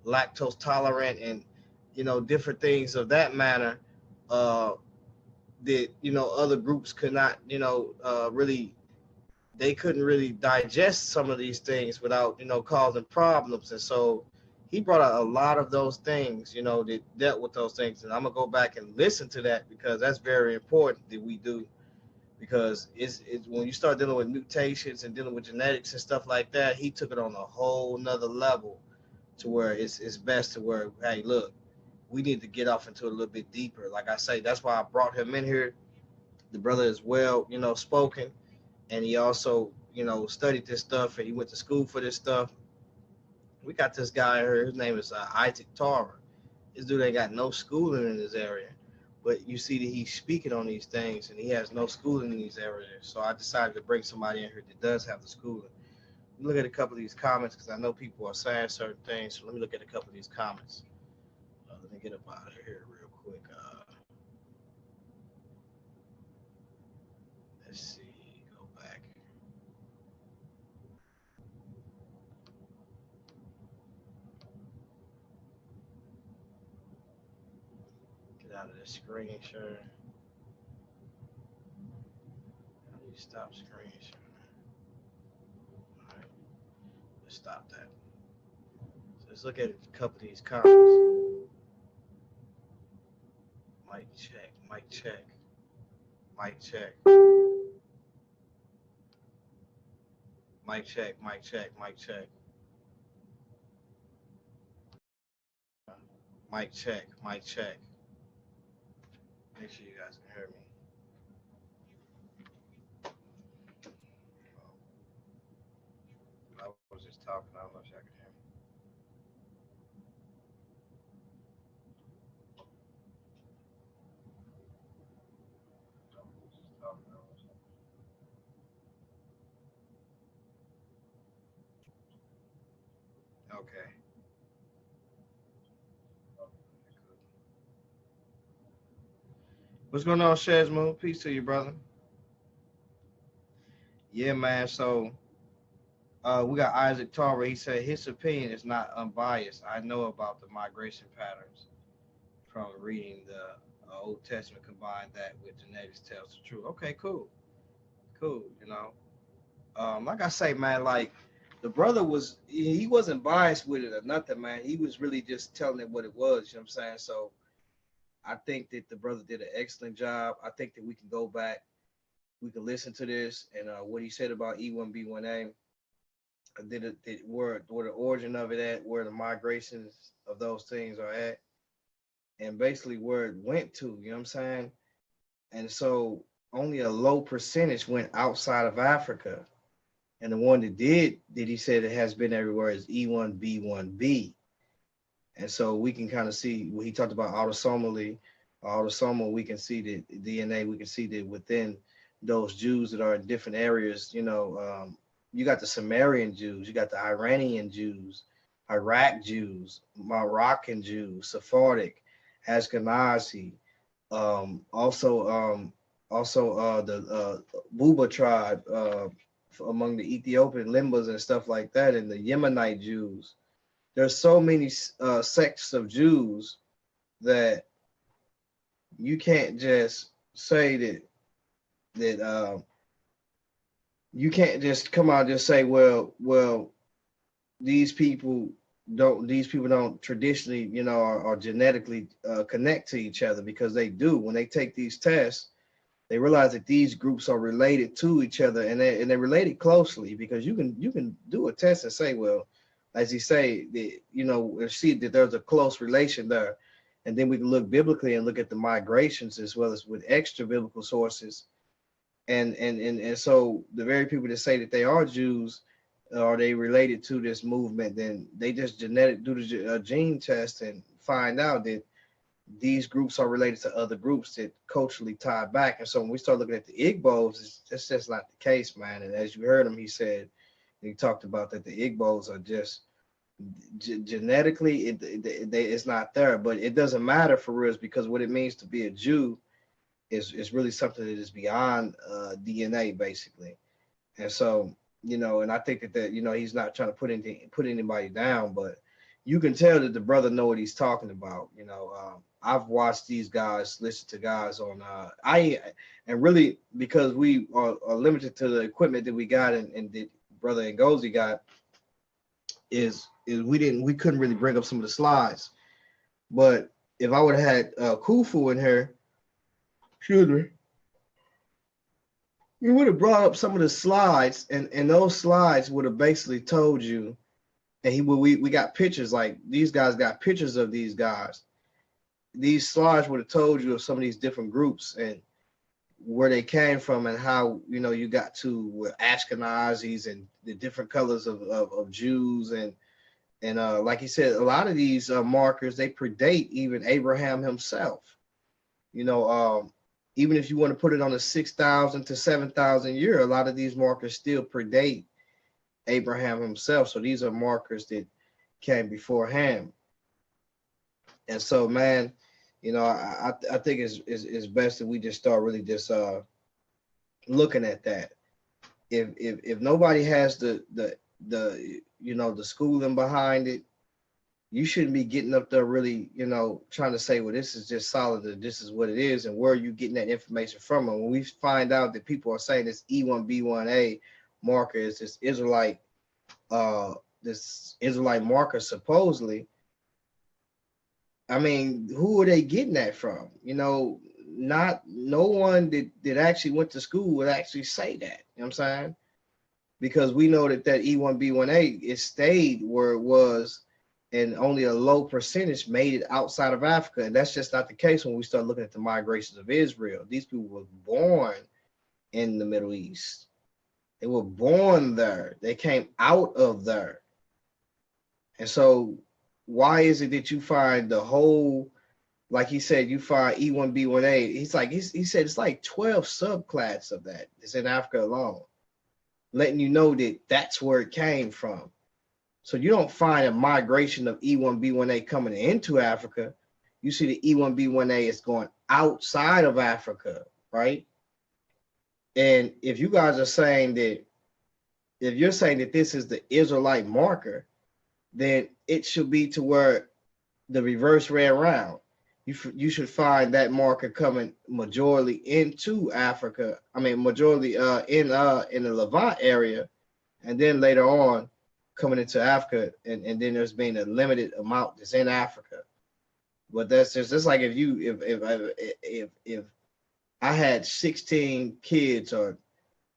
Speaker 1: lactose tolerant and, different things of that manner, that, other groups could not, really, they couldn't really digest some of these things without, causing problems. And so he brought out a lot of those things, that dealt with those things. And I'm gonna go back and listen to that, because that's very important that we do, because it's when you start dealing with mutations and dealing with genetics and stuff like that, he took it on a whole nother level, to where it's best to where, hey, look, we need to get off into a little bit deeper. Like I say, that's why I brought him in here. The brother is well, spoken, and he also, studied this stuff, and he went to school for this stuff. We got this guy here. His name is Isaac Tarver. This dude ain't got no schooling in this area, but you see that he's speaking on these things, and he has no schooling in these areas. So I decided to bring somebody in here that does have the schooling. Look at a couple of these comments, because I know people are saying certain things. So let me look at a couple of these comments. Let me get up out of here real quick. Let's see. Go back. Get out of the screen share. How do you stop screen share? All right. Let's stop that. So let's look at a couple of these comments. Mic check. Mic check. Mic check. Mic check. Mic check. Mic check. Mic check. Mic check. Make sure you guys can hear me. I was just talking. I don't know if y'all can hear me. Okay. What's going on, Shazmo? Peace to you, brother. Yeah, man. So we got Isaac Tarver. He said his opinion is not unbiased. I know about the migration patterns from reading the Old Testament, combined that with genetics tells the truth. Okay, cool. Cool, like I say, man, like the brother he wasn't biased with it or nothing, man. He was really just telling it what it was, you know what I'm saying? So I think that the brother did an excellent job. I think that we can go back, we can listen to this, and what he said about E1B1A, where the origin of it at, where the migrations of those things are at, and basically where it went to, you know what I'm saying? And so only a low percentage went outside of Africa. And the one that he said it has been everywhere, is E1B1B. And so we can kind of see when he talked about autosomal, we can see that DNA, we can see that within those Jews that are in different areas, you got the Sumerian Jews, you got the Iranian Jews, Iraq Jews, Moroccan Jews, Sephardic, Ashkenazi, also the Buba tribe, among the Ethiopian Limbas and stuff like that, and the Yemenite Jews. There's so many sects of Jews that you can't just say that you can't just come out and just say, well, these people these people don't traditionally, you know, or genetically connect to each other, because they do. When they take these tests, they realize that these groups are related to each other, and they're related closely, because you can do a test and say, well, as you say, you know, see that there's a close relation there. And then we can look biblically and look at the migrations as well as with extra biblical sources. And so the very people that say that they are Jews, are they related to this movement, then they just do the gene test and find out that these groups are related to other groups that culturally tie back. And so when we start looking at the Igbos, that's just not the case, man. And as you heard him, he said, he talked about that the Igbos are just genetically, it's not there, but it doesn't matter for real, because what it means to be a Jew is really something that is beyond DNA, basically. And so, you know, and I think that you know, he's not trying to put anybody down, but you can tell that the brother know what he's talking about. You know, I've watched these guys, listen to guys on and really, because we are limited to the equipment that we got and that brother Ngozi got, is we couldn't really bring up some of the slides. But if I would have had Khufu in here, excuse me, we would have brought up some of the slides, and those slides would have basically told you. And we got pictures, like these guys got pictures of these guys. These slides would have told you of some of these different groups and where they came from, and how, you know, you got to with Ashkenazis and the different colors of Jews, and like he said, a lot of these markers, they predate even Abraham himself. You know, even if you want to put it on a 6,000 to 7,000 year, a lot of these markers still predate Abraham himself. So these are markers that came beforehand. And so, man, you know, I think it's best that we just start really just looking at that. If nobody has the you know, the schooling behind it, you shouldn't be getting up there really, you know, trying to say, well, this is just solid, that this is what it is, and where are you getting that information from. And when we find out that people are saying this E1B1A marker is this Israelite marker, supposedly, I mean, who are they getting that from? You know, no one that actually went to school would actually say that. You know what I'm saying? Because we know that E1B1A, it stayed where it was, and only a low percentage made it outside of Africa. And that's just not the case when we start looking at the migrations of Israel. These people were born in the Middle East. They were born there. They came out of there. And so why is it that you find the whole, like he said, you find E1B1A, he said it's like 12 subclass of that. It's in Africa alone, letting you know that that's where it came from. So you don't find a migration of E1B1A coming into Africa. You see the E1B1A is going outside of Africa, right? And if you guys are saying that, if you're saying that this is the Israelite marker, then it should be to where the reverse way around. You should find that marker coming majorly into Africa. I mean, majorly in the Levant area, and then later on coming into Africa, and then there's been a limited amount that's in Africa. But that's just like if I had 16 kids, or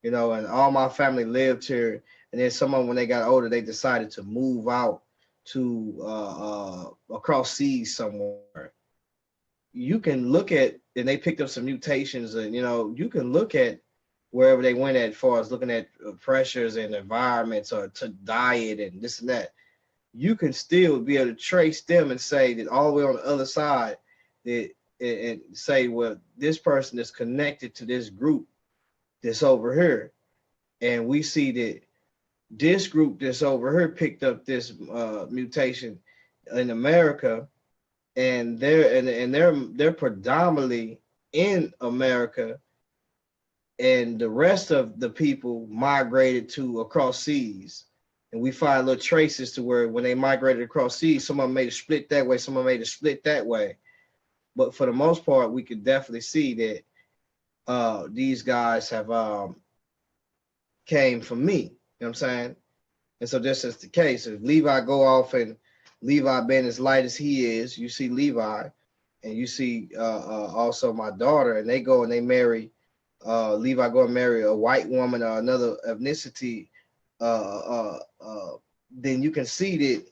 Speaker 1: you know, and all my family lived here, and then someone, when they got older, they decided to move out to across seas somewhere. You can look at, and they picked up some mutations, and you know, you can look at wherever they went at, as far as looking at pressures and environments, or to diet and this and that. You can still be able to trace them and say that all the way on the other side, that, and say, well, this person is connected to this group that's over here, and we see that this group that's over here picked up this mutation in America, and they're predominantly in America, and the rest of the people migrated to across seas. And we find little traces to where when they migrated across seas, someone made a split that way, someone made a split that way. But for the most part, we could definitely see that these guys have came from me. You know what I'm saying? And so this is the case. If Levi go off and Levi being as light as he is, you see Levi, and you see also my daughter, and they go and they marry. Levi go and marry a white woman or another ethnicity. Then you can see that,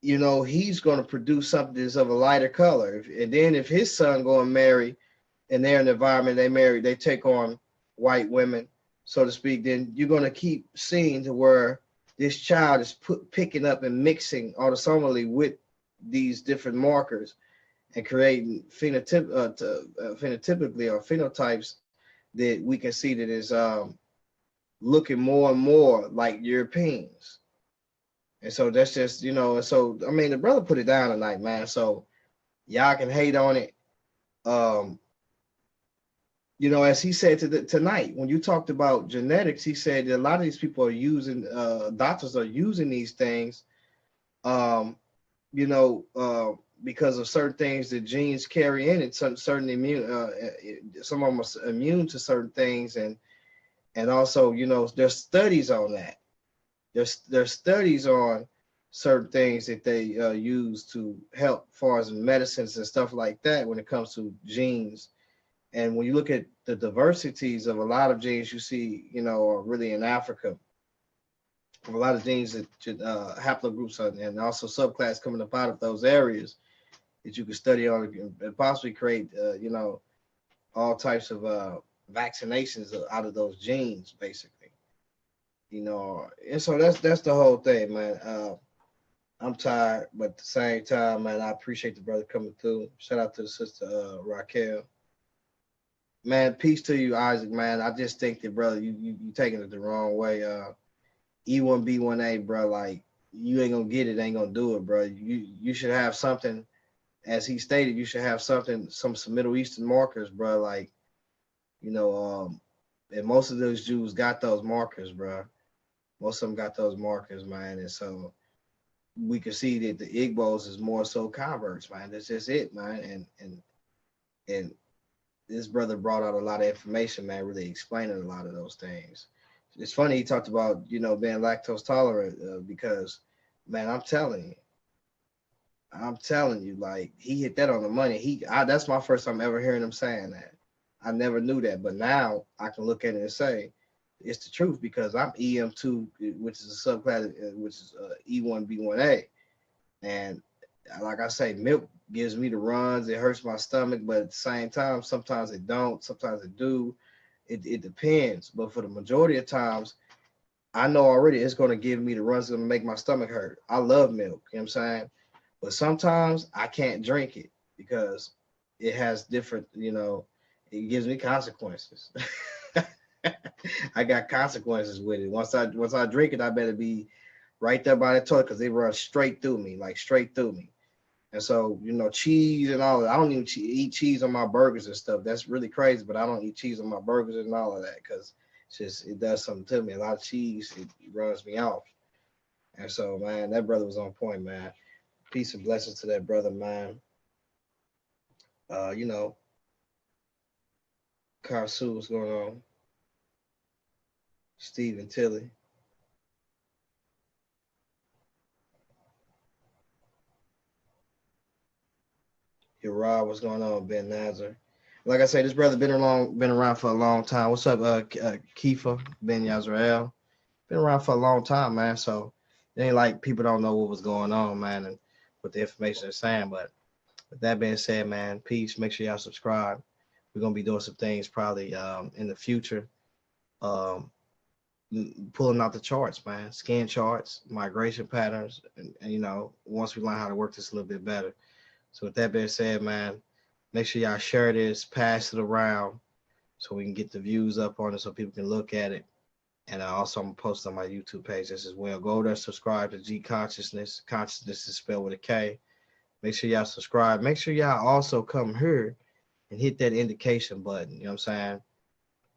Speaker 1: you know, he's going to produce something that's of a lighter color. And then if his son go and marry, and they're in the environment they marry, they take on white women, so to speak, then you're going to keep seeing to where this child is picking up and mixing autosomally with these different markers and creating phenotypically or phenotypes that we can see that is looking more and more like Europeans. And so that's just, you know, and so, I mean, the brother put it down tonight, man. So y'all can hate on it. You know, as he said tonight, when you talked about genetics, he said that a lot of these people are using, doctors are using these things, you know, because of certain things that genes carry in it, certain immune, some of them are immune to certain things, and also, you know, there's studies on that. There's studies on certain things that they use to help, as far as medicines and stuff like that, when it comes to genes. And when you look at the diversities of a lot of genes, you see, you know, are really in Africa. A lot of genes that haplogroups and also subclass coming up out of those areas that you can study on and possibly create, you know, all types of vaccinations out of those genes, basically. You know, and so that's the whole thing, man. I'm tired, but at the same time, man, I appreciate the brother coming through. Shout out to the sister Raquel. Man, peace to you, Isaac, man. I just think that, brother, you taking it the wrong way. E1B1A, bro, like, you ain't gonna get it, ain't gonna do it, bro. You should have something, as he stated, you should have something, some Middle Eastern markers, bro. Like, you know, and most of those Jews got those markers, bro. Most of them got those markers, man. And so we can see that the Igbos is more so converts, man. That's just it, man. And this brother brought out a lot of information, man, really explaining a lot of those things. It's funny he talked about, you know, being lactose tolerant because, man, I'm telling you, like, he hit that on the money. That's my first time ever hearing him saying that. I never knew that, but now I can look at it and say it's the truth, because I'm EM2, which is a subclass, which is E1B1A, and like I say, milk gives me the runs. It hurts my stomach, but at the same time, sometimes it don't, sometimes it do. It depends, but for the majority of times, I know already it's going to give me the runs, it's going to make my stomach hurt. I love milk, you know what I'm saying? But sometimes I can't drink it because it has different, you know, it gives me consequences. I got consequences with it. Once I drink it, I better be right there by the toilet, because they run straight through me, like straight through me. And so, you know, cheese and all that. I don't even eat cheese on my burgers and stuff. That's really crazy, but I don't eat cheese on my burgers and all of that, because it does something to me. A lot of cheese, it runs me off. And so, man, that brother was on point, man. Peace and blessings to that brother, man. You know, Karsu, what's going on? Steve and Tilly. Rob, what's going on, Ben Nazar? Like I say, this brother been around for a long time. What's up, Kiefer, Ben Yazrael? Been around for a long time, man. So it ain't like people don't know what was going on, man, and what the information they're saying. But with that being said, man, peace. Make sure y'all subscribe. We're gonna be doing some things probably in the future. Pulling out the charts, man, scan charts, migration patterns, and you know, once we learn how to work this a little bit better. So with that being said, man, make sure y'all share this, pass it around, so we can get the views up on it, so people can look at it. And also, I'm gonna post on my YouTube page as well. Go there, subscribe to G Consciousness. Consciousness is spelled with a K. Make sure y'all subscribe. Make sure y'all also come here and hit that indication button. You know what I'm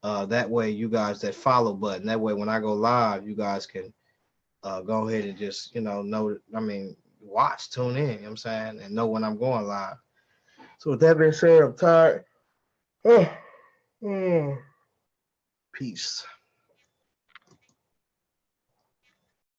Speaker 1: saying? That way, you guys, that follow button. That way, when I go live, you guys can go ahead and just, you know, watch, tune in, you know what I'm saying, and know when I'm going live. So with that being said, I'm tired. Peace.